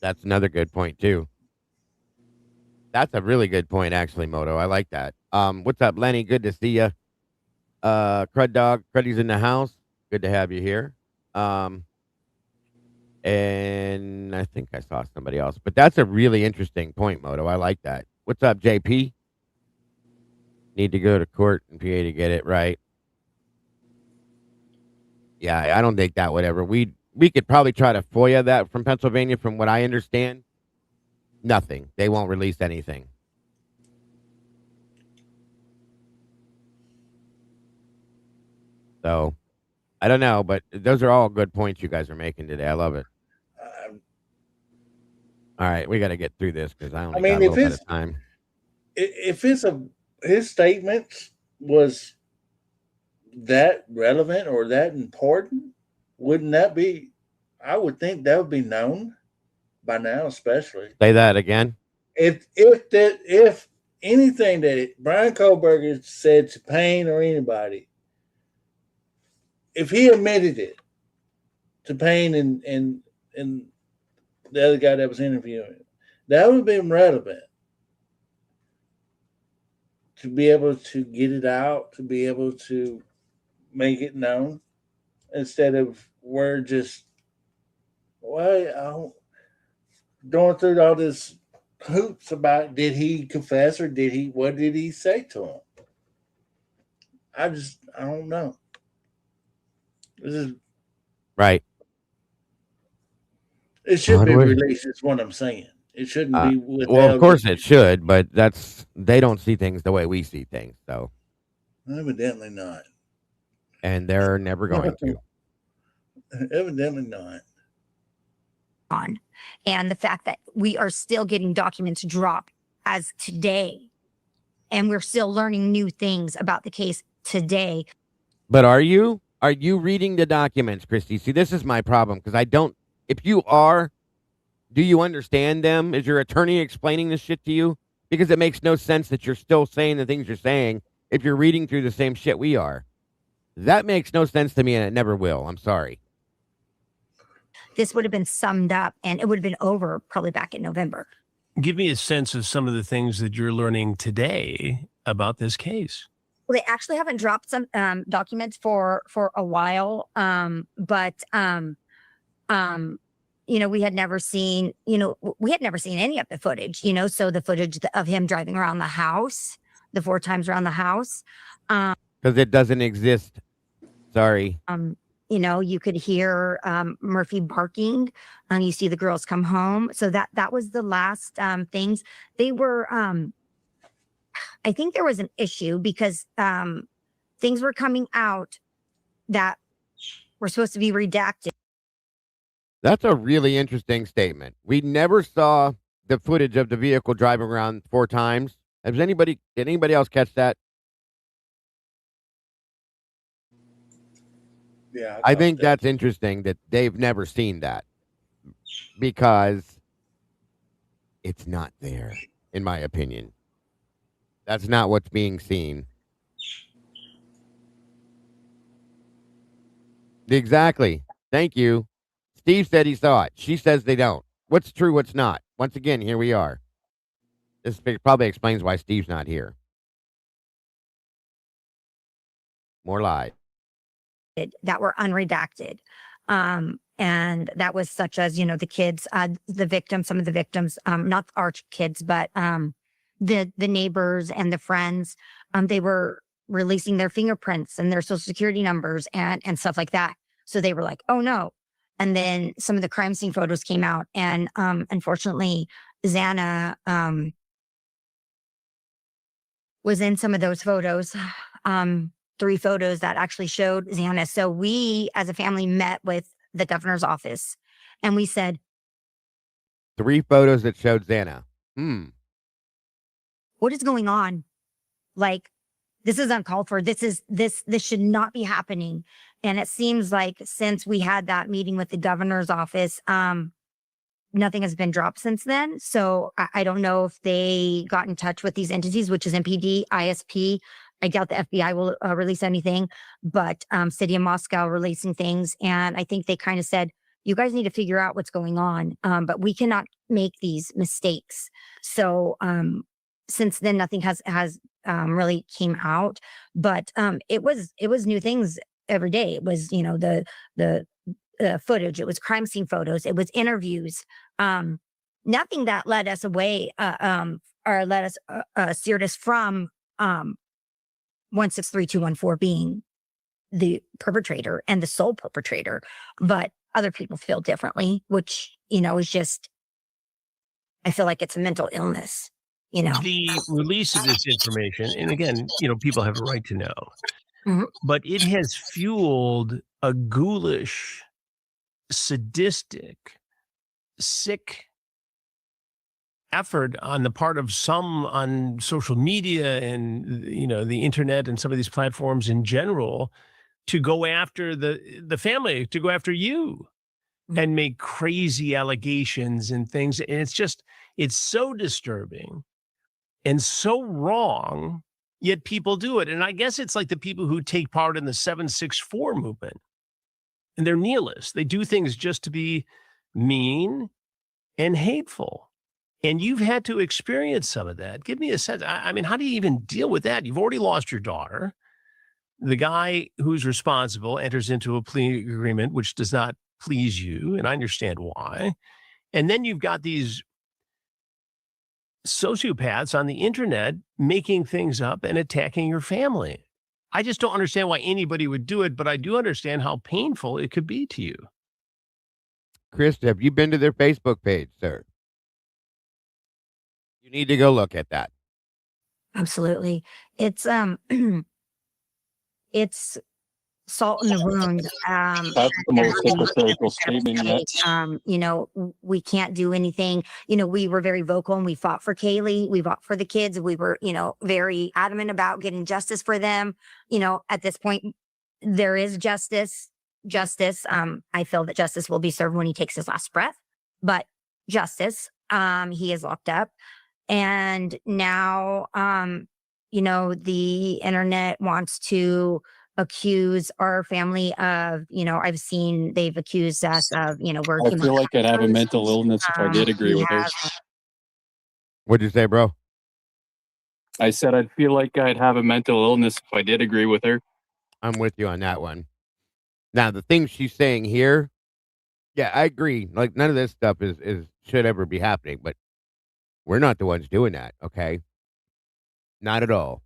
That's another good point too. That's a really good point, actually, Moto. I like that. What's up, Lenny? Good to see you. Crud Dog, Cruddy's in the house. Good to have you here. And I think I saw somebody else, but that's a really interesting point, Moto. I like that. What's up, JP? Need to go to court in PA to get it right. Yeah, I don't think that would ever. We could probably try to FOIA that from Pennsylvania. From what I understand, nothing. They won't release anything. So I don't know, but those are all good points you guys are making today. I love it. All right, we got to get through this because I only got a mean, little bit of time. if his statements was that relevant or that important, wouldn't that be? I would think that would be known by now, especially. Say that again. If anything that Brian Kohlberger said to Payne or anybody, if he admitted it to Payne and the other guy that was interviewing, that would have been relevant to be able to get it out, to be able to make it known, instead of we're just going through all this hoops about did he confess or what did he say to him? I don't know. This is right. It should be released. Is what I'm saying. It shouldn't be withheld. Well, of course it should, but they don't see things the way we see things, so evidently not. And they're never going to. Evidently not. And the fact that we are still getting documents dropped as today, and we're still learning new things about the case today. But are you reading the documents, Christy? See, this is my problem because I don't. If you are, do you understand them? Is your attorney explaining this shit to you? Because it makes no sense that you're still saying the things you're saying if you're reading through the same shit we are. That makes no sense to me, and it never will. I'm sorry. This would have been summed up, and it would have been over probably back in November. Give me a sense of some of the things that you're learning today about this case. Well, they actually haven't dropped some documents for a while, but we had never seen, any of the footage, so the footage of him driving around the house, the 4 times around the house. Because it doesn't exist. Sorry. You could hear Murphy barking, and you see the girls come home. So that was the last things. They were, I think there was an issue because things were coming out that were supposed to be redacted. That's a really interesting statement. We never saw the footage of the vehicle driving around 4 times. Did anybody else catch that? Yeah, I think that's interesting that they've never seen that because it's not there, in my opinion. That's not what's being seen. Exactly. Thank you. Steve said he saw it. She says they don't. What's true, what's not? Once again, here we are. This probably explains why Steve's not here. More lies. That were unredacted. And that was such as, the kids, the victims, some of the victims, not our kids, but the neighbors and the friends, they were releasing their fingerprints and their social security numbers and stuff like that. So they were like, oh no. And then some of the crime scene photos came out. And unfortunately, Xana was in some of those photos. 3 photos that actually showed Xana. So we, as a family, met with the governor's office, and we said, 3 photos that showed Xana. What is going on? Like, this is uncalled for. This should not be happening. And it seems like since we had that meeting with the governor's office, nothing has been dropped since then. So I don't know if they got in touch with these entities, which is MPD, ISP. I doubt the FBI will release anything, but City of Moscow releasing things. And I think they kind of said, you guys need to figure out what's going on, but we cannot make these mistakes. So since then, nothing has really came out, but it was new things every day. It was, the footage, it was crime scene photos, it was interviews, nothing that led us away or let us steered us from 163214 being the perpetrator and the sole perpetrator, but other people feel differently, which, is just, I feel like it's a mental illness, The release of this information, and again, people have a right to know. but it has fueled a ghoulish, sadistic, sick effort on the part of some on social media and the internet and some of these platforms in general to go after the family, to go after you and make crazy allegations and things. And it's so disturbing and so wrong, yet people do it. And I guess it's like the people who take part in the 764 movement, and they're nihilists. They do things just to be mean and hateful. And you've had to experience some of that. Give me a sense. I mean, how do you even deal with that? You've already lost your daughter. The guy who's responsible enters into a plea agreement, which does not please you, and I understand why. And then you've got these sociopaths on the internet making things up and attacking your family. I just don't understand why anybody would do it, but I do understand how painful it could be to you. Chris, have you been to their Facebook page, sir? You need to go look at that. Absolutely. It's it's salt in the wound. That's the most hypocritical statement yet. We can't do anything. We were very vocal and we fought for Kaylee. We fought for the kids. We were, very adamant about getting justice for them. At this point, there is justice. I feel that justice will be served when he takes his last breath, but justice, he is locked up. And now, the internet wants to accuse our family of, I've seen they've accused us of, we're. I feel like I'd have a mental illness if I did agree with her. What'd you say, bro? I said I'd feel like I'd have a mental illness if I did agree with her. I'm with you on that one. Now, the things she's saying here, yeah, I agree. Like, none of this stuff is should ever be happening, but we're not the ones doing that, okay? Not at all.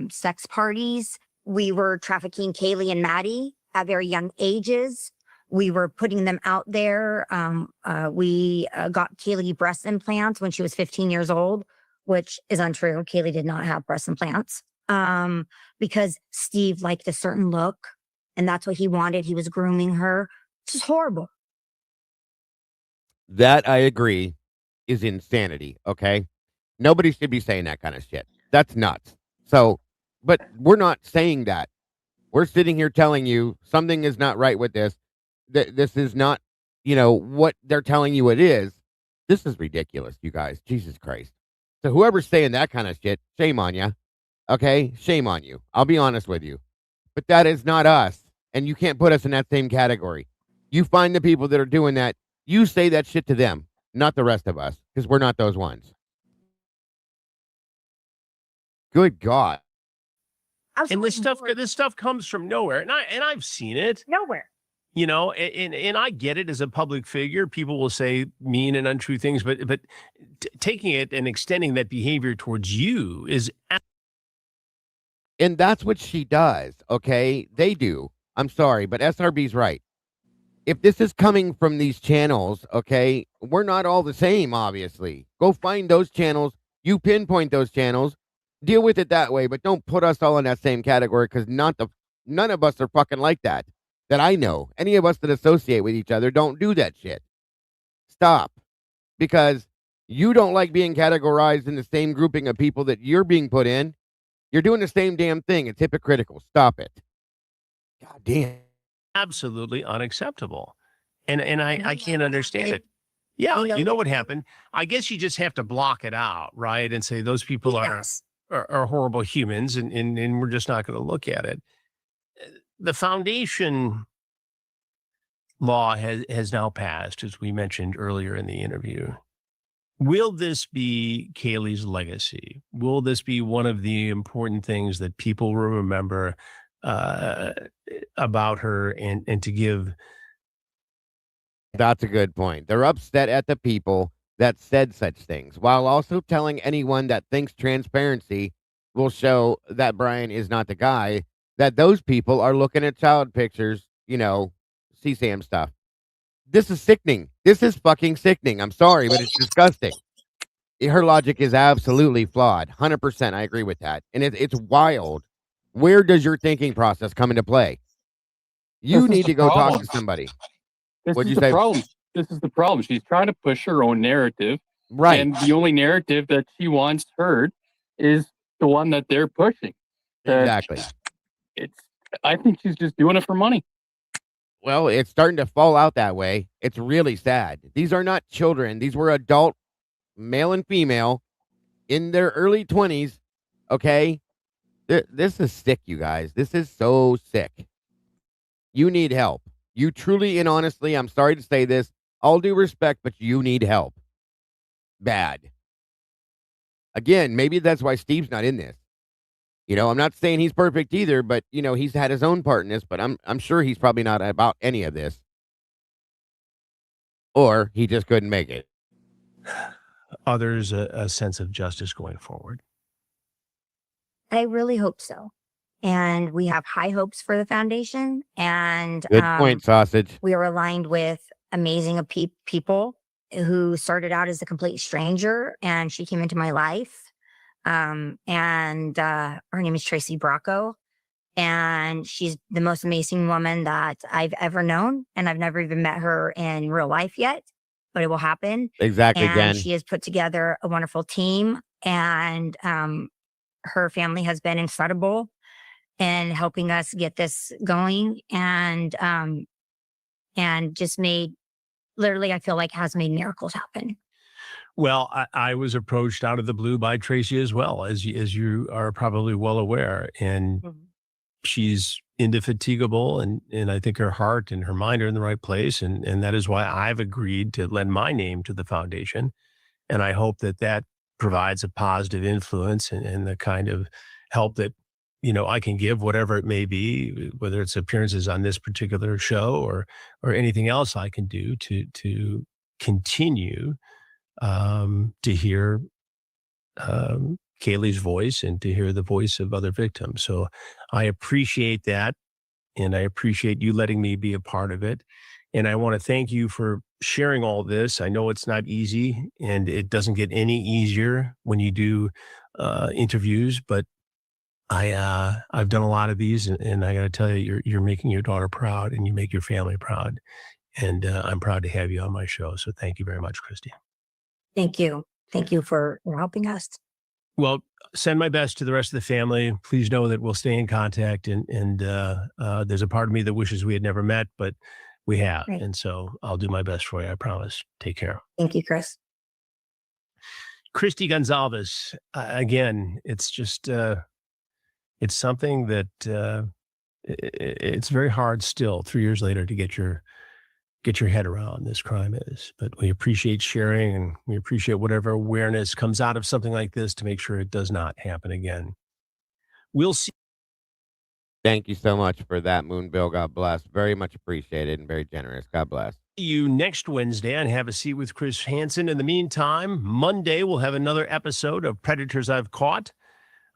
Sex parties. We were trafficking Kaylee and Maddie at very young ages. We were putting them out there. We got Kaylee breast implants when she was 15 years old, which is untrue. Kaylee did not have breast implants because Steve liked a certain look, and that's what he wanted. He was grooming her. It's just horrible. That, I agree, is insanity, okay? Nobody should be saying that kind of shit. That's nuts. So, but we're not saying that. We're sitting here telling you something is not right with this. This is not, what they're telling you it is. This is ridiculous, you guys. Jesus Christ. So whoever's saying that kind of shit, shame on you. Okay? Shame on you. I'll be honest with you. But that is not us. And you can't put us in that same category. You find the people that are doing that. You say that shit to them, not the rest of us, because we're not those ones. Good God. Absolutely. And this stuff comes from nowhere. And I've seen it. Nowhere. And I get it as a public figure. People will say mean and untrue things, but taking it and extending that behavior towards you is. And that's what she does, okay? They do. I'm sorry, but SRB's right. If this is coming from these channels, okay, we're not all the same, obviously. Go find those channels. You pinpoint those channels. Deal with it that way, but don't put us all in that same category because none of us are fucking like that I know. Any of us that associate with each other don't do that shit. Stop. Because you don't like being categorized in the same grouping of people that you're being put in. You're doing the same damn thing. It's hypocritical. Stop it. God damn. Absolutely unacceptable. And I can't understand it. Yeah, you know what happened? I guess you just have to block it out, right? And say those people are horrible humans and we're just not going to look at it. The foundation law has now passed, as we mentioned earlier in the interview. Will this be Kaylee's legacy? Will this be one of the important things that people will remember about her and to give? That's a good point. They're upset at the people that said such things, while also telling anyone that thinks transparency will show that Brian is not the guy, that those people are looking at child pictures, CSAM stuff. This is sickening. This is fucking sickening. I'm sorry, but it's disgusting. Her logic is absolutely flawed. 100%. I agree with that. And it's wild Where does your thinking process come into play? You need to go talk to somebody. What'd you say? This is the problem. She's trying to push her own narrative. Right. And the only narrative that she wants heard is the one that they're pushing. Exactly. I think she's just doing it for money. Well, it's starting to fall out that way. It's really sad. These are not children. These were adult, male and female, in their early 20s. Okay? This is sick, you guys. This is so sick. You need help. You truly and honestly, I'm sorry to say this, all due respect, but you need help. Bad. Again, maybe that's why Steve's not in this. You know, I'm not saying he's perfect either, but, you know, he's had his own part in this, but I'm sure he's probably not about any of this. Or he just couldn't make it. Others a sense of justice going forward. I really hope so. And we have high hopes for the foundation. And Good point, Sausage. we are aligned with amazing people who started out as a complete stranger, and she came into my life. And her name is Tracy Bracco, and she's the most amazing woman that I've ever known. And I've never even met her in real life yet, but it will happen. Exactly, And Jen. she has put together a wonderful team, and her family has been incredible in helping us get this going, and just made, literally, I feel like has made miracles happen. Well, I was approached out of the blue by Tracy as well, as you are probably well aware. And she's indefatigable, and I think her heart and her mind are in the right place. And that is why I've agreed to lend my name to the foundation. And I hope that provides a positive influence and the kind of help that, you know, I can give, whatever it may be, whether it's appearances on this particular show or anything else I can do to continue to hear Kaylee's voice and to hear the voice of other victims. So I appreciate that. And I appreciate you letting me be a part of it. And I want to thank you for sharing all this. I know it's not easy, and it doesn't get any easier when you do interviews, but I've done a lot of these, and I got to tell you, you're making your daughter proud, and you make your family proud. And I'm proud to have you on my show. So thank you very much, Christy. Thank you. Thank you for helping us. Well, send my best to the rest of the family. Please know that we'll stay in contact. And there's a part of me that wishes we had never met, but we have. Right. And so I'll do my best for you. I promise. Take care. Thank you, Chris. Christy Gonzalez. Again, it's just, it's something that it's very hard still 3 years later to get your head around this crime is. But we appreciate sharing, and we appreciate whatever awareness comes out of something like this to make sure it does not happen again. We'll see. Thank you so much for that, Moonbill. God bless. Very much appreciated and very generous. God bless. See you next Wednesday on Have a Seat with Chris Hansen. In the meantime, Monday we'll have another episode of Predators I've Caught.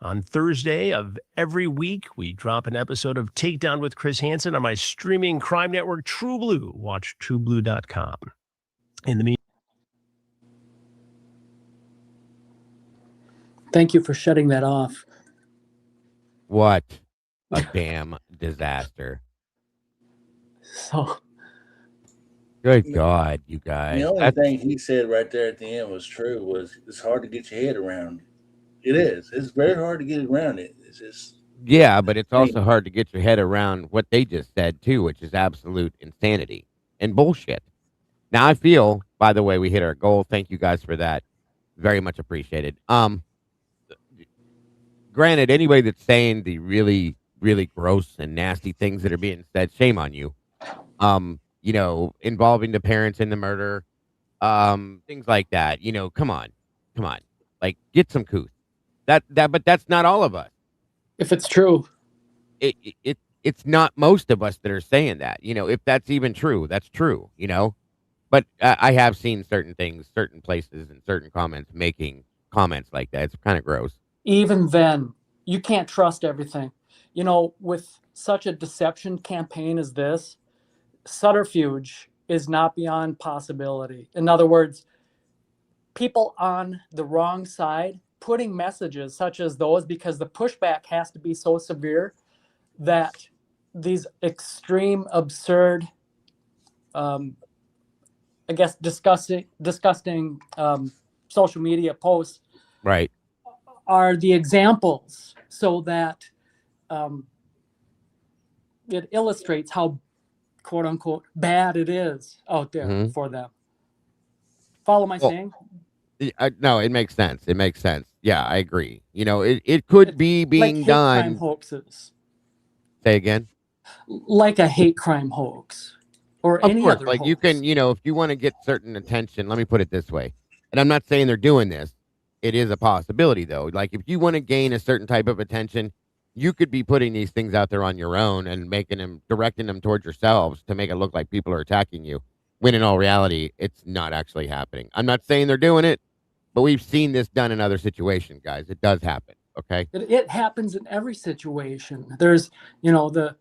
On Thursday of every week, we drop an episode of Takedown with Chris Hansen on my streaming crime network, True Blue. Watch trueblue.com. In the meantime, thank you for shutting that off. What a damn disaster. So, good God, you guys. The only thing he said right there at the end was true, was it's hard to get your head around. It is. It's very hard to get around it. It's just, yeah, but it's also hard to get your head around what they just said too, which is absolute insanity and bullshit. Now I feel, by the way, we hit our goal. Thank you guys for that. Very much appreciated. Granted, anybody that's saying the really, really gross and nasty things that are being said, shame on you. You know, involving the parents in the murder, things like that. You know, come on, like get some couth. But that's not all of us. If it's true, it's not most of us that are saying that. You know, if that's even true, that's true. You know, but I have seen certain things, certain places, and certain comments making comments like that. It's kind of gross. Even then, you can't trust everything. You know, with such a deception campaign as this, subterfuge is not beyond possibility. In other words, people on the wrong side putting messages such as those, because the pushback has to be so severe that these extreme, absurd, I guess disgusting social media posts Right. are the examples, so that it illustrates how, quote unquote, bad it is out there for them. Follow my saying? No, it makes sense. It makes sense. Yeah, I agree. It could be being like hate done. crime hoaxes. Say again. Like a hate crime hoax or Of any course, other like hoax. you can, if you want to get certain attention, let me put it this way. And I'm not saying they're doing this. It is a possibility though. Like if you want to gain a certain type of attention, you could be putting these things out there on your own and directing them towards yourselves to make it look like people are attacking you. When in all reality, it's not actually happening. I'm not saying they're doing it, but we've seen this done in other situations, guys. It does happen. Okay. It happens in every situation. There's, the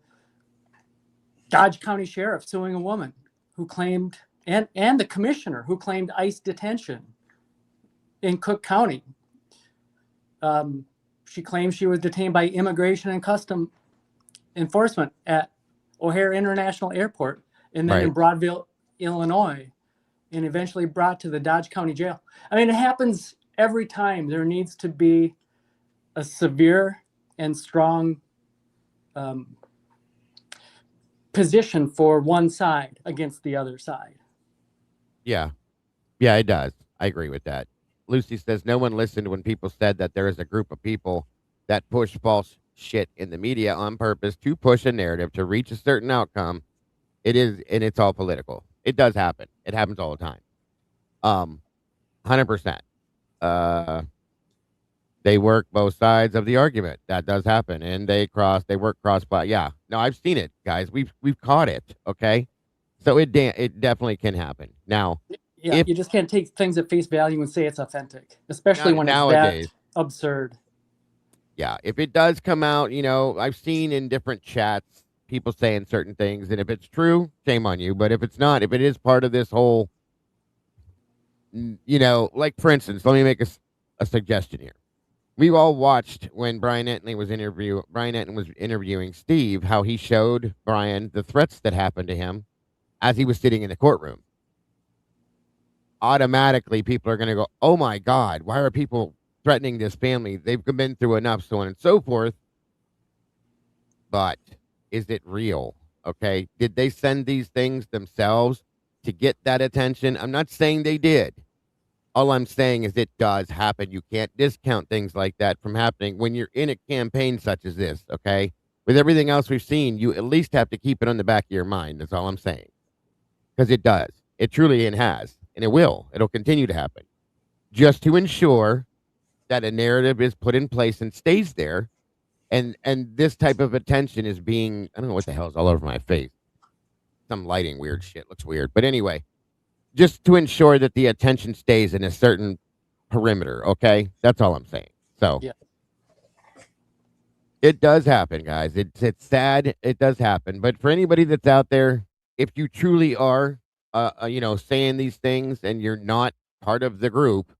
Dodge County Sheriff suing a woman who claimed, and the commissioner who claimed ICE detention in Cook County. She claims she was detained by Immigration and Custom Enforcement at O'Hare International Airport, and then in Broadville, Illinois, and eventually brought to the Dodge County Jail. I mean, it happens every time. There needs to be a severe and strong position for one side against the other side. Yeah. Yeah, it does. I agree with that. Lucy says no one listened when people said that there is a group of people that push false shit in the media on purpose to push a narrative to reach a certain outcome. It is, and it's all political. It does happen. It happens all the time. 100%. They work both sides of the argument. That does happen, and they work cross. Yeah, no, I've seen it, guys. We've caught it. Okay, so it definitely can happen. Now, yeah, you just can't take things at face value and say it's authentic, especially when nowadays, it's that absurd. Yeah, if it does come out, I've seen in different chats people saying certain things, and if it's true, shame on you. But if it's not, if it is part of this whole, like for instance, let me make a suggestion here. We've all watched when Brian Entley was interviewing Steve, how he showed Brian the threats that happened to him as he was sitting in the courtroom. Automatically, people are going to go, oh my God, why are people threatening this family? They've been through enough, so on and so forth. But is it real? Okay. Did they send these things themselves to get that attention? I'm not saying they did. All I'm saying is it does happen. You can't discount things like that from happening when you're in a campaign such as this, okay? With everything else we've seen, you at least have to keep it on the back of your mind. That's all I'm saying. Because it does. It truly has. And it will. It'll continue to happen. Just to ensure that a narrative is put in place and stays there. And this type of attention is being, I don't know what the hell is all over my face. Some lighting weird shit. Looks weird. But anyway. Just to ensure that the attention stays in a certain perimeter, okay? That's all I'm saying. So, yeah. It does happen, guys. It's sad. It does happen. But for anybody that's out there, if you truly are, saying these things and you're not part of the group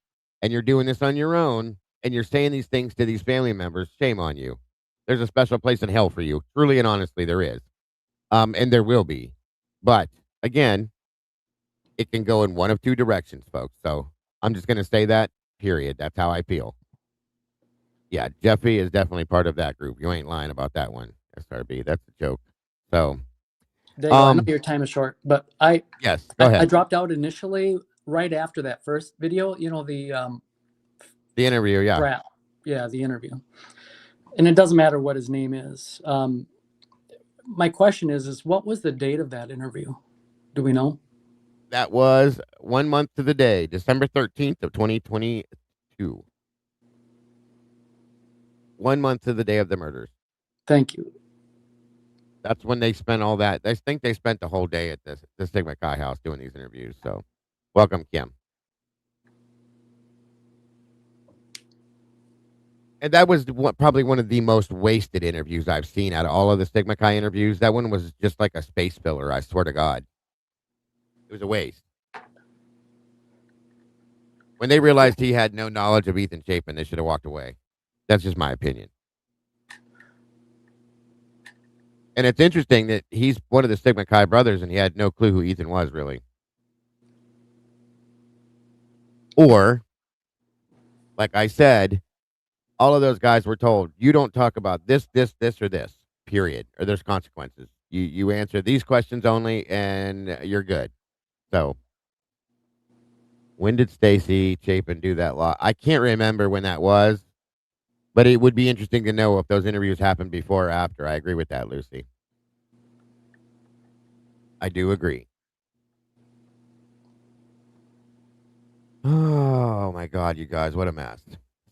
and you're doing this on your own and you're saying these things to these family members, shame on you. There's a special place in hell for you. Truly and honestly, there is. And there will be. But, again, it can go in one of two directions, folks. So I'm just going to say that, period. That's how I feel. Yeah, Jeffy is definitely part of that group. You ain't lying about that one, SRB. That's a joke. So, I know your time is short, but yes, go ahead. I dropped out initially right after that first video, the interview, yeah. Yeah, the interview. And it doesn't matter what his name is. My question is what was the date of that interview? Do we know? That was 1 month to the day, December 13th of 2022. 1 month to the day of the murders. Thank you. That's when they spent all that. I think they spent the whole day at the Stigma Chi house doing these interviews. So, welcome, Kim. And that was probably one of the most wasted interviews I've seen out of all of the Stigma Chi interviews. That one was just like a space filler, I swear to God. It was a waste. When they realized he had no knowledge of Ethan Chapin, they should have walked away. That's just my opinion. And it's interesting that he's one of the Sigma Chi brothers, and he had no clue who Ethan was, really. Or, like I said, all of those guys were told, you don't talk about this, or this, period, or there's consequences. You answer these questions only, and you're good. So, when did Stacy Chapin do that law? I can't remember when that was, but it would be interesting to know if those interviews happened before or after. I agree with that, Lucy. I do agree. Oh, my God, you guys, what a mess.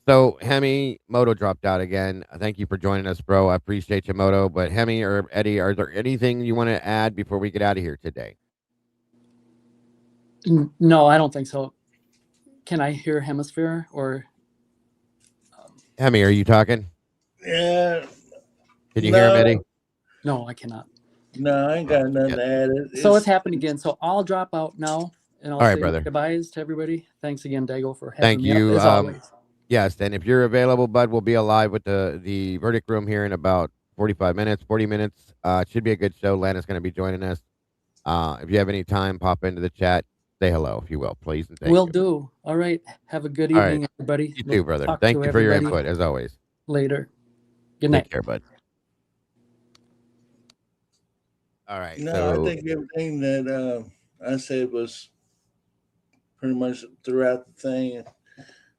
So, Hemi, Moto dropped out again. Thank you for joining us, bro. I appreciate you, Moto. But Hemi or Eddie, are there anything you want to add before we get out of here today? No, I don't think so. Can I hear Hemisphere or? Hemi, are you talking? Yeah. Can you hear him, Eddie? No, I cannot. No, I ain't got nothing to add. So it's happened again. So I'll drop out now, and I'll All right, say brother. goodbyes to everybody. Thanks again, Dago, for having Thank me you. up, as always. Yes, and if you're available, bud, we'll be alive with the verdict room here in about 45 minutes, 40 minutes. It should be a good show. Lana's going to be joining us. If you have any time, pop into the chat. Say hello, if you will, please. And thank Will you. do. All right. Have a good All evening, right. everybody. You too, brother. Talk Thank to you for your everybody input, as always. later. Good night. Take care, bud. All right. No, so, I think everything that I said was pretty much throughout the thing.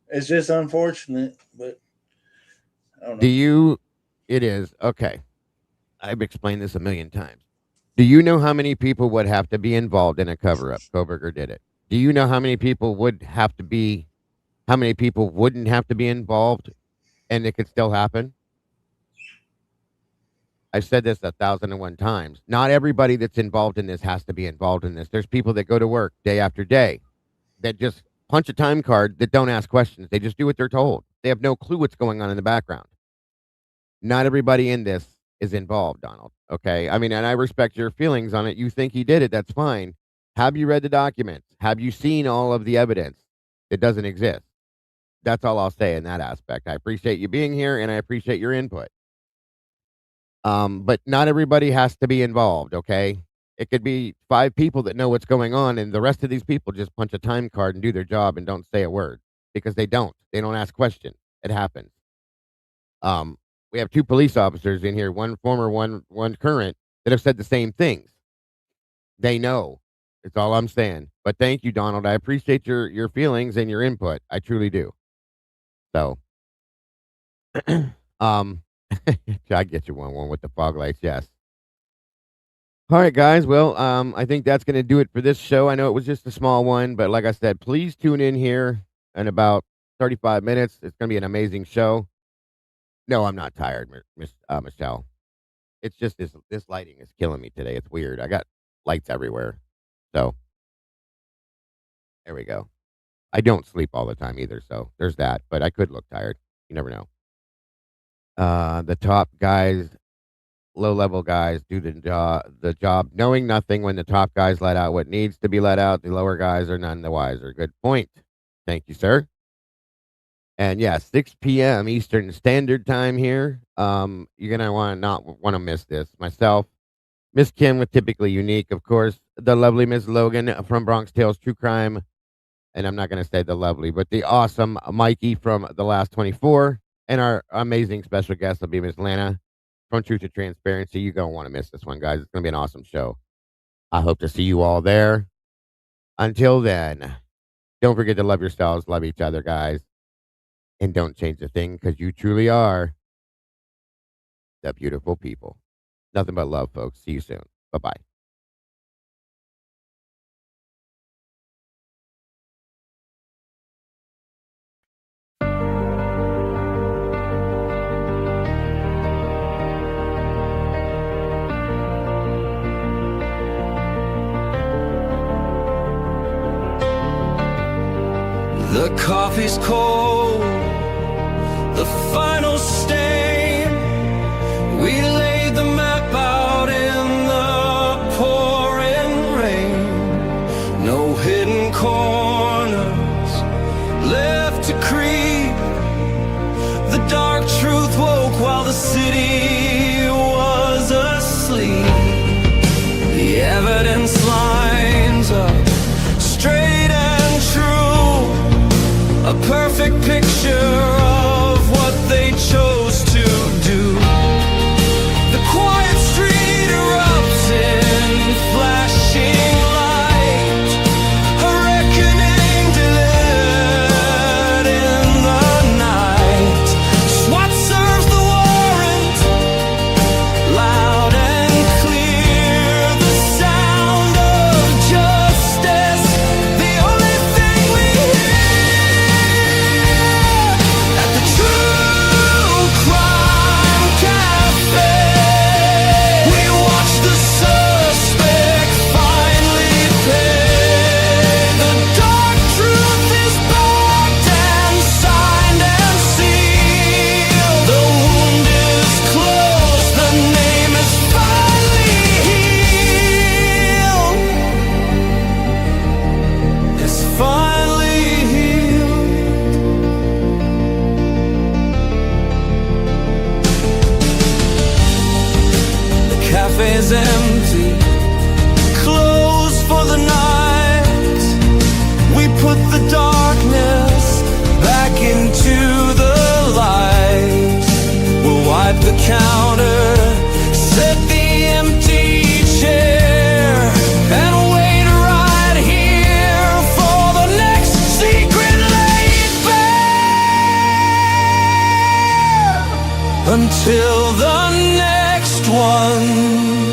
It's just unfortunate, but I don't know. It is. Okay. I've explained this a million times. Do you know how many people would have to be involved in a cover-up? Koberger did it. Do you know how many people wouldn't have to be involved and it could still happen? I've said this 1,001 times. Not everybody that's involved in this has to be involved in this. There's people that go to work day after day that just punch a time card that don't ask questions. They just do what they're told. They have no clue what's going on in the background. Not everybody in this is involved, Donald. Okay? I mean, and I respect your feelings on it. You think he did it. That's fine. Have you read the documents? Have you seen all of the evidence that doesn't exist? That's all I'll say in that aspect. I appreciate you being here, and I appreciate your input. But not everybody has to be involved, okay? It could be 5 people that know what's going on, and the rest of these people just punch a time card and do their job and don't say a word because they don't. They don't ask questions. It happens. We have 2 police officers in here, one former, one current, that have said the same things. They know. It's all I'm saying. But thank you, Donald. I appreciate your feelings and your input. I truly do. So, I get you one with the fog lights. Yes. All right, guys. Well, I think that's going to do it for this show. I know it was just a small one, but like I said, please tune in here in about 35 minutes. It's going to be an amazing show. No, I'm not tired, Michelle. It's just this lighting is killing me today. It's weird. I got lights everywhere. So there we go. I don't sleep all the time either, so there's that. But I could look tired. You never know. The top guys, low-level guys do the job knowing nothing when the top guys let out what needs to be let out. The lower guys are none the wiser. Good point. Thank you, sir. And yeah, 6 p.m. Eastern Standard Time here. You're gonna not want to miss this. Myself, Miss Kim with Typically Unique, of course, the lovely Miss Logan from Bronx Tales True Crime, and I'm not gonna say the lovely, but the awesome Mikey from The Last 24, and our amazing special guest will be Miss Lana from Truth to Transparency. You're gonna want to miss this one, guys. It's gonna be an awesome show. I hope to see you all there. Until then, don't forget to love yourselves, love each other, guys. And don't change a thing because you truly are the beautiful people. Nothing but love, folks. See you soon. Bye-bye. The coffee's cold, the final stain. We laid the map out in the pouring rain. No hidden corners the city was asleep. The evidence lines up straight and true, a perfect picture of what they chose to do. The quiet street erupts in flashing light, a reckoning delivered in the night. SWAT serves the warrant, loud and clear, the sound of justice, the only thing we hear at the TruCrime Cafe. We watch the suspect finally pay. The dark truth is backed and signed and sealed. The wound is closed, the name is finally healed. It's finally healed. The cafe's empty, closed for the night. We put the darkness back into the light. We'll wipe the counter, set the empty chair, and wait right here for the next secret laid bare. Until the next one.